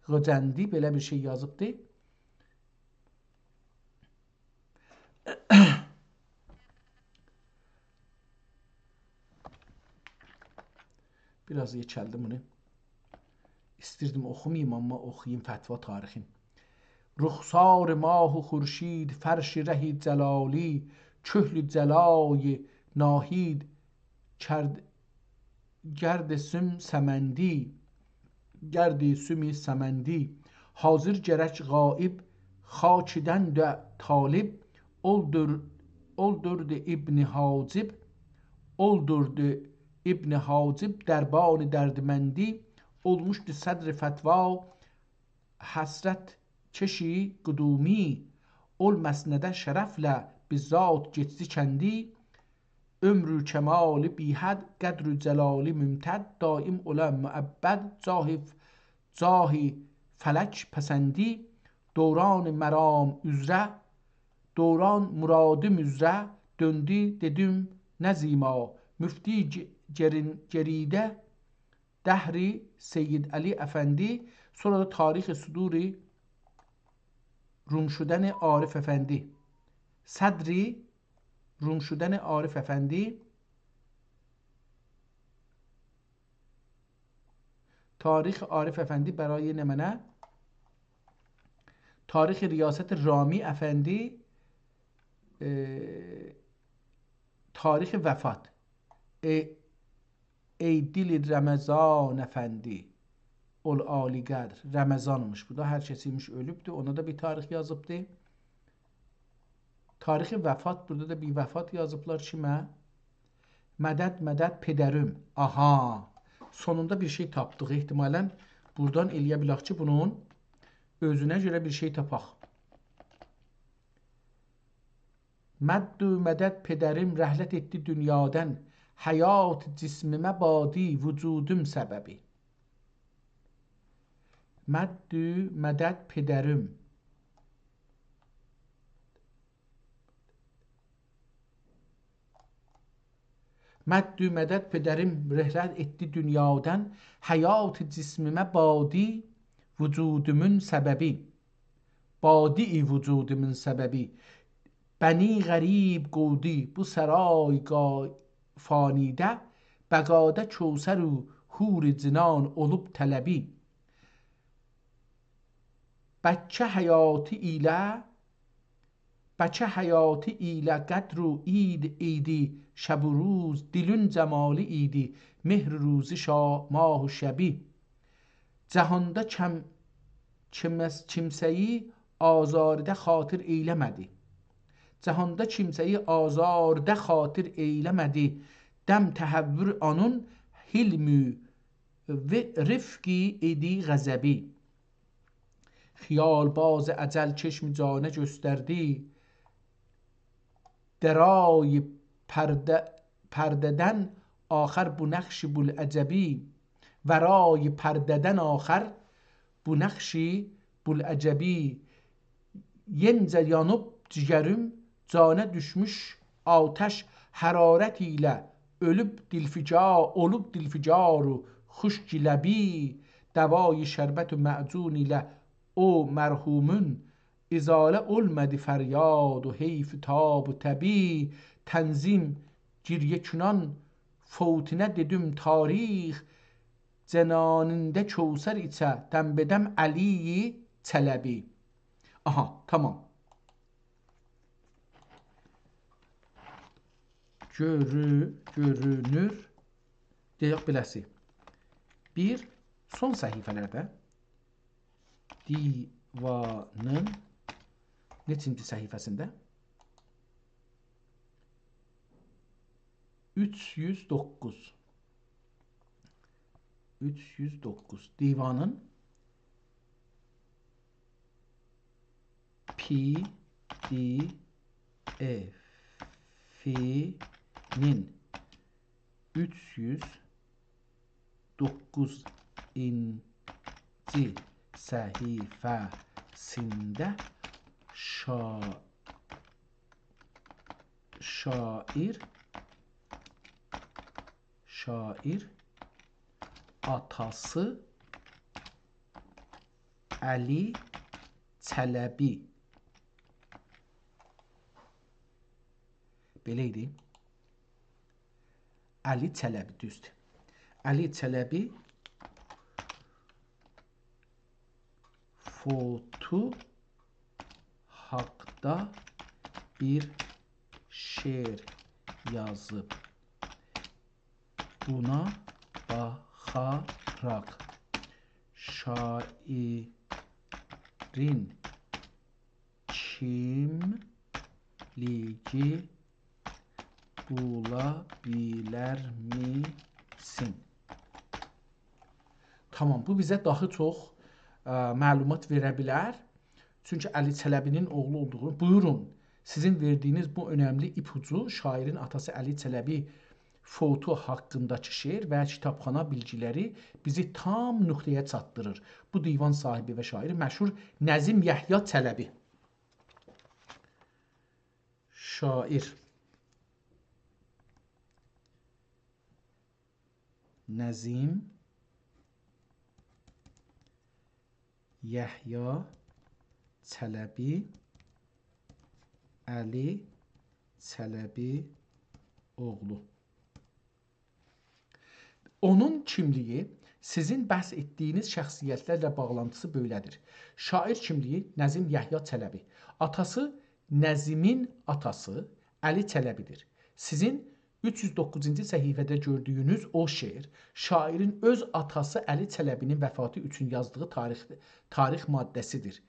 qıcəndi. Belə bir şey yazıbdı. Biraz yekəldim bunu. İstirdim oxumayım, amma oxuyayım fətva tarixin. Ruxsar mah-u xurşid fərş rəhi cəlali köhl cəlay nahid gərd süm səməndi gərd sümi səməndi hazır gərək qaib xakidən də talib oldurdu İbn Hacib İbn Hacib dərbani dərdməndi olmuşdu sədr fətva həsrət keşi qudumi ol məsnədə şərəflə bizzat getsi kəndi ömrü kəmali bihəd qədrü cəlali mümtəd daim olə müəbbəd cahi fələk pəsəndi dövran məram üzrə dövran muradım üzrə döndü dedim nəzima müfti geridə dəhri Seyyid Əli Əfəndi. Sonra da tarix-i suduri Rumşudəni Arif Əfəndi. Sədri Rumşudəni Arif Əfəndi. Tarix Arif Əfəndi برای نمنه. تاریخ ریاست رامی افندی. تاریخ وفات ey dil Ramazan Efendi ol Ali Qadr. Ramazanmış bu da, hər kəsiymiş ölübdür. Ona da bir tarix yazıbdı. Tarixi vəfat, burada da bir vəfat yazıblar kimə? Mədəd mədəd pedərim. Aha. Sonunda bir şey tapdıq. İhtimalən buradan eləyə bilək ki, bunun özünə görə bir şey tapaq. Məddü mədəd pedərim rəhlət etdi dünyadan. Həyat cismimə badi vücudum səbəbi. Məddü mədəd pedərim. Məddü mədəd pedərim rəhlət etdi dünyadan. Həyat cismimə badi vücudumun səbəbi. Badi vücudumun səbəbi. Bəni qərib qovdi bu sərayqay fanidə bəqadə kəvsər u hur cinan olub tələbi. Bəkə həyatı ilə qədr u idi şəb u ruz dilün cəmali idi mehr ruzi mah u şəbi. Cəhanda kimsəyi azardə xatır eyləmədi. Cəhanda kimsəyi azardə xatir eyləmədi. Dəm təhəvvür anun hilmü və rifqi idi qəzəbi. Xiyal bazı əcəl çeşmi canə göstərdi. Dəray pərdədən axər bu nəxşi bul əcəbi. Vəray pərdədən axər bu nəxşi bul əcəbi. Yencə yanıb cigərim, canə düşmüş atəş hərarət ilə olub dilficaru xuşk ləbi. Dəvai şərbət məcun ilə o mərhumun izalə olmadı fəryad و حیف تاب و təbi. Tənzim giryə künan foutinə dedim tarix. Cenanində Kəvsər içə dəm bedəm Əliyi Çələbi. Aha, tamam. Görünür deyək beləsi. Bir, son səhifələrdə divanın neçinci səhifəsində? 309. Divanın PDF'nin 309. səhifəsində şair atası Əli Çələbi belə idi. Əli Çələbi düzdür. Əli Çələbi foto haqda bir şeir yazıb. Buna baxaraq şairin kimliyi bula bilərmisin? Tamam, bu bizə daha çox məlumat verə bilər. Çünki Əli Çələbinin oğlu olduğunu. Buyurun, sizin verdiyiniz bu önəmli ipucu şairin atası Əli Çələbi foto haqqındakı şeir və kitabxana bilgiləri bizi tam nöqtəyə çatdırır. Bu divan sahibi və şairi məşhur Nəzim Yəhya Çələbi. Şair Nəzim Yəhya Çələbi Əli Çələbi oğlu. Onun kimliyi sizin bəhs etdiyiniz şəxsiyyətlərlə bağlantısı belədir. Şair kimliyi Nəzim Yəhya Çələbi. Atası Nəzimin atası Əli Çələbidir. Sizin 309-cu səhifədə gördüyünüz o şeir şairin öz atası Əli Çələbinin vəfatı üçün yazdığı tarix maddəsidir.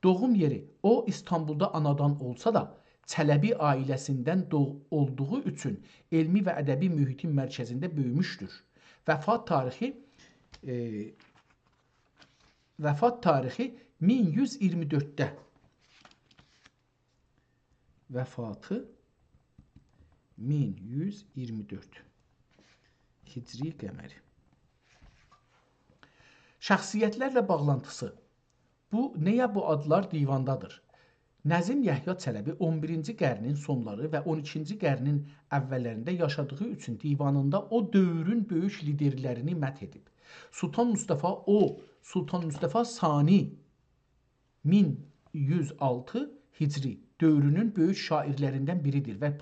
Doğum yeri o İstanbulda anadan olsa da Çələbi ailəsindən olduğu üçün elmi və ədəbi mühitin mərkəzində böyümüşdür. Vəfat tarixi 1124-də. Vəfatı 1124 Hicri qəməri. Şəxsiyyətlərlə bağlantısı. Nəyə bu adlar divandadır? Nəzim Yəhya Çələbi 11-ci qərnin sonları və 12-ci qərnin əvvəllərində yaşadığı üçün divanında o dövrün böyük liderlərini mədh edib. Sultan Mustafa Sani 1106 Hicri dövrünün böyük şairlərindən biridir və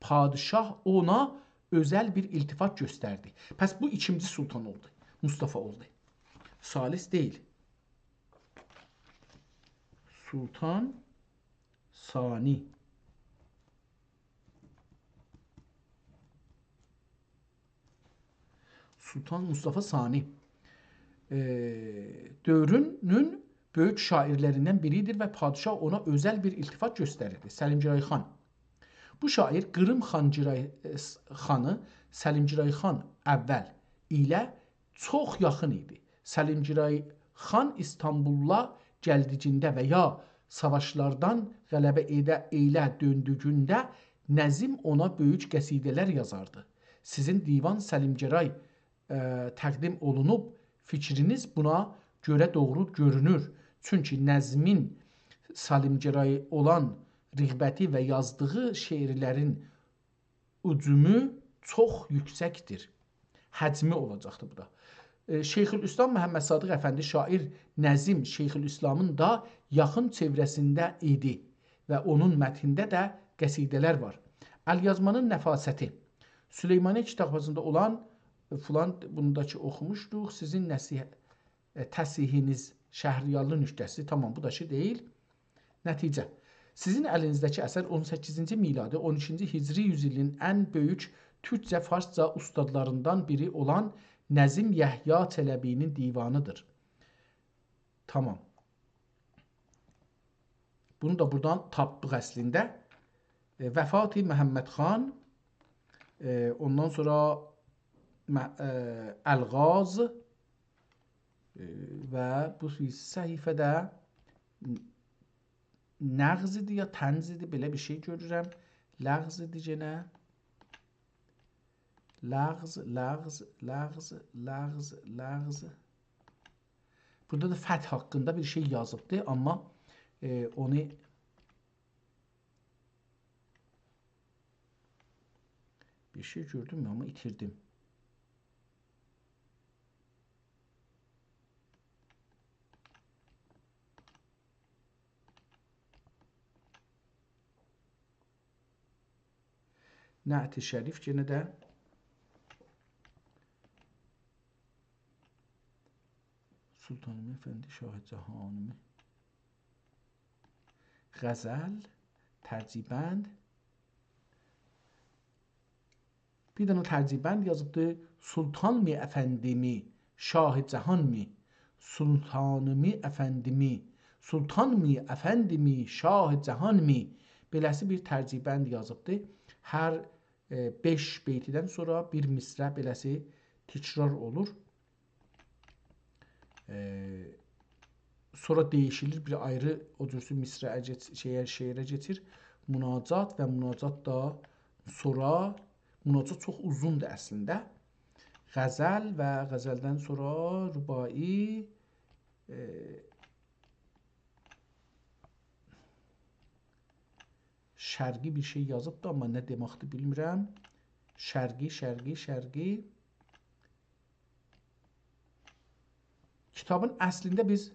padişah ona özəl bir iltifat göstərdi. Pəs bu ikinci sultan oldu. Mustafa oldu. Salis deyil. Sultan Sani. Sultan Mustafa Sani. Dövrünün böyük şairlərindən biridir və padşah ona özəl bir iltifat göstərirdi. Səlimciray xan. Bu şair Qırım xanı Səlimciray xan əvvəl ilə çox yaxın idi. Səlimciray xan İstanbulla gəldiyində və ya savaşlardan qələbə elə döndüyündə Nəzim ona böyük qəsidələr yazardı. Sizin divan Səlimciray təqdim olunub, fikriniz buna görə doğru görünür. Çünki Nəzmin Səlimciraya olan rəğbəti və yazdığı şeirlərin ucumu çox yüksəkdir. Həcmi olacaqdır bu da. Şeyxülislam Məhəmməd Sadıq Əfəndi şair Nəzim Şeyxülislamın da yaxın çevrəsində idi və onun mətnində də qəsidələr var. Əlyazmanın nəfasəti. Süleymaniyə kitabxanasında olan filan bundakı oxumuşduq. Sizin təsihiniz Şəhriyarlı nüktəsi. Tamam, bu da şey deyil. Nəticə. Sizin əlinizdəki əsər 18-ci miladi 12-ci hicri yüzilin ən böyük türkcə, farsca ustadlarından biri olan Nəzim Yəhya Çələbinin divanıdır. Tamam. Bunu da buradan tapdıq əslində. Vəfat-i Məhəmməd xan, ondan sonra Əlğaz və bu səhifədə nəğz idi ya tənz idi, belə bir şey görürəm. Ləğz idi yenə. Ləğz. Burada da fəth haqqında bir şey yazıbdır, amma onu bir şey gördüm ama itirdim. Nə'ti Şərif yenə də Sultanım Efendi Şah Cahanimi Qəzəl Tərcibənd. Bir dənə tərcibənd yazıbdır. Sultanmi Əfəndimi Şah Cahanmi Sultanimi Əfəndimi Sultanmi Əfəndimi Şah Cahanmi beləsi bir tərcibənd yazıbdır. Hər 5 beytidən sonra bir misrə beləsi təkrar olur. Sonra değişilir, bir ayrı o cürsü misrəyə şeirə keçir. Münacat və münacat da sonra münacat çox uzundur əslində. Qəzəl və qəzəldən sonra rübai şərqi bir şey yazıbdır, amma nə deməkdir bilmirəm. Şərqi. Kitabın əslində biz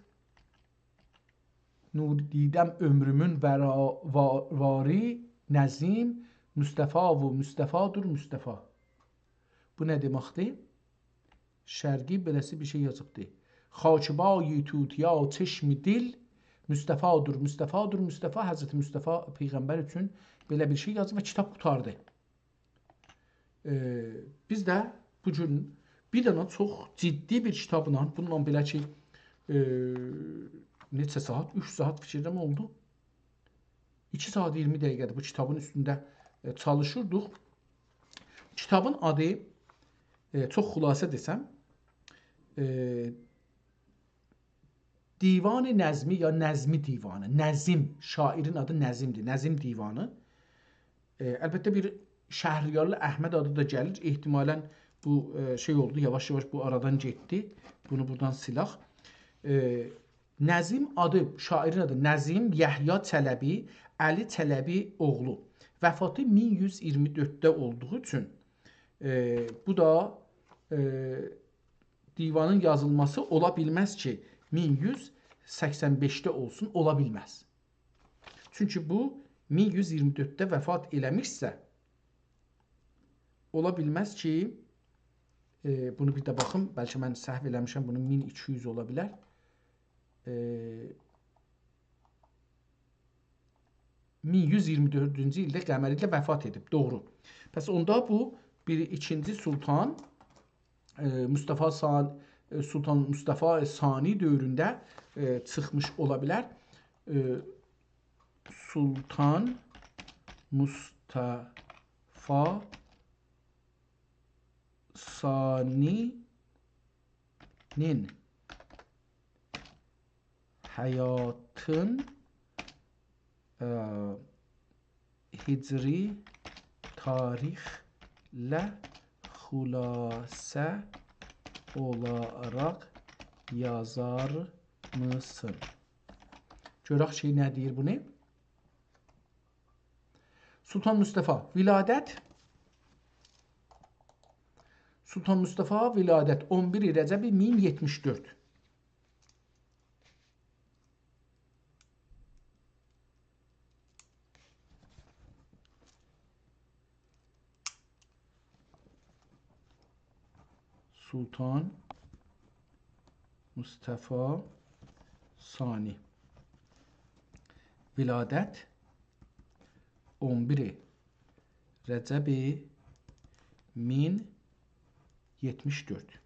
nur didəm ömrümün vari Nəzim Müstəfa və Müstəfadır Müstəfa. Bu nə deməkdir? Şərqi beləsi bir şey yazıbdır. Xakibayi tutiya çeşmi dil Müstəfadır Müstəfa. Həzrəti Müstəfa Peyğəmbər üçün belə bir şey yazıb və kitab qutardı. Biz də bugün bir dənə çox ciddi bir kitabla, bununla belə ki neçə saat? 3 saat fikirdən oldu. 2 saat 20 dəqiqədir bu kitabın üstündə çalışırdıq. Kitabın adı çox xülasə desəm Divan-ı Nəzmi ya Nəzmi divanı. Nəzim, şairin adı Nəzimdir. Nəzim divanı. Əlbəttə bir Şəhriyarlı Əhməd adı da gəlir. Ehtimalən bu şey oldu, yavaş-yavaş bu aradan getdi. Bunu buradan silaq. Nəzim adı, şairin adı Nəzim Yəhya Çələbi, Əli Çələbi oğlu. Vəfatı 1124-də olduğu üçün bu da divanın yazılması ola bilməz ki 1185-də olsun, ola bilməz. Çünki bu 1124-də vəfat eləmişsə ola bilməz ki bunu bir də baxım, bəlkə mən səhv eləmişəm, bunun 1200 ola bilər. 1124-cü ildə qəməri ilə vəfat edib, doğru. Pəs onda bu ikinci sultan Mustafa Sultan Mustafa Sani dövründə çıxmış ola bilər. Sultan Mustafa Sani'nin hayatın hicri tarixlə xülasə olaraq yazar mısın? Görək şey nə deyir bunu? Sultan Mustafa viladət. Sultan Mustafa viladət 11 Rəcəbi 1074. Sultan Mustafa Sani viladət 11 Rəcəbi 1074.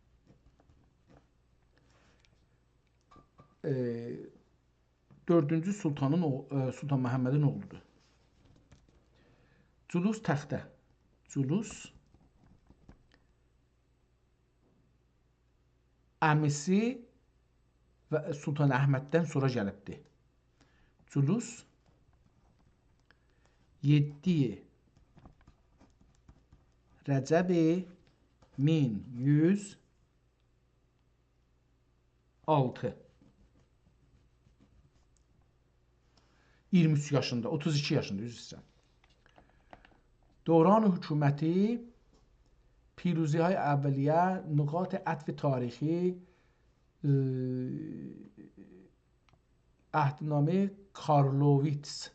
Dördüncü sultanın Sultan Məhəmmədin oğludur. Culus təxtə. Culus əmisi və Sultan Əhməddən sonra gəlibdir. Culus 7 Rəcəbi 1106. 23 yaşında, 32 yaşında üzr istəyirəm. دوران حکومتی پیروزی های اولیه نقاط عطف تاریخی عهدنامه کارلوویتس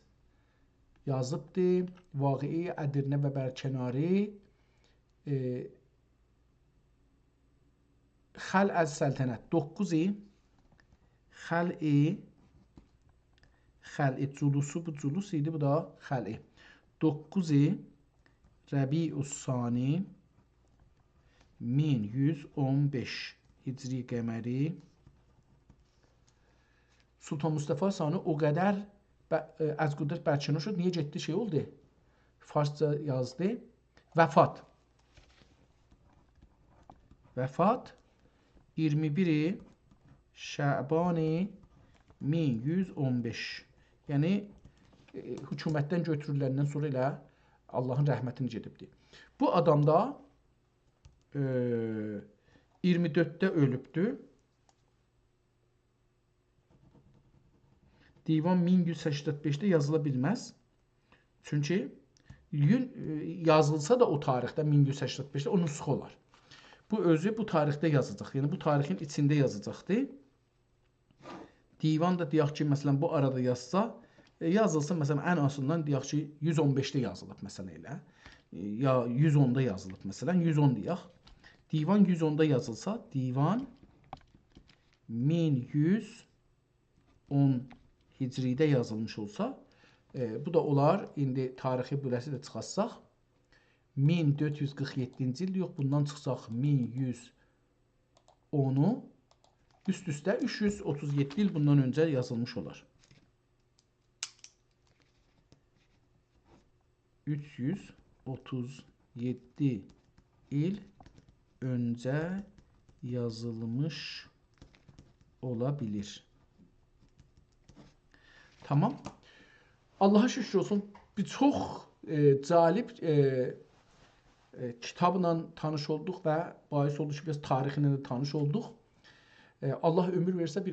yazıbdır. Vaqei Ədirnə və Bərkənarı Xəl əz səltənət 9 Xəl'i Culusu bu Culus idi, bu da Xəl'i 9 Rəbiüssani 1115 Hicri qəməri. Sultan Mustafa Sani o qədər az qüdrət bərçəna şud. Niyə getdi şey oldu? Farsça yazdı. Vəfat 21 Şəbani 1115. Yəni hökumətdən götürüləndən sonra elə Allahın rəhmətini gedibdi. Bu adam da 24-də ölübdür. Divan 1185-də yazıla bilməz. Çünki yazılsa da o tarixdə 1185-də o nüsxə olar. Bu özü bu tarixdə yazacaq. Yəni bu tarixin içində yazacaqdır. Divan da deyək ki, məsələn bu arada yazsa, yazılsa məsələn ən azından deyək ki 115-də yazılıb məsələn elə. Ya 110-da yazılıb məsələn 110 deyək. Divan 110-da yazılsa, divan 1110 Hicridə yazılmış olsa, bu da olar. İndi tarixi bürəsi də çıxarsaq 1447-ci il yox, bundan çıxsaq 1110-u üst-üstə 337 il bundan öncə yazılmış olar. 337 il öncə yazılmış ola bilir. Tamam. Allah'a şükür olsun. Bir çox cəlib kitabla tanış olduq və bahis oldu ki, biz tarixinə də tanış olduq. Allah ömür versə bir